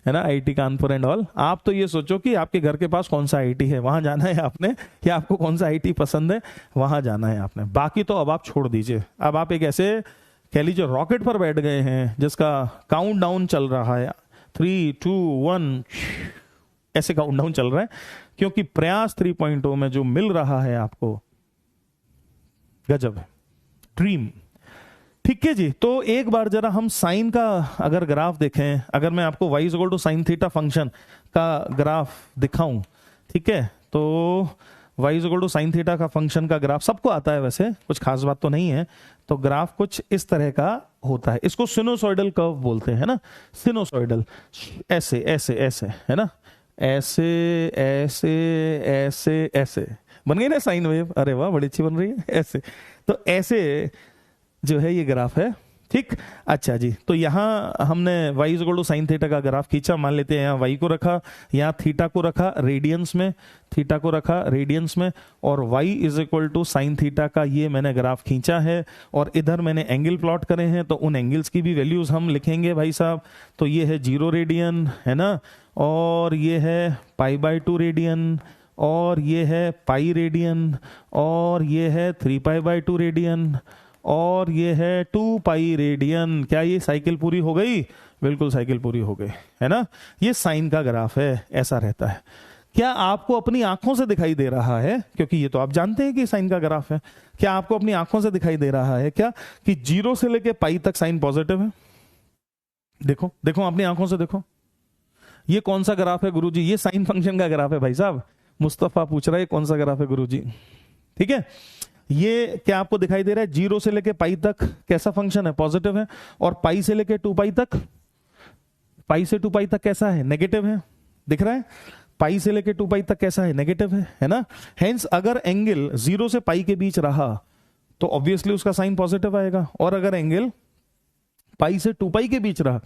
है ना, IIT कानपुर एंड ऑल। आप तो ये सोचो कि आपके घर के पास कौन सा IIT है, वहां जाना है आपने, या आपको कौन सा IIT पसंद है, वहां जाना है आपने। बाकी तो अब आप छोड़ दीजिए। अब आप एक ऐसे कह लीजिए रॉकेट पर बैठ गए हैं जिसका काउंट डाउन चल रहा है, 3, 2, 1 ऐसे काउंट डाउन चल रहा है, क्योंकि प्रयास 3.0 में जो मिल रहा है आपको, गजब है, ड्रीम। ठीक है जी, तो एक बार जरा हम साइन का अगर ग्राफ देखें, अगर मैं आपको y = sin थीटा फंक्शन का ग्राफ दिखाऊं, ठीक है, तो y = sin थीटा का फंक्शन का ग्राफ सबको आता है, वैसे कुछ खास बात तो नहीं है। तो ग्राफ कुछ इस तरह का होता है, इसको सिनोसॉइडल कर्व बोलते हैं ना, सिनोसॉइडल, ऐसे ऐसे ऐसे है ना, ऐसे ऐसे ऐसे ऐसे बन गई ना साइन वेव, अरे वाह बड़ी अच्छी बन रही है, ऐसे। तो ऐसे जो है ये ग्राफ है, ठीक। अच्छा जी, तो यहाँ हमने y = sin थीटा का ग्राफ खींचा, मान लेते हैं यहाँ y को रखा, यहाँ थीटा को रखा रेडियंस में, थीटा को रखा रेडियंस में, और y = sin थीटा का ये मैंने ग्राफ खींचा है, और इधर मैंने एंगल प्लॉट करे हैं, तो उन एंगल्स की भी वैल्यूज हम लिखेंगे भाई साहब। तो ये है 0 रेडियन है ना, और ये है π/2 रेडियन, और ये है पाई रेडियन, और ये है 3π/2 रेडियन, और ये है 2π रेडियन। क्या ये साइकिल पूरी हो गई? बिल्कुल साइकिल पूरी हो गई है ना। ये साइन का ग्राफ है, ऐसा रहता है। क्या आपको अपनी आंखों से दिखाई दे रहा है? क्योंकि ये तो आप जानते हैं कि साइन का ग्राफ है। क्या आपको अपनी आंखों से दिखाई दे रहा है क्या कि 0 से लेके पाई तक साइन पॉजिटिव है? देखो देखो, अपनी आंखों से देखो, ये कौन सा ग्राफ है गुरुजी? ये साइन फंक्शन का ग्राफ है भाई साहब। मुस्तफा पूछ रहा है कौन सा ग्राफ है गुरुजी, ठीक है। ये क्या आपको दिखाई दे रहा है? 0 से लेके पाई तक कैसा फंक्शन है? पॉजिटिव है। और पाई से लेके 2π तक, पाई से 2π तक कैसा है? नेगेटिव है। दिख रहा है? पाई से लेके 2π तक कैसा है? नेगेटिव है ना। हेंस अगर एंगल 0 से पाई के बीच रहा तो ऑब्वियसली उसका साइन पॉजिटिव आएगा, और अगर एंगल पाई से 2π के बीच रहा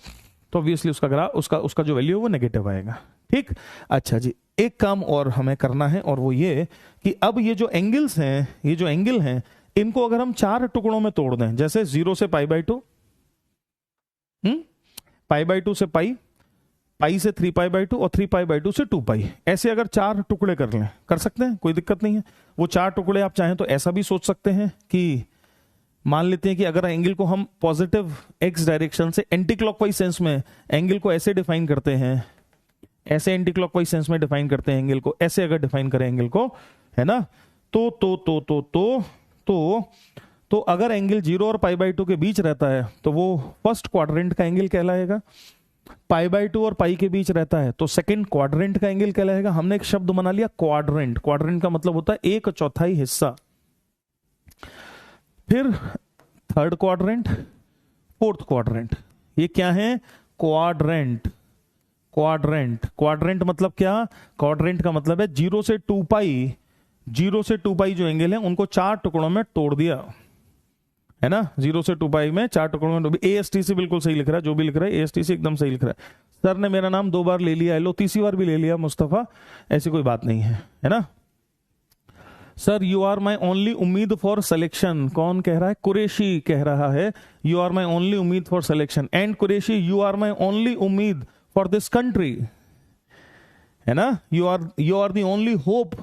तो ऑब्वियसली उसका ग्राफ, उसका जो वैल्यू है वो नेगेटिव आएगा, ठीक। अच्छा जी, एक काम और हमें करना है, और वो ये कि अब ये जो एंगल्स हैं, ये जो एंगल हैं, इनको अगर हम 4 टुकड़ों में तोड़ दें, जैसे 0 से π/2, π/2 से पाई, पाई से 3π/2, और 3π/2 से 2π, ऐसे अगर 4 टुकड़े कर लें, कर सकते हैं, कोई दिक्कत नहीं है। वो 4 टुकड़े आप चाहें तो ऐसा भी सोच सकते हैं कि मान लेते हैं कि अगर एंगल को हम पॉजिटिव x डायरेक्शन से एंटी क्लॉकवाइज सेंस में एंगल को ऐसे डिफाइन करते हैं, ऐसे एंटी क्लॉकवाइज सेंस में डिफाइन करते हैं एंगल को, ऐसे अगर डिफाइन करें एंगल को, है ना, तो अगर एंगल 0 और π/2 के बीच रहता है तो वो फर्स्ट क्वाड्रेंट का एंगल कहलाएगा, पाई बाय 2 और पाई के बीच रहता है, तो सेकंड क्वाड्रेंट का एंगल क्या रहेगा? हमने एक शब्द बना लिया क्वाड्रेंट। क्वाड्रेंट का मतलब होता है 1/4 हिस्सा। फिर थर्ड क्वाड्रेंट, फोर्थ क्वाड्रेंट, ये क्या है? क्वाड्रेंट। क्वाड्रेंट, क्वाड्रेंट मतलब क्या? क्वाड्रेंट का मतलब है 0 से 2 पाई, 0 से 2 पाई जो एंगल है उनको 4 टुकड़ों में तोड़ दिया, है ना? 0 से 2 पाई में 4 टुकड़ों में। ASTC बिल्कुल सही लिख रहा है, जो भी लिख रहा है ASTC एकदम सही लिख रहा है। सर ने मेरा नाम 2 बार ले लिया, लो तीसरी बार भी ले लिया मुस्तफा, ऐसी कोई बात नहीं है ना? Sir you are my only उम्मीद फॉर सिलेक्शन, कौन कह रहा है? कुरैशी कह रहा है यू आर माई ओनली उम्मीद for selection. And Qureshi you are my only उम्मीद फॉर दिस कंट्री, है ना? You are the only hope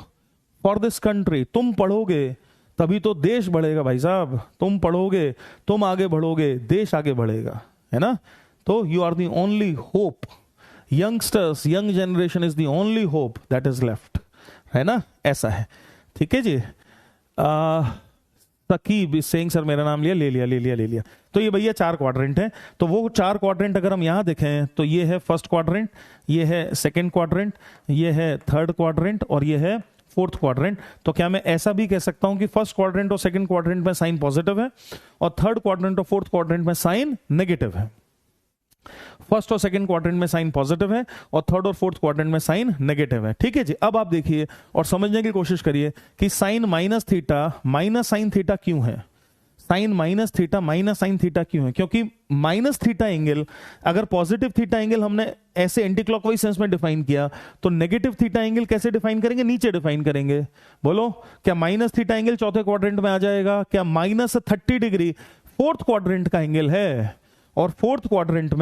for this country. तुम पढ़ोगे तभी तो देश बढ़ेगा भाई साहब, तुम पढ़ोगे, तुम आगे बढ़ोगे, देश आगे बढ़ेगा, है ना? तो you are the only hope, youngsters, young generation is the only hope that is left, है ना? ऐसा है, ठीक है जी। सकीब सेइंग सर मेरा नाम लिया, ले लिया। तो ये भैया 4 क्वाड्रेंट हैं। तो वो 4 क्वाड्रेंट अगर हम यहां देखें तो ये है फर्स्ट क्वाड्रेंट, ये है सेकंड क्वाड्रेंट, ये है थर्ड क्वाड्रेंट और ये है फोर्थ क्वाड्रेंट। तो क्या मैं ऐसा भी कह सकता हूं कि फर्स्ट क्वाड्रेंट और सेकंड क्वाड्रेंट में साइन पॉजिटिव है और थर्ड क्वाड्रेंट और फोर्थ क्वाड्रेंट में साइन नेगेटिव है? फर्स्ट और सेकंड क्वाड्रेंट में साइन पॉजिटिव है और थर्ड और फोर्थ क्वाड्रेंट में साइन नेगेटिव है, ठीक है जी। अब आप देखिए और समझने की कोशिश करिए कि sine minus theta minus sine theta क्यों है? Sine minus theta minus sine theta क्यों है? क्योंकि माइनस थीटा एंगल, अगर पॉजिटिव थीटा एंगल हमने ऐसे एंटी क्लॉकवाइज सेंस में डिफाइन किया, तो नेगेटिव थीटा एंगल कैसे डिफाइन करेंगे? नीचे डिफाइन करेंगे। बोलो, क्या माइनस थीटा एंगल चौथे क्वाड्रेंट में आ जाएगा? क्या माइनस 30 डिग्री फोर्थ क्वाड्रेंट का एंगल है? और फोर्थ क्वाड्रेंट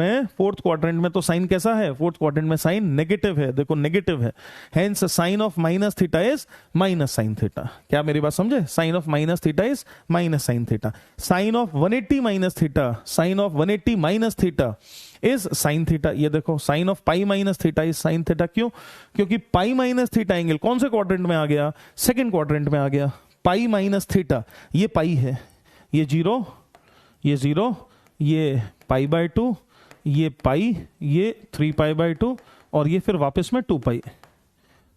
में तो साइन कैसा है? फोर्थ क्वाड्रेंट में साइन नेगेटिव है, देखो नेगेटिव है। Hence sine of minus theta is minus sine theta. क्या मेरी बात समझे? Sine of minus theta is minus sine theta. Sine of 180 minus theta, sine of 180 minus theta is sine theta. ये देखो sine of pi minus theta is sine theta. क्यों? क्योंकि पाई माइनस थीटा एंगल कौन से क्वाड्रेंट में आ गया? सेकेंड क्वाड्रेंट में आ गया। पाई माइनस थीटा, ये पाई है, ये जीरो, ये जीरो, ये पाई बाय 2, ये पाई, ये 3 पाई बाय 2 और ये फिर वापस में 2 पाई।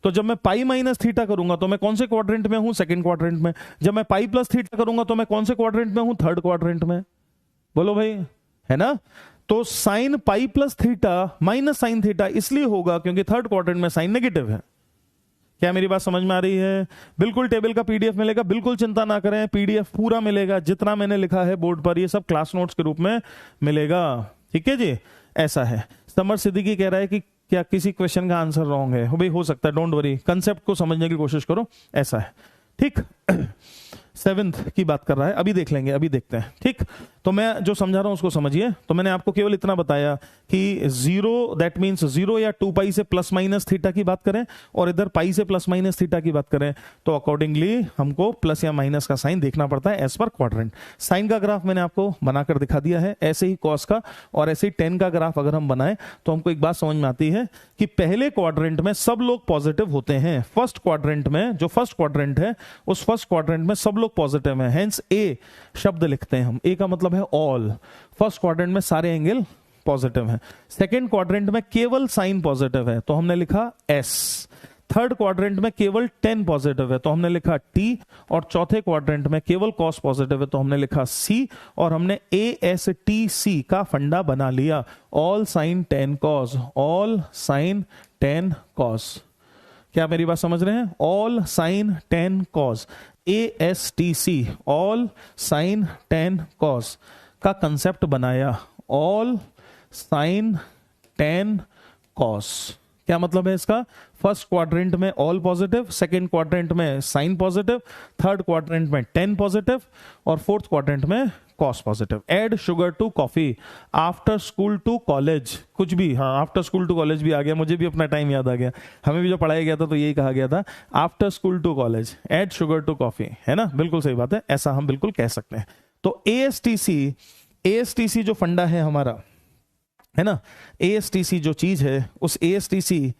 तो जब मैं पाई माइनस थीटा करूंगा तो मैं कौन से क्वाड्रेंट में हूं? सेकंड क्वाड्रेंट में। जब मैं पाई प्लस थीटा करूंगा तो मैं कौन से क्वाड्रेंट में हूं? थर्ड क्वाड्रेंट में। बोलो भाई, है ना? तो sine pi plus theta minus sine theta इसलिए होगा क्योंकि थर्ड क्वाड्रेंट में साइन नेगेटिव है। क्या मेरी बात समझ में आ रही है? बिल्कुल टेबल का पीडीएफ मिलेगा, बिल्कुल चिंता ना करें, पीडीएफ पूरा मिलेगा, जितना मैंने लिखा है बोर्ड पर ये सब क्लास नोट्स के रूप में मिलेगा, ठीक है जी। ऐसा है। समर सिद्दीकी कह रहा है कि क्या किसी क्वेश्चन का आंसर रॉन्ग है? भाई हो सकता है, डोंट वरी, कंसेप्ट को समझने की कोशिश करो, ऐसा है, ठीक। 7th की बात कर रहा है, अभी देख लेंगे, अभी देखते हैं, ठीक। तो मैं जो समझा रहा हूं उसको समझिए। तो मैंने आपको केवल इतना बताया कि 0 दैट मींस 0 या 2 पाई से प्लस माइनस थीटा की बात करें और इधर पाई से प्लस माइनस थीटा की बात करें तो अकॉर्डिंगली हमको प्लस या माइनस का साइन देखना पड़ता है एज पर क्वाड्रेंट। साइन का ग्राफ मैंने आपको बनाकर दिखा दिया है, ऐसे ही कॉस का और ऐसे ही टेन का ग्राफ अगर हम बनाए तो हमको एक बात समझ में आती है कि पहले क्वाड्रेंट में सब लोग पॉजिटिव होते हैं। फर्स्ट क्वाड्रेंट में, जो फर्स्ट क्वाड्रेंट है, उस फर्स्ट क्वाड्रेंट में सब लोग पॉजिटिव हैं, हेंस ए शब्द लिखते हैं हम। ए का मतलब है ऑल। फर्स्ट क्वाड्रेंट में सारे एंगल पॉजिटिव हैं। सेकंड क्वाड्रेंट में केवल साइन पॉजिटिव है तो हमने लिखा एस। थर्ड क्वाड्रेंट में केवल 10 पॉजिटिव है तो हमने लिखा टी। और चौथे क्वाड्रेंट में केवल कॉस पॉजिटिव है तो हमने लिखा सी। और हमने ASTC का फंडा बना लिया, all sine 10 cos, all sine 10 cos. क्या मेरी बात समझ रहे हैं? All sine 10 cos, ASTC, all sine 10 cos का कंसेप्ट बनाया, ऑल साइन 10 कॉस। क्या मतलब है इसका? फर्स्ट क्वाड्रेंट में ऑल पॉजिटिव, सेकंड क्वाड्रेंट में साइन पॉजिटिव, थर्ड क्वाड्रेंट में 10 पॉजिटिव और फोर्थ क्वाड्रेंट में cos positive. Add sugar to coffee after school to college, कुछ भी, हाँ आफ्टर स्कूल टू कॉलेज भी आ गया, मुझे भी अपना टाइम याद आ गया, हमें भी जो पढ़ाया गया था तो यही कहा गया था, after school to college add sugar to coffee, है ना? बिल्कुल सही बात है, ऐसा हम बिल्कुल कह सकते हैं। तो ASTC जो फंडा है हमारा, है ना, ASTC जो चीज है, उस ASTC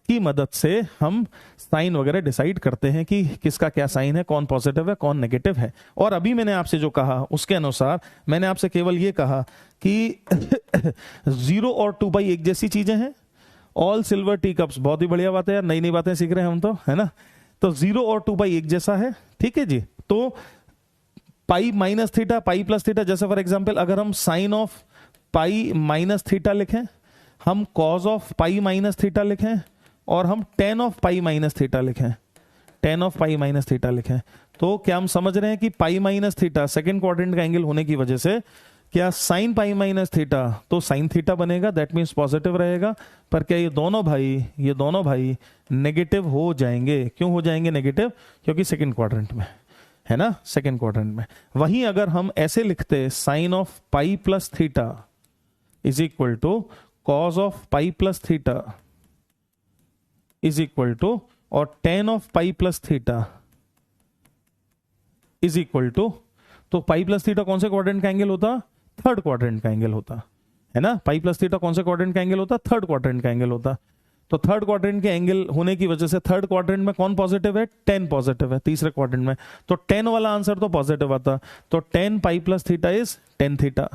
की मदद से हम साइन वगैरह डिसाइड करते हैं कि किसका क्या साइन है, कौन पॉजिटिव है कौन नेगेटिव है। और अभी मैंने आपसे जो कहा उसके अनुसार मैंने आपसे केवल ये कहा कि 0 और 2 पाई एक जैसी चीजें हैं। ऑल सिल्वर टी कप्स, बहुत ही बढ़िया बात है यार, नई नई बातें सीख रहे हैं हम तो, है ना। तो 0 और 2 पाई एक जैसा है, ठीक है जी। तो pi minus theta, pi plus theta, जैसे फॉर एग्जांपल अगर हम sine of pi minus theta लिखें, हम cos of pi minus theta लिखें, और हम tan of pi minus theta लिखें, tan of pi minus theta लिखें, तो क्या हम समझ रहे हैं कि pi minus theta second quadrant का एंगल होने की वजह से क्या साइन पाई माइनस थीटा तो साइन थीटा बनेगा, दैट मीन्स पॉजिटिव रहेगा। पर क्या ये दोनों भाई नेगेटिव हो जाएंगे? क्यों हो जाएंगे नेगेटिव? क्योंकि सेकेंड क्वाड्रेंट में है ना, सेकेंड क्वाड्रेंट में। वहीं अगर हम ऐसे लिखते sine of pi plus theta is equal to cos of pi plus theta is equal to और tan of pi plus theta is equal to, तो पाई प्लस थीटा कौन से क्वाड्रेंट का एंगल होता? थर्ड क्वाड्रेंट का एंगल होता है ना। पाई प्लस थीटा कौन से क्वाड्रेंट का एंगल होता? थर्ड क्वाड्रेंट का एंगल होता। तो थर्ड क्वाड्रेंट के एंगल होने की वजह से थर्ड क्वाड्रेंट में कौन पॉजिटिव है? 10 पॉजिटिव है तीसरे क्वाड्रेंट में, तो 10 वाला आंसर तो पॉजिटिव आता। तो 10 पाई प्लस थीटा इज 10 थीटा,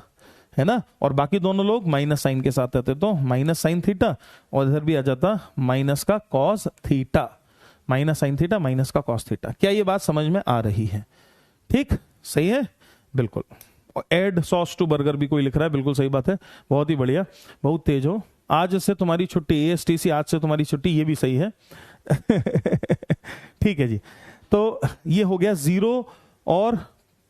है ना। और बाकी दोनों लोग माइनस साइन के साथ आते, तो माइनस साइन थीटा, और इधर भी आ जाता माइनस का cos theta, minus sine theta minus का कॉस थीटा। क्या ये बात समझ में आ रही है? ठीक, सही है, बिल्कुल। और एड सॉस टू बर्गर भी कोई लिख रहा है, बिल्कुल सही बात है, बहुत ही बढ़िया, बहुत तेज हो। आज से तुम्हारी छुट्टी, ASTC आज से तुम्हारी छुट्टी, ये भी सही है। ठीक है जी। तो ये हो गया 0 और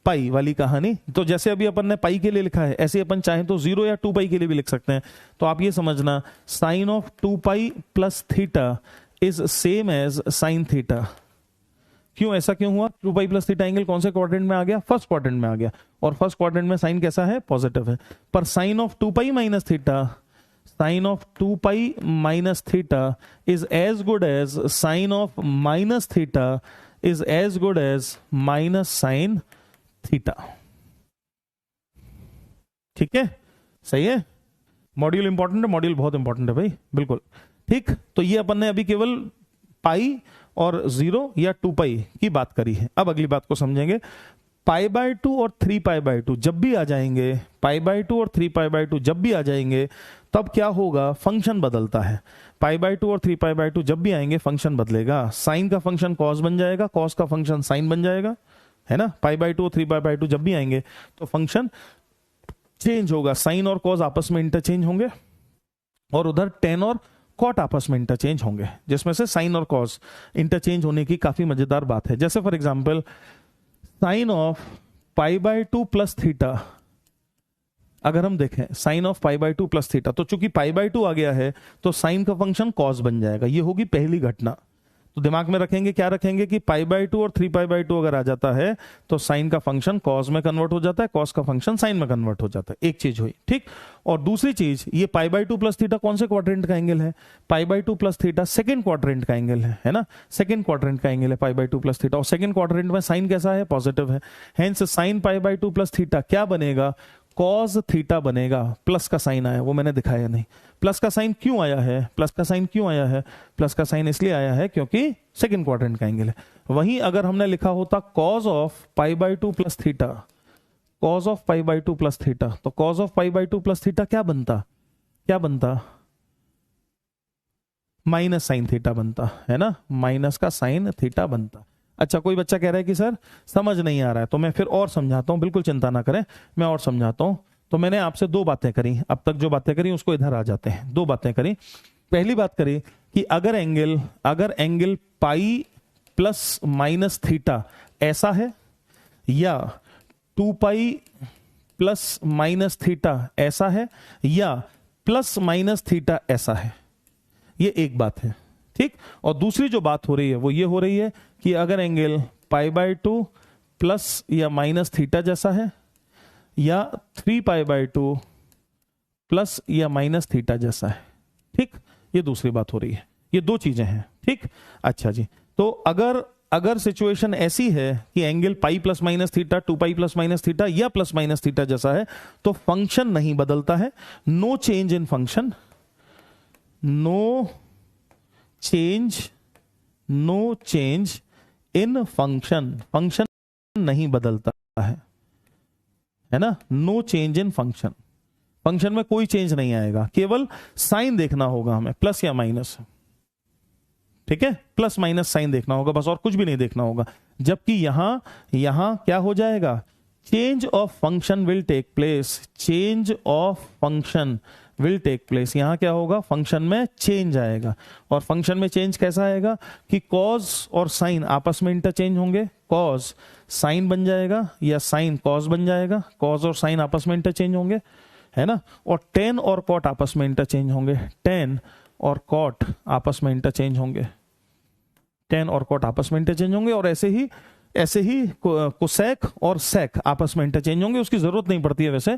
पाई वाली कहानी। तो जैसे अभी अपन ने पाई के लिए लिखा है, ऐसे अपन चाहें तो 0 या 2 पाई के लिए भी लिख सकते हैं। तो आप ये समझना sine of 2 pi plus theta is same as sine theta. क्यों, ऐसा क्यों हुआ? 2 पाई प्लस थीटा एंगल कौन से क्वाड्रेंट में आ गया? फर्स्ट क्वाड्रेंट में आ गया, और फर्स्ट क्वाड्रेंट में साइन कैसा है? पॉजिटिव है। पर sine of 2 pi minus theta, sine of 2 pi minus theta is as good as sine of minus theta is as good as minus sine theta. ठीक है, सही है। मॉड्यूल इंपॉर्टेंट है, मॉड्यूल बहुत इंपॉर्टेंट है भाई, बिल्कुल ठीक। तो ये अपन ने अभी केवल पाई और 0 या 2 पाई की बात करी है। अब अगली बात को समझेंगे। पाई बाय 2 और 3 पाई बाय 2 जब भी आ जाएंगे, पाई बाय 2 और 3 पाई बाय 2 जब भी आ जाएंगे, तब क्या होगा? फंक्शन बदलता है। पाई बाय 2 और 3 पाई बाय 2 जब भी आएंगे फंक्शन बदलेगा। साइन का फंक्शन कॉस बन जाएगा, कॉस का फंक्शन साइन बन जाएगा, है ना। पाई बाय 2 और 3 पाई बाय 2 जब भी आएंगे तो फंक्शन चेंज होगा, साइन और कॉस आपस में इंटरचेंज होंगे, और उधर टेन और कॉट आपस में इंटरचेंज होंगे, जिसमें से साइन और कॉस इंटरचेंज होने की काफी मजेदार बात है। जैसे for example sine of pi by 2 plus theta, अगर हम देखें sine of pi by 2 plus theta, तो चूंकि पाई बाय 2 आ गया है तो साइन का फंक्शन कॉस बन जाएगा। ये होगी पहली घटना। तो दिमाग में रखेंगे, क्या रखेंगे कि पाई बाय 2 और 3 पाई बाय 2 अगर आ जाता है तो साइन का फंक्शन कॉस में कन्वर्ट हो जाता है, कॉस का फंक्शन साइन में कन्वर्ट हो जाता है। एक चीज हुई, ठीक। और दूसरी चीज, ये पाई बाय 2 प्लस थीटा कौन से क्वाड्रेंट का एंगल है? पाई by 2 plus theta second quadrant का एंगल है ना। सेकंड क्वाड्रेंट का एंगल है पाई बाय 2 प्लस थीटा, और सेकंड क्वाड्रेंट में साइन कैसा है? पॉजिटिव है। Hence sine pi by 2 plus theta क्या बनेगा? कॉस थीटा बनेगा। प्लस का साइन आया, वो मैंने दिखाया नहीं। प्लस का साइन क्यों आया है? प्लस का साइन क्यों आया है? प्लस का साइन इसलिए आया है क्योंकि सेकंड क्वाड्रेंट का एंगल है। वहीं अगर हमने लिखा होता cos of pi by 2 plus theta, cos of pi by 2 plus theta, तो cos of pi by 2 plus theta क्या बनता? क्या बनता? माइनस साइन थीटा बनता, है ना। माइनस का साइन थीटा बनता। अच्छा, कोई बच्चा कह रहा है कि सर समझ नहीं आ रहा है, तो मैं फिर और समझाता हूं, बिल्कुल चिंता ना करें, मैं और समझाता हूं। तो मैंने आपसे 2 बातें करी, अब तक जो बातें करी उसको इधर आ जाते हैं। 2 बातें करी। पहली बात करी कि अगर angle pi plus minus theta ऐसा है, या 2 पाई प्लस माइनस थीटा ऐसा है, या प्लस माइनस थीटा ऐसा है, ये एक बात है, ठीक। और दूसरी जो बात हो रही है वो ये हो रही है कि अगर एंगल पाई बाय 2 प्लस या माइनस थीटा जैसा है, या 3 पाई बाय 2 प्लस या माइनस थीटा जैसा है, ठीक। ये दूसरी बात हो रही है, ये 2 चीजें हैं, ठीक। अच्छा जी, तो अगर सिचुएशन ऐसी है कि angle pi plus minus theta, 2 pi plus minus theta या प्लस माइनस थीटा जैसा है, तो फंक्शन नहीं बदलता है। No change in function, no no change in function, function नहीं बदलता है ना, no change in function, function में कोई चेंज नहीं आएगा, केवल साइन देखना होगा हमें, प्लस या माइनस, ठीक है, प्लस माइनस साइन देखना होगा बस, और कुछ भी नहीं देखना होगा। जबकि यहां क्या हो जाएगा, change of function will take place, change of function will take place, यहां क्या होगा, फंक्शन में चेंज आएगा। और फंक्शन में चेंज कैसा आएगा कि कॉज और साइन आपस में इंटरचेंज होंगे, कॉज साइन बन जाएगा या साइन कॉज बन जाएगा, कॉज और साइन आपस में इंटरचेंज होंगे, है ना, और टेन और कॉट आपस में इंटरचेंज होंगे, टेन और कॉट आपस में इंटरचेंज होंगे, टेन और कॉट आपस में इंटरचेंज होंगे, और ऐसे ही कोसेक और सेक आपस में इंटरचेंज होंगे, उसकी जरूरत नहीं पड़ती है वैसे,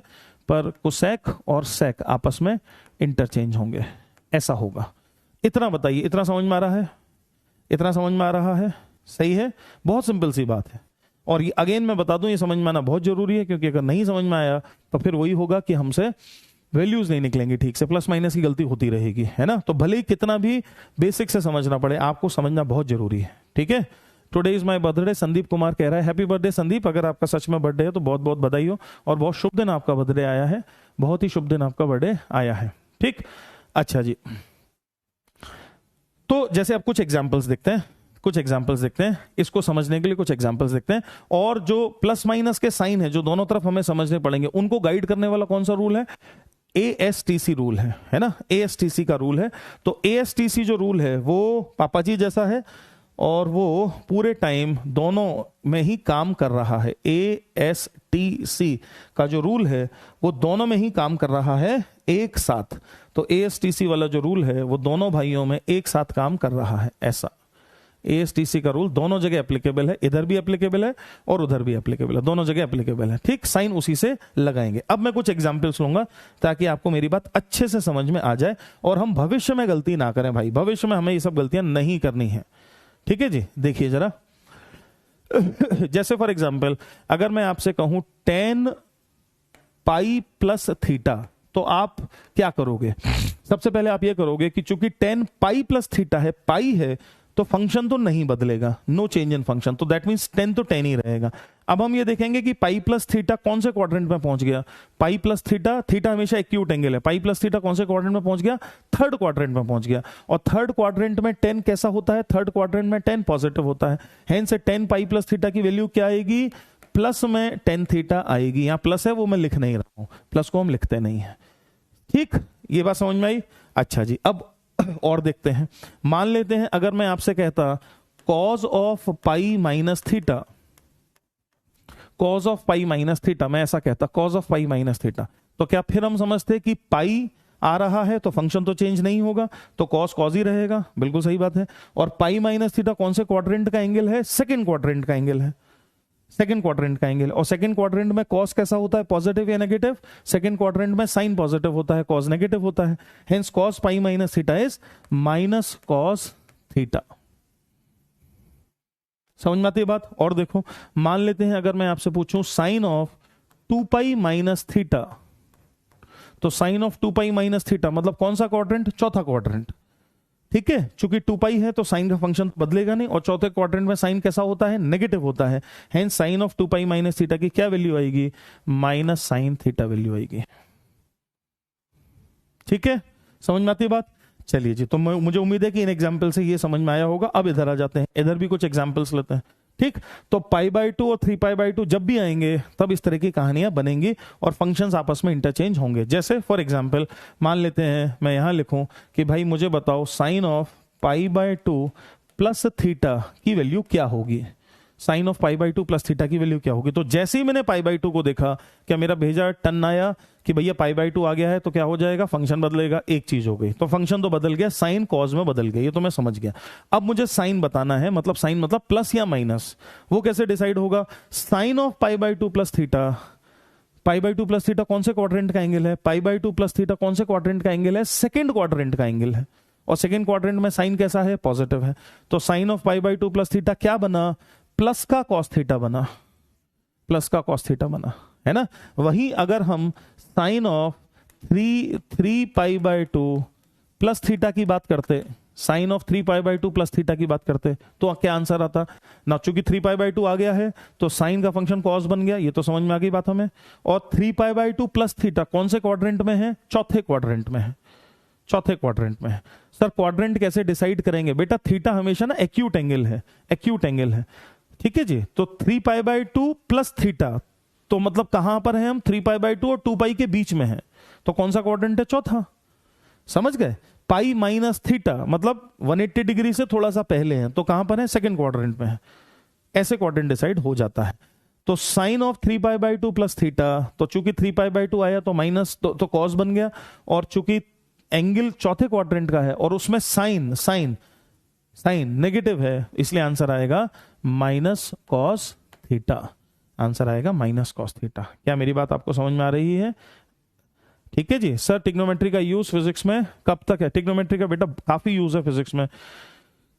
पर कोसेक और सेक आपस में इंटरचेंज होंगे, ऐसा होगा। इतना बताइए, इतना समझ में आ रहा है, इतना समझ में आ रहा है, सही है, बहुत सिंपल सी बात है। और ये अगेन मैं बता दूं, ये समझ में आना बहुत जरूरी है, क्योंकि अगर नहीं समझ में आया तो फिर वही होगा कि हमसे वैल्यूज नहीं निकलेंगी ठीक से, प्लस माइनस की गलती होती रहेगी, है ना। तो भले ही कितना भी बेसिक से समझना पड़े, आपको समझना बहुत जरूरी है, ठीक है। Today is my birthday, Sandeep Kumar कह रहा है, हैप्पी बर्थडे संदीप, अगर आपका सच में बर्थडे है तो बहुत बहुत बधाई हो, और बहुत शुभ दिन आपका बर्थडे आया है, बहुत ही शुभ दिन आपका बर्थडे आया है, ठीक। अच्छा जी, तो जैसे आप कुछ एग्जाम्पल्स देखते हैं, कुछ एग्जाम्पल्स देखते हैं, इसको समझने के लिए कुछ एग्जाम्पल्स देखते हैं। और जो प्लस माइनस के साइन है जो दोनों तरफ हमें समझने पड़ेंगे, उनको गाइड करने वाला कौन सा रूल है, ASTC रूल है ना, ASTC का रूल है। तो ASTC जो रूल है वो पापा जी जैसा है, और वो पूरे टाइम दोनों में ही काम कर रहा है। ASTC का जो रूल है वो दोनों में ही काम कर रहा है एक साथ। तो ASTC वाला जो रूल है वो दोनों भाइयों में एक साथ काम कर रहा है, ऐसा। ASTC का रूल दोनों जगह एप्लीकेबल है, इधर भी एप्लीकेबल है और उधर भी एप्लीकेबल है, दोनों जगह एप्लीकेबल है, ठीक। साइन उसी से लगाएंगे। अब मैं कुछ एग्जांपल्स लूंगा ताकि आपको मेरी बात अच्छे से समझ में आ जाए, और हम भविष्य में गलती ना करें भाई, भविष्य में हमें ये सब गलतियां नहीं करनी है, ठीक है जी। देखिए जरा, जैसे फॉर एग्जाम्पल अगर मैं आपसे कहूं tan पाई प्लस थीटा, तो आप क्या करोगे, सबसे पहले आप ये करोगे कि चूंकि tan पाई प्लस थीटा है, पाई है, तो फंक्शन तो नहीं बदलेगा, नो चेंज इन फंक्शन, तो दैट मींस 10 तो 10 ही रहेगा। अब हम ये देखेंगे कि पाई प्लस थीटा कौन से क्वाड्रेंट में पहुंच गया, पाई प्लस थीटा, थीटा हमेशा एक्यूट एंगल है, पाई प्लस थीटा कौन से क्वाड्रेंट में पहुंच गया, थर्ड क्वाड्रेंट में पहुंच गया। और थर्ड क्वाड्रेंट में 10 कैसा होता है, थर्ड क्वाड्रेंट में 10 पॉजिटिव होता है, हेंस 10 पाई प्लस थीटा की वैल्यू क्या आएगी, प्लस में 10 थीटा आएगी। यहां प्लस है वो मैं लिख नहीं रहा हूं, प्लस को हम लिखते नहीं है, ठीक। ये बात समझ में आई। अच्छा जी, अब और देखते हैं। मान लेते हैं अगर मैं आपसे कहता cause of pi minus theta, cos of pi minus theta, मैं ऐसा कहता cause of pi minus theta, तो क्या फिर हम समझते कि पाई आ रहा है तो फंक्शन तो चेंज नहीं होगा, तो कॉस कॉज ही रहेगा, बिल्कुल सही बात है। और पाई माइनस थीटा कौन से क्वाड्रेंट का एंगल है, सेकंड क्वाड्रेंट का एंगल है, सेकंड क्वाड्रेंट का एंगल। और सेकंड क्वाड्रेंट में कॉस कैसा होता है, पॉजिटिव या नेगेटिव, सेकंड क्वाड्रेंट में साइन पॉजिटिव होता है, कॉस नेगेटिव होता है, hence cos pi minus theta is minus cos theta. समझ में आती है बात। और देखो, मान लेते हैं अगर मैं आपसे पूछूं sine of 2 pi minus theta, तो sine of 2 pi minus theta मतलब कौन सा क्वाड्रेंट, चौथा क्वाड्रेंट, ठीक है। चूंकि 2 पाई है तो साइन का फंक्शन बदलेगा नहीं, और चौथे क्वाड्रेंट में साइन कैसा होता है, नेगेटिव होता है, hence sine of 2 pi minus theta की क्या वैल्यू आएगी, माइनस साइन थीटा वैल्यू आएगी, ठीक है। समझ में आती है बात। चलिए जी, तो मुझे उम्मीद है कि इन एग्जाम्पल से ये समझ में आया होगा। अब इधर आ जाते हैं, इधर भी कुछ एग्जाम्पल्स लेते हैं, ठीक। तो पाई बाई 2 और 3 पाई बाई 2 जब भी आएंगे तब इस तरह की कहानियां बनेंगी और फंक्शंस आपस में इंटरचेंज होंगे। जैसे फॉर एग्जांपल मान लेते हैं मैं यहां लिखूं कि भाई मुझे बताओ sine of pi by 2 plus theta की वैल्यू क्या होगी, sine of pi by 2 plus theta की वैल्यू क्या होगी। तो जैसे ही मैंने पाई बाई 2 को देखा, क्या मेरा भेजा टन आया कि भैया पाई बाई 2 आ गया है, तो क्या हो जाएगा, फंक्शन बदलेगा, एक चीज हो गई। तो फंक्शन तो बदल गया, साइन कॉज में बदल गया, ये तो मैं समझ गया। अब मुझे साइन बताना है, मतलब साइन मतलब प्लस या माइनस, वो कैसे डिसाइड होगा, sine of pi by 2 plus theta, pi by 2 plus theta कौन से क्वाड्रेंट का एंगल है, पाई बाई 2 प्लस थीटा कौन से क्वाड्रेंट का एंगल है, सेकंड क्वाड्रेंट का एंगल है, और सेकंड क्वाड्रेंट में साइन कैसा है, पॉजिटिव है। तो sine of pi by 2 plus theta क्या बना, प्लस का कॉस थीटा बना, प्लस का कॉस थीटा बना, है ना। वहीं अगर हम sine of 3 pi by 2 plus theta की बात करते, साइन ऑफ 3π/2 प्लस थीटा की बात करते तो क्या आंसर आता ना, चूंकि 3π/2 आ गया है तो साइन का फंक्शन कॉस बन गया, ये तो समझ में आ गई बात हमें। और 3π/2 प्लस थीटा कौन से क्वाड्रेंट में है? चौथे क्वाड्रेंट में है, चौथे क्वाड्रेंट में है। सर क्वाड्रेंट कैसे डिसाइड करेंगे? बेटा थीटा हमेशा ना एक्यूट एंगल है, एक्यूट एंगल है, ठीक है जी। तो 3π/2 प्लस थीटा, तो मतलब कहां पर है हम? 3π/2 और 2π के बीच में है, तो कौन सा क्वाड्रेंट है? चौथा। समझ गए? पाई माइनस थीटा मतलब 180 डिग्री से थोड़ा सा पहले है, तो कहां पर है? सेकंड क्वाड्रेंट में है। ऐसे क्वाड्रेंट डिसाइड हो जाता है। तो साइन ऑफ 3π/2 प्लस थीटा, तो चूंकि 3π/2 आया तो माइनस तो कॉस बन गया, और चूंकि एंगल चौथे क्वाड्रेंट का है और उसमें साइन साइन साइन नेगेटिव है, इसलिए आंसर आएगा माइनस कॉस थीटा। आंसर आएगा माइनस कॉस थीटा। क्या मेरी बात आपको समझ में आ रही है? ठीक है जी। सर ट्रिग्नोमेट्री का यूज फिजिक्स में कब तक है? ट्रिग्नोमेट्री का बेटा काफी यूज है फिजिक्स में,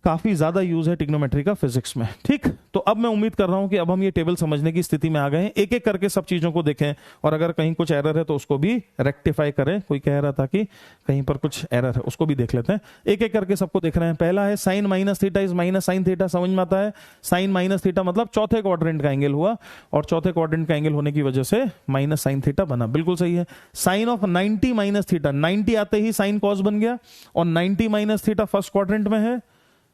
काफी ज्यादा यूज है ट्रिग्नोमेट्री का फिजिक्स में। ठीक, तो अब मैं उम्मीद कर रहा हूं कि अब हम ये टेबल समझने की स्थिति में आ गए हैं। एक एक करके सब चीजों को देखें, और अगर कहीं कुछ एरर है तो उसको भी रेक्टिफाई करें। कोई कह रहा था कि कहीं पर कुछ एरर है, उसको भी देख लेते हैं। एक एक करके सबको देख रहे हैं। पहला है sine minus theta is minus sine theta. समझ में आता है? साइन माइनस थीटा मतलब चौथे क्वाड्रेंट का एंगल हुआ, और चौथे क्वाड्रेंट का एंगल होने की वजह से माइनस साइन थीटा बना। बिल्कुल सही है। साइन ऑफ 90 माइनस थीटा, 90 आते ही साइन कॉस बन गया, और 90 माइनस थीटा फर्स्ट क्वाड्रेंट में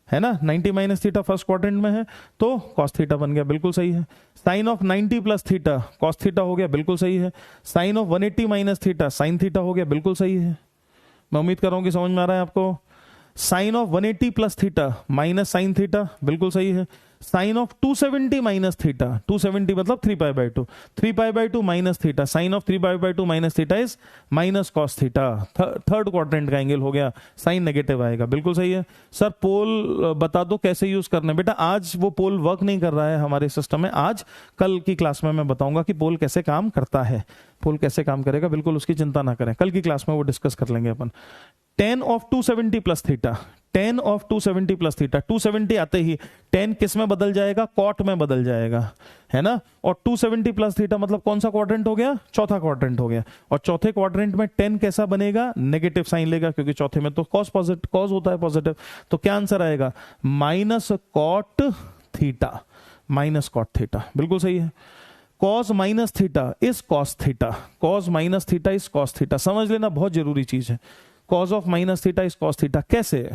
है ना? 90 माइनस थीटा फर्स्ट क्वाड्रेंट में है, तो कॉस थीटा बन गया। बिल्कुल सही है। Sine of 90 plus theta cos theta हो गया। बिल्कुल सही है। Sine of 180 minus theta sine theta हो गया। बिल्कुल सही है। मैं उम्मीद कर रहा हूं कि समझ में आ रहा है आपको। Sine of 180 plus theta minus sine theta. बिल्कुल सही है। साइन ऑफ 270 माइनस थीटा, 270 मतलब 3π/2, 3π/2 minus theta, sine of 3π/2 minus theta is minus cos theta. Third quadrant का एंगल हो गया, साइन नेगेटिव आएगा। बिल्कुल सही है। सर पोल बता दो कैसे यूज करना है। बेटा आज वो पोल वर्क नहीं कर रहा है हमारे सिस्टम में। आज कल की क्लास में मैं बताऊंगा कि पोल कैसे काम करता है, पोल कैसे काम करेगा। बिल्कुल उसकी चिंता ना करें, कल की क्लास में वो डिस्कस कर लेंगे अपन। tan of 270 plus theta, tan of 270 plus theta, 270 आते ही tan किस में बदल जाएगा? कॉट में बदल जाएगा, है ना? और 270 प्लस थीटा मतलब कौन सा क्वाड्रेंट हो गया? चौथा क्वाड्रेंट हो गया। और चौथे क्वाड्रेंट में tan कैसा बनेगा? नेगेटिव साइन लेगा, क्योंकि चौथे में तो कॉस पॉजिटिव, कॉस होता है पॉजिटिव। तो क्या आंसर आएगा? Minus cot theta, minus cot theta. बिल्कुल सही है। Cos minus theta is cos theta, cos minus theta is cos theta. समझ लेना, बहुत जरूरी चीज है। Cos of minus theta is cos theta. कैसे?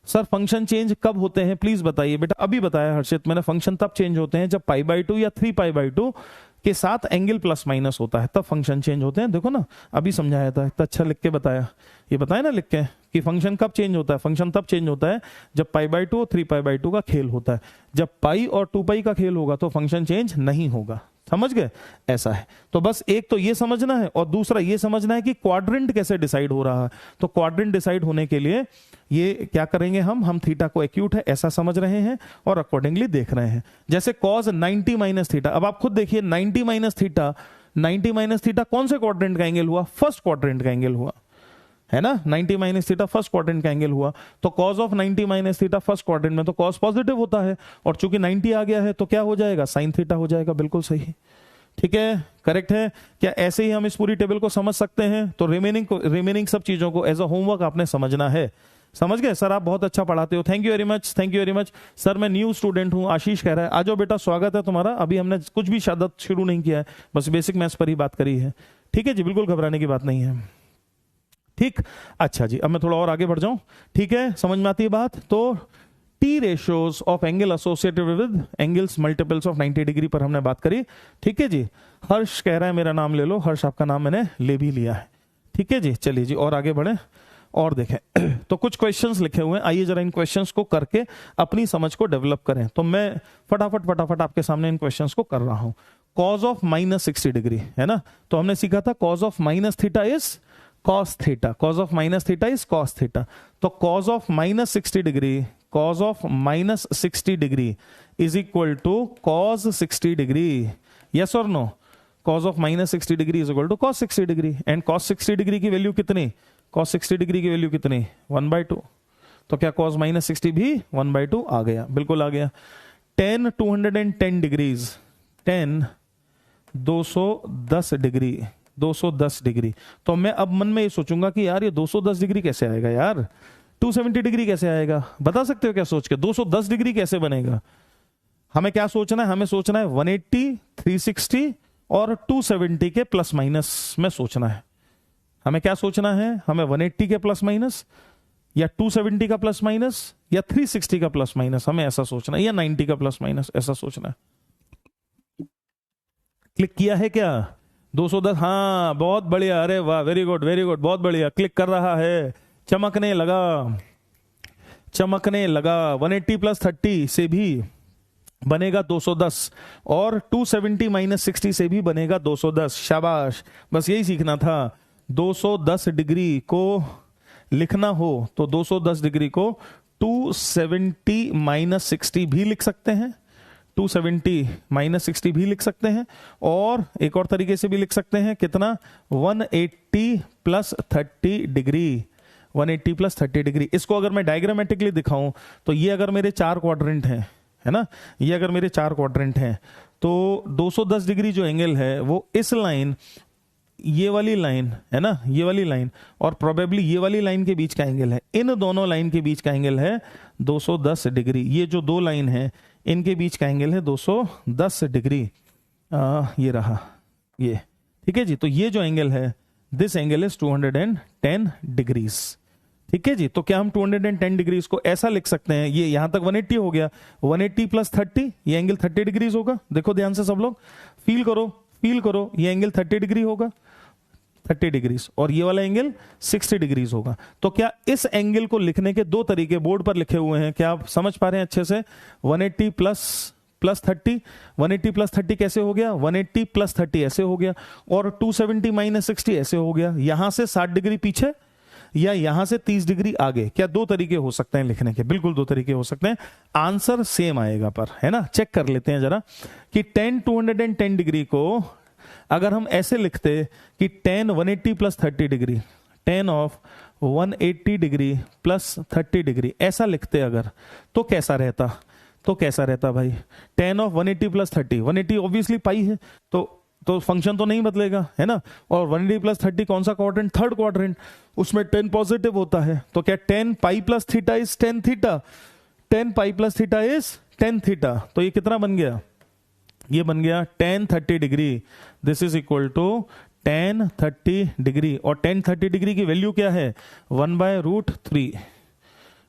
सर फंक्शन चेंज कब होते हैं प्लीज बताइए। बेटा अभी बताया हर्षित मैंने, फंक्शन तब चेंज होते हैं जब π/2 या 3π/2 के साथ एंगल प्लस माइनस होता है, तब फंक्शन चेंज होते हैं। देखो ना अभी समझाया था, इतना अच्छा लिख के बताया। ये बताया ना लिख के कि फंक्शन कब चेंज होता है। फंक्शन तब चेंज होता है जब π/2 और 3π/2 का खेल होता है। जब पाई और 2π का खेल होगा तो फंक्शन चेंज नहीं होगा। समझ गए? ऐसा है। तो बस एक तो ये समझना है, और दूसरा ये समझना है कि क्वाड्रेंट कैसे डिसाइड हो रहा है। तो क्वाड्रेंट डिसाइड होने के लिए ये क्या करेंगे हम थीटा को एक्यूट है ऐसा समझ रहे हैं और अकॉर्डिंगली देख रहे हैं। जैसे कॉस 90 माइनस थीटा, अब आप खुद देखिए 90 माइनस थीटा, 90 माइनस थीटा कौन से क्वाड्रेंट का एंगल हुआ? फर्स्ट क्वाड्रेंट का एंगल हुआ, है ना? 90 माइनस थीटा फर्स्ट क्वाड्रेंट का एंगल हुआ, तो cos of 90 minus theta first quadrant में तो कॉस पॉजिटिव होता है, और चूंकि 90 आ गया है तो क्या हो जाएगा? साइन थीटा हो जाएगा। बिल्कुल सही, ठीक है, करेक्ट है। क्या ऐसे ही हम इस पूरी टेबल को समझ सकते हैं? तो रिमेनिंग सब चीजों को एज अ होमवर्क आपने समझना है। समझ गए? सर आप बहुत अच्छा पढ़ाते हो, thank you very much, thank you very much. Sir मैं न्यू स्टूडेंट हूं, आशीष कह रहा है। आ जाओ बेटा, स्वागत है तुम्हारा। अभी हमने कुछ भी शादत शुरू नहीं किया है, बस बेसिक मैथ्स पर ही बात करी है। ठीक है जी, बिल्कुल घबराने की बात नहीं है। ठीक, अच्छा जी, अब मैं थोड़ा और आगे बढ़ जाऊं। ठीक है, समझ में आती है बात? तो T ratios of angle associated with angles multiples of 90 degree पर हमने बात करी। ठीक है जी। हर्ष कह रहा है मेरा नाम ले लो। हर्ष आपका नाम मैंने ले भी लिया है। ठीक है जी, चलिए जी और आगे बढ़े और देखें। तो कुछ क्वेश्चंस लिखे हुए हैं, आइए जरा इन क्वेश्चंस को करके अपनी समझ को डेवलप करें। तो मैं फटाफट आपके सामने इन क्वेश्चंस को कर रहा हूं। कॉज ऑफ माइनस 60 डिग्री, है ना? तो हमने सीखा था cos of minus theta is cos theta, cos of minus theta is cos theta. तो cos of minus 60 degree, cos of minus 60 degree is equal to cos 60 degree. Yes और no? Cos of minus 60 degree is equal to cos 60 degree. And cos 60 degree की वैल्यू कितनी? कॉस 60 डिग्री की वैल्यू कितनी? 1/2। तो क्या कॉस माइनस 60 भी 1/2 आ गया? बिल्कुल आ गया। tan 210 degrees, tan 210 degree, 210 degree. तो मैं अब मन में ये सोचूंगा कि यार ये 210 डिग्री कैसे आएगा यार? 270 डिग्री कैसे आएगा, बता सकते हो क्या सोच के? 210 डिग्री कैसे बनेगा? हमें क्या सोचना है? हमें सोचना है 180, 360 और 270 के प्लस माइनस में सोचना है। हमें क्या सोचना है? हमें 180 के प्लस माइनस, या 270 का प्लस माइनस, या 360 का प्लस माइनस, हमें ऐसा सोचना है, या 90 का प्लस माइनस, ऐसा सोचना है। क्लिक किया है क्या? 210, हाँ बहुत बढ़िया, अरे वाह, वेरी गुड वेरी गुड, बहुत बढ़िया, क्लिक कर रहा है, चमकने लगा, चमकने लगा। 180 प्लस 30 से भी बनेगा 210 और 270 माइनस 60 से भी बनेगा 210। शाबाश, बस यही सीखना था। 210 डिग्री को लिखना हो तो 210 डिग्री को 270 माइनस 60 भी लिख सकते हैं, 270 माइनस 60 भी लिख सकते हैं, और एक और तरीके से भी लिख सकते हैं, कितना? 180 प्लस 30 डिग्री, 180 प्लस 30 डिग्री। इसको अगर मैं डायग्रामेटिकली दिखाऊं तो ये अगर मेरे 4 क्वाड्रेंट हैं, है ना, ये अगर मेरे 4 क्वाड्रेंट हैं तो 210 डिग्री जो एंगल है वो इस लाइन, ये वाली लाइन है ना, ये वाली लाइन और प्रोबेबली ये वाली लाइन के बीच का एंगल है, इन दोनों लाइन के बीच का एंगल है 210 डिग्री। ये जो दो लाइन है इनके बीच का एंगल है 210 डिग्री। ये रहा ये, ठीक है जी। तो ये जो एंगल है, दिस एंगल इज 210 डिग्रीज, ठीक है जी। तो क्या हम 210 डिग्रीज को ऐसा लिख सकते हैं, ये यहां तक 180 हो गया, 180 प्लस 30, ये एंगल 30 डिग्रीज होगा। देखो ध्यान से सब लोग, फील करो, फील करो, ये एंगल 30 डिग्री होगा, 30 डिग्रीज, और ये वाला एंगल 60 डिग्रीज होगा। तो क्या इस एंगल को लिखने के दो तरीके बोर्ड पर लिखे हुए हैं, क्या आप समझ पा रहे हैं अच्छे से? 180 प्लस 30, 180 प्लस 30 कैसे हो गया? 180 प्लस 30 ऐसे हो गया, और 270 माइनस 60 ऐसे हो गया। यहां से 60 डिग्री पीछे या यहां से 30 डिग्री आगे। क्या दो तरीके हो सकते हैं लिखने के? बिल्कुल दो तरीके हो सकते हैं, आंसर सेम आएगा पर, है ना। चेक कर लेते हैं जरा कि 210 डिग्री को अगर हम ऐसे लिखते कि 180 plus 30 degree, 10 of 180 degree plus 30 degree, ऐसा लिखते अगर, तो कैसा रहता? तो कैसा रहता भाई? 10 ऑफ 180 प्लस 30, 180 ऑब्वियसली पाई है, तो फंक्शन तो नहीं बदलेगा, है ना। और 180 प्लस 30 कौन सा क्वाड्रेंट? थर्ड क्वाड्रेंट, उसमें 10 पॉजिटिव होता है। तो क्या 10 पाई plus theta is 10 theta? 10 pi plus theta is 10 theta. तो ये कितना बन गया? ये बन गया 10 30 degree. This is equal to 10 30 degree, और 10 30 डिग्री की वैल्यू क्या है? 1/√3,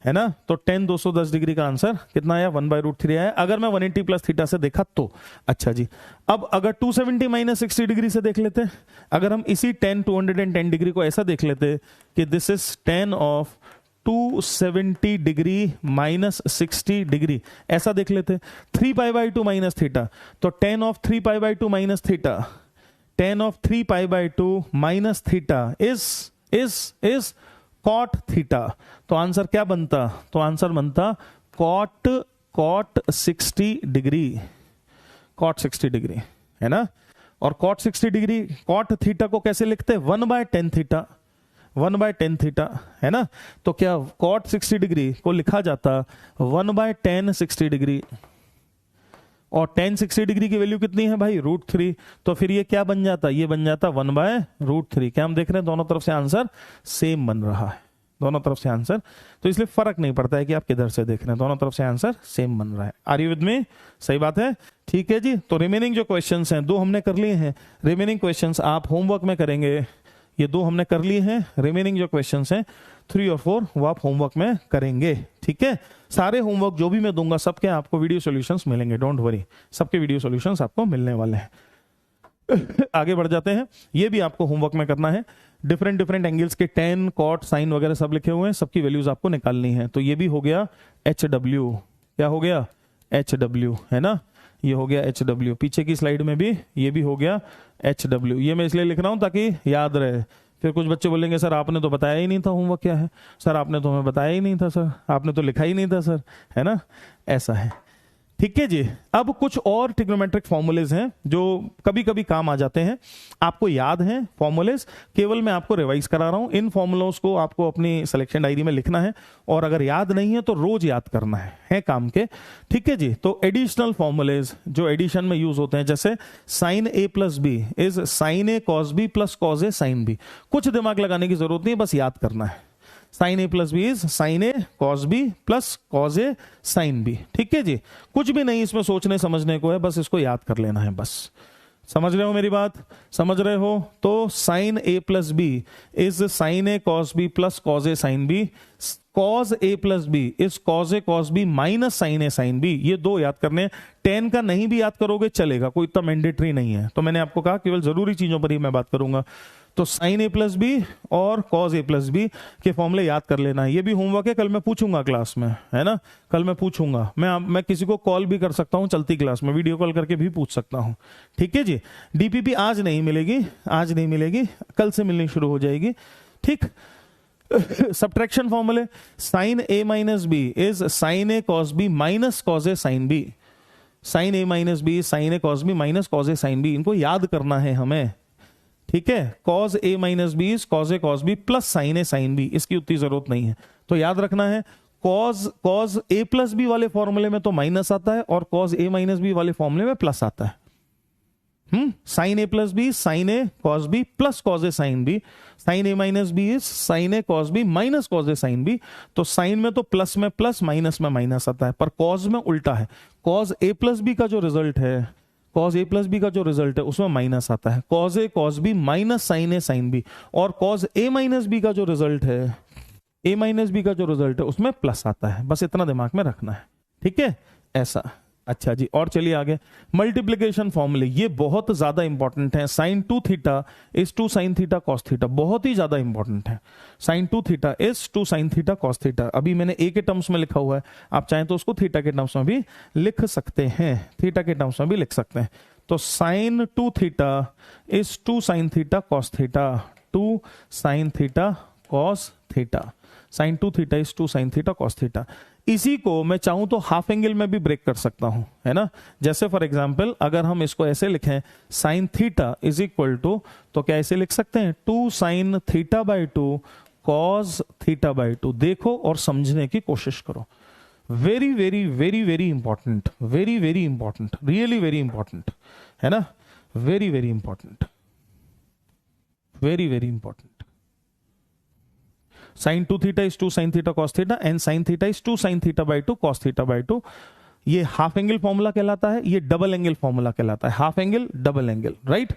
है ना। तो 10 210 डिग्री का आंसर कितना आया? 1/√3 आया, अगर मैं 180 प्लस थीटा से देखा तो। अच्छा जी, अब अगर 270 माइनस 60 डिग्री से देख लेते, अगर हम इसी 210 डिग्री को ऐसा देख लेते कि this is 10 of 270 degree minus 60 degree, ऐसा देख लेते। 3π/2 माइनस थीटा, तो 10 of 3π/2 minus theta, 10 of 3π/2 minus theta is cot theta. तो आंसर क्या बनता? तो आंसर बनता कॉट 60 डिग्री, कॉट 60 डिग्री, है ना। और कॉट 60 डिग्री, कॉट थीटा को कैसे लिखते? 1/10 थीटा, 1/10 थीटा, है ना। तो क्या कॉट 60 डिग्री को लिखा जाता 1/10 60 डिग्री, और 10 60 डिग्री की वैल्यू कितनी है भाई? √3। तो फिर ये क्या बन जाता? ये बन जाता 1/√3। क्या हम देख रहे हैं? दोनों तरफ से आंसर सेम बन रहा है, दोनों तरफ से आंसर, तो इसलिए फर्क नहीं पड़ता है कि आप किधर से देख रहे हैं, दोनों तरफ से आंसर सेम बन रहा है। Are you with me? सही बात है, ठीक है जी। तो रिमेनिंग जो क्वेश्चंस हैं, 2 हमने कर लिए हैं, रिमेनिंग क्वेश्चंस आप होमवर्क में करेंगे। ये 2 हमने कर लिए हैं, रिमेनिंग जो क्वेश्चंस हैं 3 और 4 वो आप होमवर्क में करेंगे, ठीक है। सारे होमवर्क जो भी मैं दूंगा सबके आपको वीडियो सॉल्यूशंस मिलेंगे, डोंट वरी, सबके वीडियो सॉल्यूशंस आपको मिलने वाले हैं। आगे बढ़ जाते हैं, ये भी आपको होमवर्क में करना है। डिफरेंट एंगल्स के tan, cot, sin वगैरह सब लिखे हुए हैं, सबकी वैल्यूज आपको निकालनी है। तो ये भी हो गया HW, क्या हो गया? HW, है ना, ये हो गया HW। पीछे की स्लाइड में भी ये भी हो गया HW। ये मैं इसलिए लिख रहा हूं ताकि याद रहे। फिर कुछ बच्चे बोलेंगे सर आपने तो बताया ही नहीं था होमवर्क क्या है, सर आपने तो हमें बताया ही नहीं था, सर आपने तो लिखा ही नहीं था सर, है ना, ऐसा है, ठीक है जी। अब कुछ और ट्रिग्नोमेट्रिक फॉर्मूलेज हैं जो कभी कभी काम आ जाते हैं, आपको याद हैं फॉर्मूलेज, केवल मैं आपको रिवाइज करा रहा हूं। इन फॉर्मूलोज को आपको अपनी सिलेक्शन डायरी में लिखना है, और अगर याद नहीं है तो रोज याद करना है काम के, ठीक है जी। तो एडिशनल फॉर्मूलेज जो एडिशन में यूज होते हैं, जैसे sin a plus B is sin a cos b plus cos a sin b। कुछ दिमाग लगाने की जरूरत नहीं है, बस याद करना है। Sine A plus B is sine A cos B plus cos A sine B. ठीक है जी, कुछ भी नहीं इसमें सोचने समझने को है, बस इसको याद कर लेना है बस। समझ रहे हो मेरी बात? समझ रहे हो? तो sine A plus B is sine A cos B plus cos A sine B. Cos A plus B is cos A cos B minus sine A sine B. ये दो याद करने। टेन का नहीं भी याद करोगे चलेगा, कोई इतना मैंडेटरी नहीं है। तो मैंने आपको कहा केवल जरूरी चीजों पर ही मैं बात करूंगा। तो साइन ए प्लस बी और कॉस ए प्लस बी के फॉर्मूले याद कर लेना है। ये भी होमवर्क है, कल मैं पूछूंगा क्लास में, है ना? कल मैं पूछूंगा। मैं किसी को कॉल भी कर सकता हूं चलती क्लास में, वीडियो कॉल करके भी पूछ सकता हूं। ठीक है जी। डीपीपी आज नहीं मिलेगी, आज नहीं मिलेगी, कल से मिलनी शुरू हो जाएगी। ठीक। सब्ट्रैक्शन फॉर्मूले, sine A minus B is sine A cos B minus cos A sine B. Sine A minus B sine A cos B minus cos A sine B. इनको याद करना है हमें। ठीक है। Cos A minus B is cos A cos B plus sine A sine B. इसकी उतनी जरूरत नहीं है, तो याद रखना है। कॉस ए प्लस बी वाले फॉर्मूले में तो माइनस आता है और कॉस ए माइनस बी वाले फॉर्मूले में प्लस आता है। Sine A plus B sine A cos B plus cos A sine B. Sine A minus B is sine A cos B minus cos A sine B. तो साइन में तो प्लस में प्लस, माइनस में माइनस आता है, पर कॉस में उल्टा है। कॉस ए प्लस बी का जो रिजल्ट है, कॉस ए प्लस बी का जो रिजल्ट है उसमें माइनस आता है। Cos A cos B minus sine A sine B. और कॉस ए माइनस बी का जो रिजल्ट है, ए माइनस बी का जो रिजल्ट है उसमें प्लस आता है। बस इतना दिमाग में रखना है। ठीक है, ऐसा। अच्छा जी, और चलिए आगे। मल्टीप्लीकेशन फॉर्मूले, ये बहुत ज्यादा इंपॉर्टेंट है। Sine 2 theta is 2 sine theta cos theta, बहुत ही ज्यादा इंपॉर्टेंट है। Sine 2 theta is 2 sine theta cos theta. अभी मैंने ए के टर्म्स में लिखा हुआ है, आप चाहें तो उसको थीटा के टर्म्स में भी लिख सकते हैं, थीटा के टर्म्स में भी लिख सकते हैं। तो sine 2 theta is 2 sine theta cos theta, 2 sine theta cos theta. Sine 2 theta is 2 sine theta cos theta. इसी को मैं चाहूं तो हाफ एंगल में भी ब्रेक कर सकता हूं, है ना? जैसे फॉर एग्जांपल अगर हम इसको ऐसे लिखें, sine theta is equal to, तो क्या ऐसे लिख सकते हैं 2 sine theta by 2 cos theta by 2। देखो और समझने की कोशिश करो। Very very very very important, very very important, really very important, है ना? Very very important, very very important. Sine 2 theta is 2 sine theta cos theta and sine theta is 2 sine theta by 2 cos theta by 2। ये हाफ एंगल फॉर्मूला कहलाता है, ये डबल एंगल फॉर्मूला कहलाता है। Half angle, double angle, right?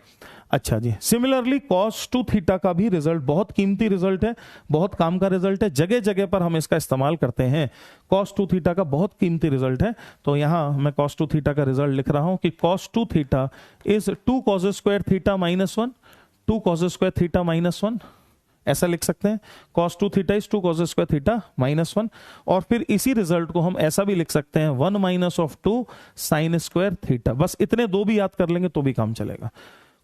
अच्छा जी। सिमिलरली कॉस 2 थीटा का भी रिजल्ट बहुत कीमती रिजल्ट है, बहुत काम का रिजल्ट है, जगह जगह पर हम इसका इस्तेमाल करते हैं। कॉस 2 थीटा का बहुत कीमती रिजल्ट है। तो यहां मैं कॉस 2 थीटा का रिजल्ट लिख रहा हूं कि cos 2 theta is 2 cos square theta minus 1, 2 cos square theta minus 1, ऐसा लिख सकते हैं। cos 2 theta is 2 cos square theta minus 1। और फिर इसी रिजल्ट को हम ऐसा भी लिख सकते हैं 1 minus of 2 sine square theta. बस इतने दो भी याद कर लेंगे तो भी काम चलेगा।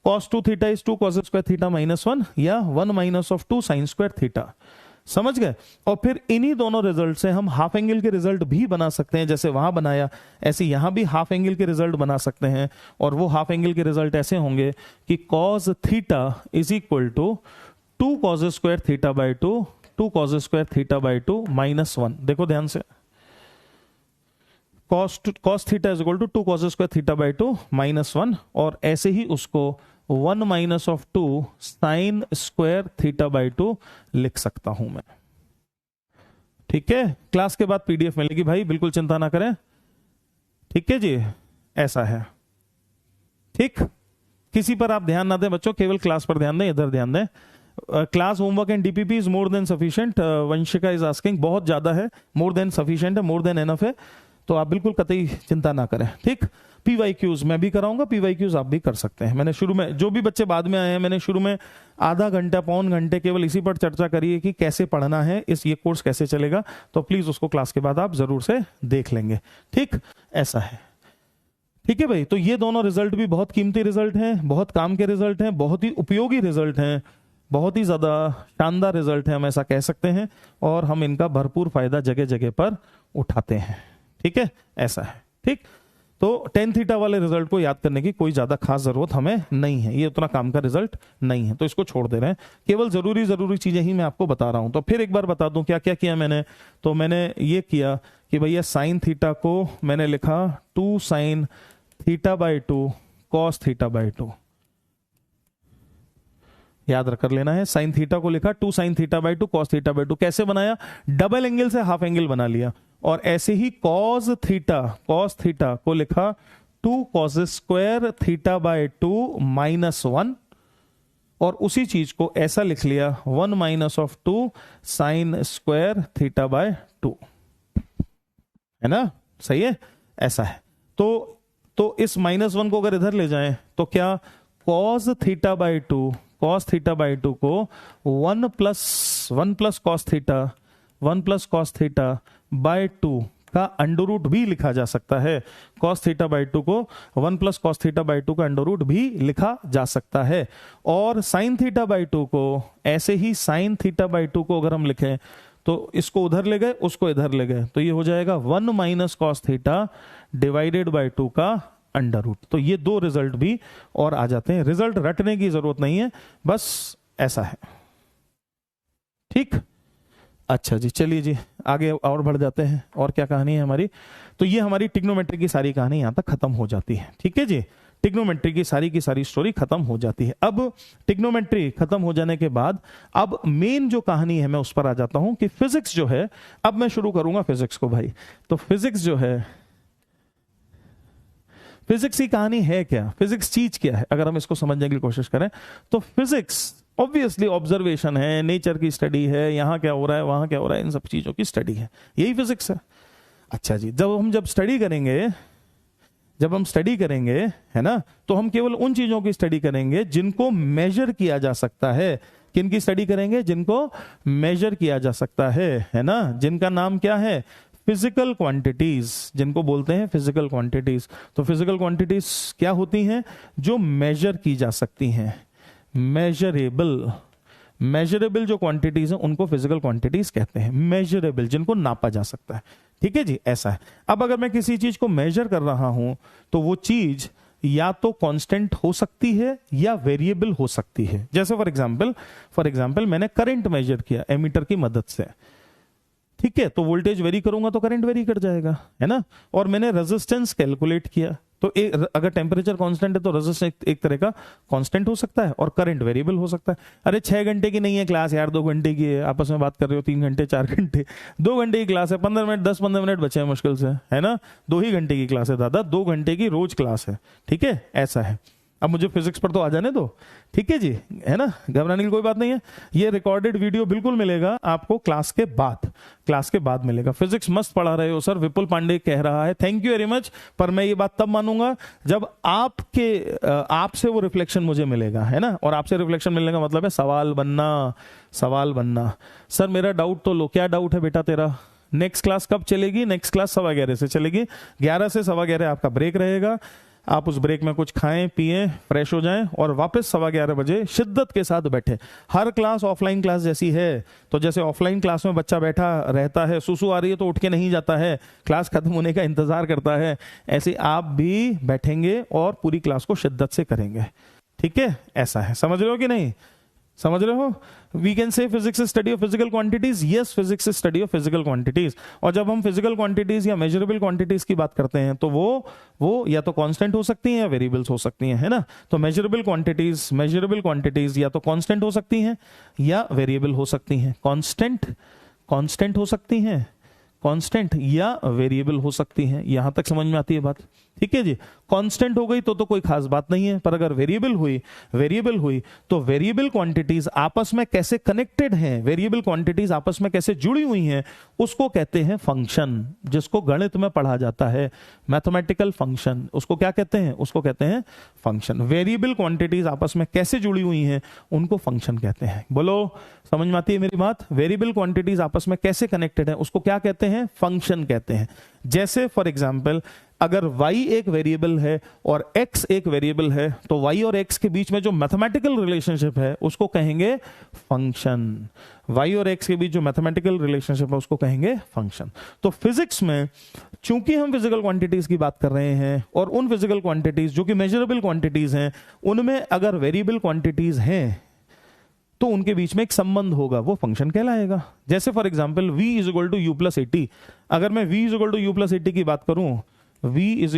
cos 2 theta is 2 cos square theta minus 1 या 1 minus of 2 sine square theta. समझ गए? और फिर इन्हीं दोनों रिजल्ट से हम हाफ एंगल के रिजल्ट भी बना सकते हैं। जैसे वहां बनाया, ऐसे यहां भी हाफ एंगल के रिजल्ट बना सकते हैं। और वो हाफ एंगल के रिजल्ट ऐसे होंगे कि cos theta is equal to 2 cos square theta by 2, 2 cos square theta by 2 minus 1। देखो ध्यान से, cos theta is equal to 2 cos square theta by 2 minus 1। और ऐसे ही उसको 1 minus of 2 sine square theta by 2 लिख सकता हूं मैं। ठीक है, क्लास के बाद पीडीएफ मिलेगी भाई, बिल्कुल चिंता ना करें। ठीक है जी, ऐसा है। ठीक, किसी पर आप ध्यान ना दें बच्चों, केवल क्लास पर ध्यान दें, इधर ध्यान दें। Class homework and DPP is more than sufficient. Vanshika is asking, बहुत ज्यादा है, मोर देन सफिशिएंट है, मोर देन एनफ है। तो आप बिल्कुल कतई चिंता ना करें। ठीक, पीवाईक्यूज मैं भी कराऊंगा, पीवाईक्यूज आप भी कर सकते हैं। मैंने शुरू में, जो भी बच्चे बाद में आए हैं, मैंने शुरू में आधा घंटा पौन घंटे केवल इसी पर चर्चा करी है कि कैसे पढ़ना है, ये कोर्स कैसे चलेगा। तो प्लीज उसको क्लास के बाद आप जरूर से देख लेंगे। ठीक, ऐसा है। ठीक है भाई, तो ये दोनों रिजल्ट भी बहुत कीमती रिजल्ट हैं, बहुत काम के रिजल्ट हैं, बहुत ही उपयोगी रिजल्ट हैं, बहुत ही ज्यादा शानदार रिजल्ट है, हम ऐसा कह सकते हैं। और हम इनका भरपूर फायदा जगह जगह पर उठाते हैं। ठीक है, ऐसा है। ठीक, तो टेन थीटा वाले रिजल्ट को याद करने की कोई ज्यादा खास जरूरत हमें नहीं है, ये उतना काम का रिजल्ट नहीं है, तो इसको छोड़ दे रहे हैं। केवल जरूरी चीजें ही मैं आपको बता रहा हूं। तो फिर एक बार बता दूं क्या क्या किया मैंने। तो मैंने ये किया कि भैया साइन थीटा को मैंने लिखा 2 sine theta by 2 cos theta by 2। याद रख लेना है। साइन थीटा को लिखा 2 sin theta by 2 cos theta by 2। कैसे बनाया? डबल एंगल से हाफ एंगल बना लिया। और ऐसे ही cos थीटा को लिखा 2 cos स्क्वायर थीटा बाई 2 -1, और उसी चीज को ऐसा लिख लिया 1 minus of 2 sine square theta by 2, है ना? सही है, ऐसा है। तो इस -1 को अगर इधर ले जाएं तो क्या cos थीटा बाई 2 को 1 प्लस cos थीटा बाय 2 का अंडर रूट भी लिखा जा सकता है। cos थीटा बाई 2 को 1 प्लस cos थीटा बाई 2 का अंडर रूट भी लिखा जा सकता है। और sin थीटा बाई 2 को ऐसे ही sin थीटा बाई 2 को अगर हम लिखें तो इसको उधर ले गए, उसको इधर ले गए, तो ये हो जाएगा 1 minus cos theta divided by 2 का अंडर रूट। तो ये दो रिजल्ट भी और आ जाते हैं। रिजल्ट रटने की जरूरत नहीं है, बस ऐसा है। ठीक, अच्छा जी, चलिए जी आगे और बढ़ जाते हैं। और क्या कहानी है हमारी? तो ये हमारी ट्रिग्नोमेट्री की सारी कहानी यहां तक खत्म हो जाती है। ठीक है जी, ट्रिग्नोमेट्री की सारी स्टोरी खत्म हो जाती है। अब ट्रिग्नोमेट्री खत्म हो जाने के बाद अब मेन जो कहानी है मैं उस पर आ जाता हूं कि फिजिक्स जो है, अब मैं शुरू करूंगा फिजिक्स को भाई। तो फिजिक्स जो है, फिजिक्स की कहानी है क्या, फिजिक्स चीज क्या है, अगर हम इसको समझने की कोशिश करें तो फिजिक्स ऑब्वियसली ऑब्जर्वेशन है, नेचर की स्टडी है, यहां क्या हो रहा है वहां क्या हो रहा है, इन सब चीजों की स्टडी है, यही फिजिक्स है। अच्छा जी, जब हम स्टडी करेंगे है ना, तो हम केवल उन चीजों की स्टडी करेंगे जिनको मेजर किया जा सकता है। किन की स्टडी करेंगे? जिनको मेजर किया जा सकता है ना, जिनका नाम क्या है? फिजिकल क्वांटिटीज, जिनको बोलते हैं फिजिकल क्वांटिटीज। तो फिजिकल क्वांटिटीज क्या होती हैं? जो मेजर की जा सकती हैं। मेजरेबल जो क्वांटिटीज हैं उनको फिजिकल क्वांटिटीज कहते हैं। मेजरेबल, जिनको नापा जा सकता है। ठीक है जी, ऐसा है। अब अगर मैं किसी चीज को मेजर कर रहा हूं तो वो चीज या तो कांस्टेंट हो सकती है या वेरिएबल हो सकती है। जैसे फॉर एग्जांपल मैंने करंट मेजर किया एमीटर की मदद से, ठीक है, तो वोल्टेज वेरी करूंगा तो करंट वेरी कर जाएगा, है ना। और मैंने रेजिस्टेंस कैलकुलेट किया, तो अगर टेम्परेचर कांस्टेंट है तो रेजिस्टेंस एक तरह का कांस्टेंट हो सकता है और करंट वेरिएबल हो सकता है। अरे 6 घंटे की नहीं है क्लास यार, 2 घंटे की है, आपस में बात कर रहे हो 3 घंटे 4 घंटे, 2 घंटे की क्लास है, 15 मिनट 10-15 मिनट बचे हैं मुश्किल से, है ना। 2 ही घंटे की क्लास है दादा, 2 घंटे की रोज क्लास है, ठीक है, ऐसा है। अब मुझे फिजिक्स पर तो आ जाने दो, ठीक है जी, है ना, घबराने की कोई बात नहीं है। ये रिकॉर्डेड वीडियो बिल्कुल मिलेगा आपको क्लास के बाद मिलेगा। फिजिक्स मस्त पढ़ा रहे हो सर, विपुल पांडे कह रहा है, थैंक यू वेरी मच। पर मैं ये बात तब मानूंगा जब आपसे वो रिफ्लेक्शन मुझे मिलेगा, है ना। और आपसे रिफ्लेक्शन मिलने का मतलब है सवाल बनना। सर मेरा डाउट तो लो, क्या डाउट है बेटा तेरा? नेक्स्ट क्लास कब चलेगी? नेक्स्ट क्लास 11:15 से चलेगी, 11 से 11:15 आपका ब्रेक रहेगा। आप उस ब्रेक में कुछ खाएं पिएं, फ्रेश हो जाएं और वापस 11:15 बजे शिद्दत के साथ बैठे। हर क्लास ऑफलाइन क्लास जैसी है, तो जैसे ऑफलाइन क्लास में बच्चा बैठा रहता है, सुसु आ रही है तो उठ के नहीं जाता है, क्लास खत्म होने का इंतजार करता है, ऐसे आप भी बैठेंगे और पूरी क्लास को शिद्दत से करेंगे, ठीक है, ऐसा है। समझ रहे हो कि नहीं? समझ रहे हो? We can say physics is study of physical quantities. Yes, physics is study of physical quantities. और जब हम फिजिकल क्वांटिटीज या मेजरेबल क्वांटिटीज की बात करते हैं तो वो या तो कांस्टेंट हो सकती हैं या वेरिएबल्स हो सकती हैं, है ना। तो मेजरेबल क्वांटिटीज या तो कांस्टेंट हो सकती हैं या वेरिएबल हो सकती हैं। कांस्टेंट हो सकती हैं, कांस्टेंट या वेरिएबल हो सकती हैं। यहां तक समझ में आती है बात, ठीक है जी। कांस्टेंट हो गई तो कोई खास बात नहीं है, पर अगर वेरिएबल हुई तो वेरिएबल क्वांटिटीज आपस में कैसे कनेक्टेड हैं, वेरिएबल क्वांटिटीज आपस में कैसे जुड़ी हुई हैं, उसको कहते हैं फंक्शन। जिसको गणित में पढ़ा जाता है मैथमेटिकल फंक्शन, उसको क्या कहते हैं? उसको कहते हैं फंक्शन। वेरिएबल क्वांटिटीज आपस में कैसे जुड़ी हुई हैं उनको फंक्शन कहते हैं। बोलो, समझ में आती है मेरी बात? वेरिएबल क्वांटिटीज आपस में कैसे कनेक्टेड है उसको क्या कहते हैं? फंक्शन कहते हैं। जैसे फॉर एग्जाम्पल अगर y एक वेरिएबल है और x एक वेरिएबल है तो y और x के बीच में जो मैथमेटिकल रिलेशनशिप है उसको कहेंगे फंक्शन। y और x के बीच जो मैथमेटिकल रिलेशनशिप है उसको कहेंगे फंक्शन। तो फिजिक्स में चूंकि हम फिजिकल क्वांटिटीज की बात कर रहे हैं और उन फिजिकल क्वांटिटीज जो कि मेजरेबल क्वांटिटीज हैं उनमें अगर वेरिएबल क्वांटिटीज हैं तो उनके बीच में एक संबंध होगा, वो फंक्शन कहलाएगा। जैसे फॉर एग्जाम्पल v = u + 80। अगर मैं v = u + 80 की बात करूं, v = u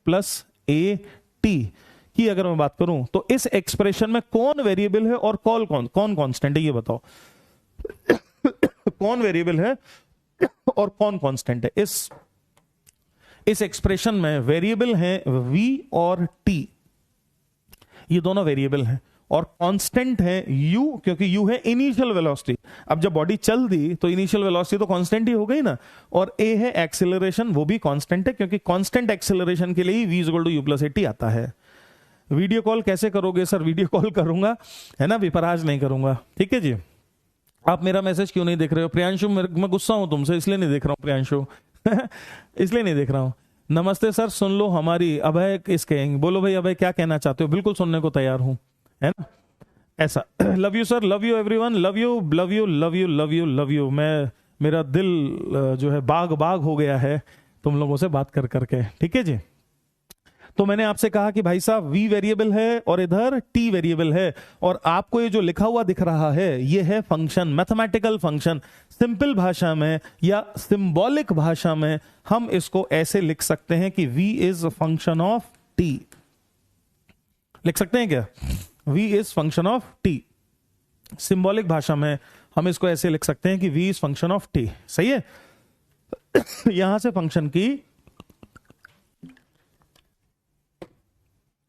+ 80, की अगर मैं बात करूं तो इस एक्सप्रेशन में कौन वेरिएबल है और कौन कांस्टेंट है, ये बताओ। कौन वेरिएबल है और कौन कांस्टेंट है? इस एक्सप्रेशन में वेरिएबल है v और t, ये दोनों वेरिएबल हैं, और कांस्टेंट है u, क्योंकि u है इनिशियल वेलोसिटी। अब जब बॉडी चल दी तो इनिशियल वेलोसिटी तो कांस्टेंट ही हो गई ना, और a है एक्सेलरेशन, वो भी कांस्टेंट है, क्योंकि कांस्टेंट एक्सेलरेशन के लिए ही v = u + at आता है। वीडियो कॉल कैसे करोगे सर? वीडियो कॉल करूंगा, है ना, विपराज नहीं करूंगा, ठीक है जी। आप मेरा मैसेज क्यों नहीं देख रहे हो? प्रियांशु, मैं गुस्सा हूं तुमसे, इसलिए नहीं देख रहा हूं प्रियांशु। इसलिए नहीं देख रहा हूं। नमस्ते सर, सुन लो हमारी। अभय किसके? बोलो भाई अभय, क्या कहना चाहते हो? बिल्कुल सुनने को तैयार हूं, है ना, ऐसा। Love you sir, love you everyone, love you love you love you love you love you. मेरा दिल जो है बाग बाग हो गया है तुम लोगों से बात कर करके, ठीक है जी। तो मैंने आपसे कहा कि भाई साहब v वेरिएबल है और इधर t वेरिएबल है, और आपको ये जो लिखा हुआ दिख रहा है ये है फंक्शन, मैथमेटिकल फंक्शन। सिंपल भाषा में या सिंबॉलिक भाषा में हम इसको ऐसे लिख सकते हैं कि v is function of t। लिख सकते हैं क्या? v is function of t। Symbolic भाषा में हम इसको ऐसे लिख सकते हैं कि v is function of t। सही है। यहां से फंक्शन की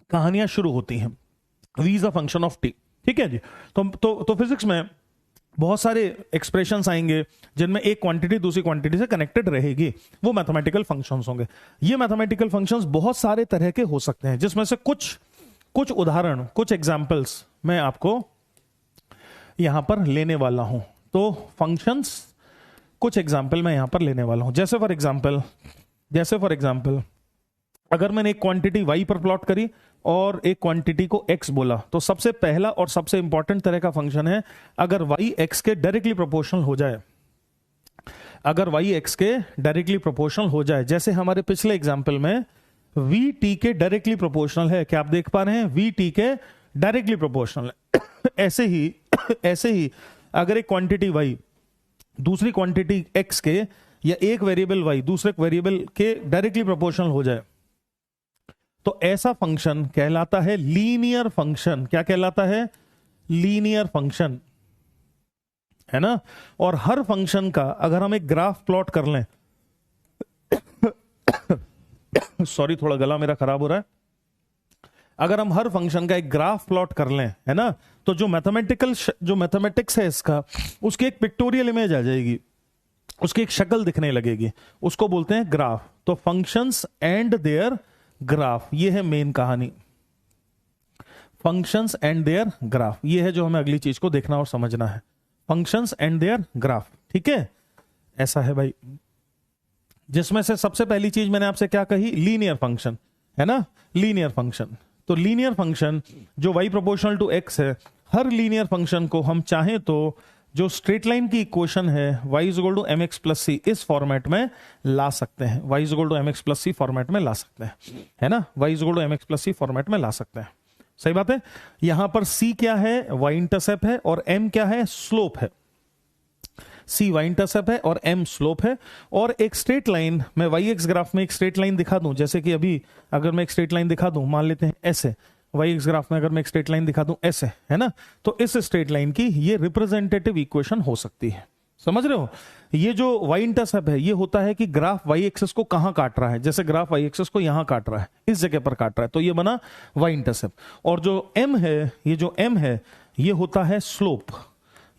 कहानियां शुरू होती हैं। v is a function of t, ठीक है जी। तो फिजिक्स में बहुत सारे एक्सप्रेशंस आएंगे जिनमें एक क्वांटिटी दूसरी क्वांटिटी से कनेक्टेड रहेगी, वो मैथमेटिकल फंक्शंस होंगे। ये मैथमेटिकल फंक्शंस बहुत सारे तरह के हो सकते हैं, जिसमें से कुछ उदाहरण, कुछ एग्जांपल्स मैं आपको यहां पर लेने वाला हूं। तो फंक्शंस कुछ एग्जांपल मैं यहां पर लेने वाला हूं। जैसे फॉर एग्जांपल अगर मैंने एक क्वांटिटी y पर प्लॉट करी और एक क्वांटिटी को x बोला, तो सबसे पहला और सबसे इंपॉर्टेंट तरह का फंक्शन है अगर y x के डायरेक्टली प्रोपोर्शनल हो जाए। अगर y x के डायरेक्टली प्रोपोर्शनल हो जाए, जैसे हमारे पिछले एग्जांपल में v t के डायरेक्टली प्रोपोर्शनल है। क्या आप देख पा रहे हैं? v t के डायरेक्टली प्रोपोर्शनल है। ऐसे ही अगर एक क्वांटिटी y दूसरी क्वांटिटी x के, या एक वेरिएबल y दूसरे वेरिएबल के डायरेक्टली प्रोपोर्शनल हो जाए, तो ऐसा फंक्शन कहलाता है लीनियर फंक्शन। क्या कहलाता है? लीनियर फंक्शन, है ना। और हर फंक्शन का अगर हम एक ग्राफ प्लॉट कर लें सॉरी, थोड़ा गला मेरा खराब हो रहा है। अगर हम हर फंक्शन का एक ग्राफ प्लॉट कर लें, है ना, तो जो मैथमेटिक्स है इसका, उसकी एक पिक्टोरियल इमेज आ जाएगी, उसकी एक शक्ल दिखने लगेगी, उसको बोलते हैं ग्राफ। तो फंक्शंस एंड देयर ग्राफ, ये है मेन कहानी। फंक्शंस एंड देयर ग्राफ, ये है जो हमें अगली चीज को देखना और समझना है। फंक्शंस एंड देयर ग्राफ, ठीक है, ऐसा है भाई। जिसमें से सबसे पहली चीज मैंने आपसे क्या कही? लीनियर फंक्शन, है ना, लीनियर फंक्शन। तो लीनियर फंक्शन जो y प्रोपोर्शनल टू x है, हर लीनियर फंक्शन को हम चाहें तो जो स्ट्रेट लाइन की इक्वेशन है y = mx + c, इस फॉर्मेट में ला सकते हैं। y = mx + c फॉर्मेट में ला सकते हैं, है ना, y = mx + c फॉर्मेट में ला सकते हैं। सही बात है। यहां पर c क्या है? y इंटरसेप्ट है, और m क्या है? स्लोप है। c y इंटरसेप्ट है और m स्लोप है। और एक स्ट्रेट लाइन, मैं y एक्स ग्राफ में एक स्ट्रेट लाइन दिखा दूं, जैसे कि अभी अगर मैं एक स्ट्रेट लाइन दिखा दूं, मान लेते हैं ऐसे, y एक्स ग्राफ में अगर मैं एक स्ट्रेट लाइन दिखा दूं ऐसे, है ना, तो इस स्ट्रेट लाइन की ये रिप्रेजेंटेटिव इक्वेशन हो सकती है। समझ रहे हो? ये जो y इंटरसेप्ट है, ये होता है कि ग्राफ y एक्सिस को कहां काट रहा है। जैसे ग्राफ y एक्सिस को यहां काट रहा है, इस जगह पर काट रहा है, तो ये बना y इंटरसेप्ट। और जो m है, ये जो m है, ये होता है स्लोप,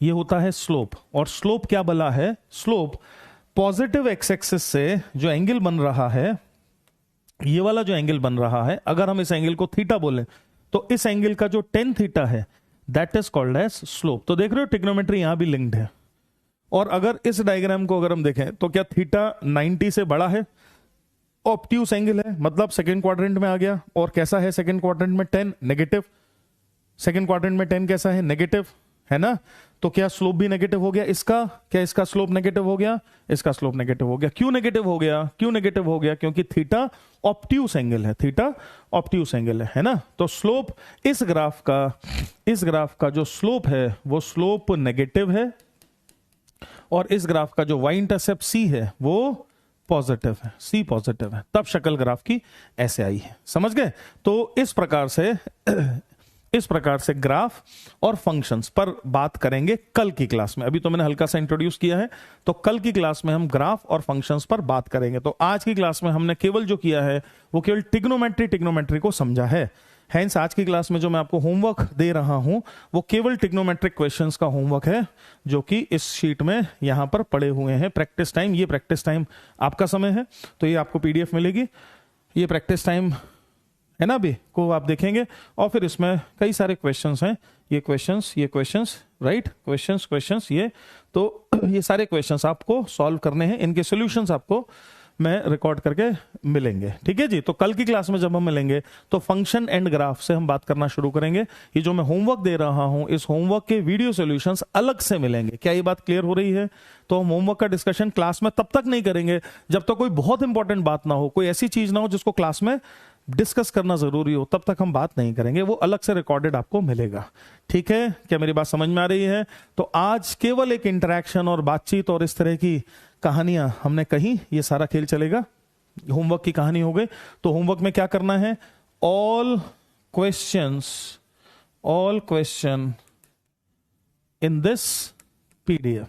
ये होता है स्लोप। और स्लोप क्या बला है? स्लोप पॉजिटिव एक्स एक्सिस से जो एंगल बन रहा है, ये वाला जो एंगल बन रहा है, अगर हम इस एंगल को थीटा बोलें, तो इस एंगल का जो tan थीटा है, that is called as slope. तो देख रहे हो ट्रिग्नोमेट्री यहां भी लिंक्ड है। और अगर इस डायग्राम को अगर हम देखें, तो क्या थीटा 90 से बड़ा है? ऑब्ट्यूस एंगल है, मतलब सेकंड क्वाड्रेंट में आ गया। और कैसा है सेकंड क्वाड्रेंट में? tan negative. सेकंड क्वाड्रेंट में tan कैसा है? नेगेटिव, है ना। तो क्या स्लोप भी नेगेटिव हो गया इसका? क्या इसका स्लोप नेगेटिव हो गया? इसका स्लोप नेगेटिव हो गया। क्यों नेगेटिव हो गया? क्यों नेगेटिव हो गया? क्योंकि थीटा ऑब्ट्यूस एंगल है, थीटा ऑब्ट्यूस एंगल है ना। तो स्लोप इस ग्राफ का जो स्लोप है वो स्लोप नेगेटिव है, और इस ग्राफ का जो y इंटरसेप्ट c है वो पॉजिटिव है, सी पॉजिटिव है, तब शक्ल ग्राफ की ऐसे आई है। समझ गए? तो इस प्रकार से ग्राफ और फंक्शंस पर बात करेंगे कल की क्लास में। अभी तो मैंने हल्का सा इंट्रोड्यूस किया है, तो कल की क्लास में हम ग्राफ और फंक्शंस पर बात करेंगे। तो आज की क्लास में हमने केवल जो किया है वो केवल ट्रिग्नोमेट्री को समझा है। हैंस आज की क्लास में जो मैं आपको होमवर्क दे रहा हूं वो केवल ट्रिग्नोमेट्रिक क्वेश्चंस का होमवर्क है, जो कि इस शीट में यहां पर पड़े हुए हैं। प्रैक्टिस टाइम, ये प्रैक्टिस टाइम आपका समय है, तो ये आपको पीडीएफ मिलेगी। ये प्रैक्टिस टाइम है ना, अभी को आप देखेंगे और फिर इसमें कई सारे क्वेश्चंस हैं। ये क्वेश्चंस राइट, क्वेश्चंस ये, तो ये सारे क्वेश्चंस आपको सॉल्व करने हैं, इनके सॉल्यूशंस आपको मैं रिकॉर्ड करके मिलेंगे। ठीक है जी। तो कल की क्लास में जब हम मिलेंगे तो फंक्शन एंड ग्राफ से हम बात करना शुरू करेंगे। ये जो मैं होमवर्क दे रहा हूं, इस होमवर्क के वीडियो सॉल्यूशंस अलग से मिलेंगे। क्या ये बात क्लियर हो रही है? तो हम होमवर्क का डिस्कशन क्लास में तब तक नहीं करेंगे जब तक कोई बहुत इंपॉर्टेंट बात ना हो, कोई ऐसी चीज ना हो जिसको क्लास में डिस्कस करना जरूरी हो, तब तक हम बात नहीं करेंगे। वो अलग से रिकॉर्डेड आपको मिलेगा। ठीक है, क्या मेरी बात समझ में आ रही है? तो आज केवल एक इंटरेक्शन और बातचीत और इस तरह की कहानियां हमने कही, ये सारा खेल चलेगा। होमवर्क की कहानी हो गई। तो होमवर्क में क्या करना है? All question in this PDF.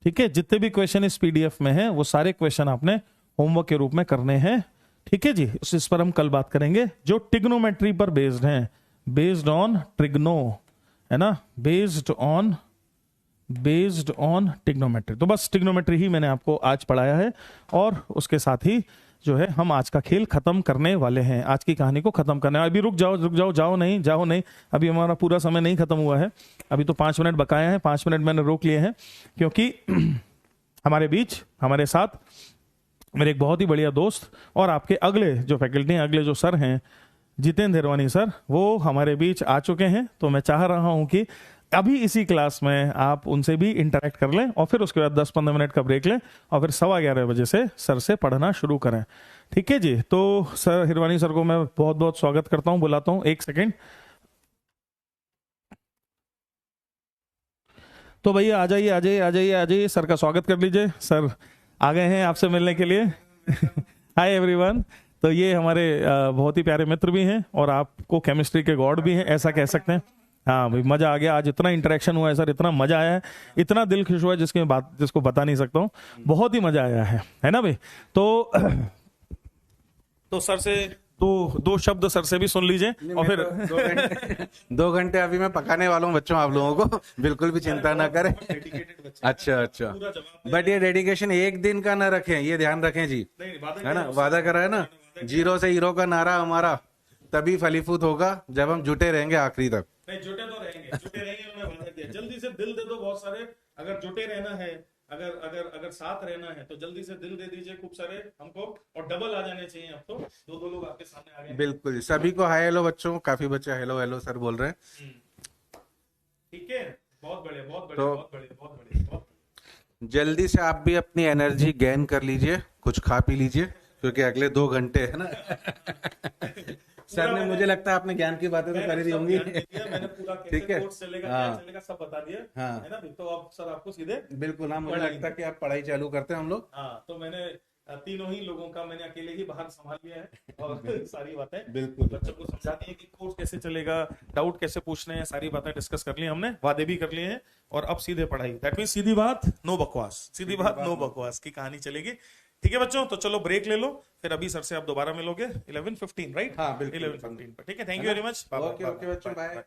ठीक है, जितने भी क्वेश्चन इस पीडीएफ में हैं वो सारे क्वेश्चन आपने होमवर्क के रूप में करने हैं। ठीक है जी। इस पर हम कल बात करेंगे, जो ट्रिग्नोमेट्री पर बेस्ड हैं, बेस्ड ऑन ट्रिग्नो, है ना, बेस्ड ऑन ट्रिग्नोमेट्री। तो बस ट्रिग्नोमेट्री ही मैंने आपको आज पढ़ाया है और उसके साथ ही जो है हम आज का खेल खत्म करने वाले हैं, आज की कहानी को खत्म करने। अभी रुक जाओ, जाओ नहीं, अभी हमारा पूरा समय नहीं खत्म हुआ है। अभी तो 5 मिनट बकाया है, 5 मिनट मैंने रोक लिए हैं, क्योंकि हमारे साथ मेरे एक बहुत ही बढ़िया दोस्त और आपके अगले जो फैकल्टी हैं, अगले जो सर हैं, जितेंद्र हिरवानी सर, वो हमारे बीच आ चुके हैं। तो मैं चाह रहा हूं कि अभी इसी क्लास में आप उनसे भी इंटरेक्ट कर लें और फिर उसके बाद 10-15 मिनट का ब्रेक लें और फिर 11:15 बजे से सर से पढ़ना शुरू करें। ठीक है जी। तो सर हिरवानी सर को मैं बहुत बहुत स्वागत करता हूं, बुलाता हूं। 1 सेकेंड। तो भैया आ जाइए, सर का स्वागत कर लीजिए। सर आ गए हैं आपसे मिलने के लिए। Hi everyone. तो ये हमारे बहुत ही प्यारे मित्र भी हैं और आपको केमिस्ट्री के गॉड भी हैं, ऐसा कह सकते हैं। हाँ भाई, मजा आ गया। आज इतना इंटरेक्शन हुआ है सर, इतना मजा आया है, इतना दिल खुश हुआ है जिसको बता नहीं सकता हूँ। बहुत ही मजा आया है ना भाई। तो सर से दो शब्द सर से भी सुन लीजिए और फिर 2 घंटे अभी मैं पकाने वाला हूँ बच्चों, आप लोगों को बिल्कुल भी चिंता ना करें। अच्छा। बट ये डेडिकेशन एक दिन का ना रखें, ये ध्यान रखें जी, है ना। वादा करा है ना, 0 से हीरो का नारा हमारा तभी फलीफूत होगा जब हम जुटे रहेंगे आखिरी तक। नहीं, जुटे तो रहेंगे, उन्होंने वादा किया। जल्दी से दिल दे दो बहुत सारे, अगर जुटे रहना है, अगर साथ रहना है तो जल्दी से दिल दे दीजिए खूब सारे हमको, और डबल आ जाने चाहिए। अब तो 2 लोग आपके सामने आ गए। बिल्कुल, सभी को हाय हेलो बच्चों, काफी बच्चे हेलो सर बोल रहे हैं। ठीक है, बहुत बढ़िया। जल्दी से आप भी अपनी एनर्जी गेन कर लीजिए, कुछ खा पी लीजिए, क्योंकि अगले 2 घंटे है ना। सर ने, मुझे लगता है आपने ज्ञान की बातें तो कर दी होंगी। ठीक है, चलेगा सब बता दिया, हाँ है ना। तो अब सर आपको सीधे बिल्कुल, हाँ, मुझे लगता है कि आप पढ़ाई चालू करते हैं हम लोग। हाँ, तो मैंने तीनों ही लोगों का मैंने अकेले ही बाहर संभाल लिया है और सारी बातें बिल्कुल बच्चों को समझानी है कि कोर्स कैसे चलेगा, डाउट कैसे पूछने हैं, सारी बातें डिस्कस कर ली हमने, वादे भी कर लिए हैं, और अब सीधे पढ़ाई। दैट मीन सीधी बात नो बकवास की कहानी चलेगी। ठीक है बच्चों, तो चलो ब्रेक ले लो, फिर अभी सर से आप दोबारा मिलोगे 11:15, राइट? हाँ बिल्कुल, 11:15 पर। ठीक है, thank you very much. Okay बच्चों, बाय।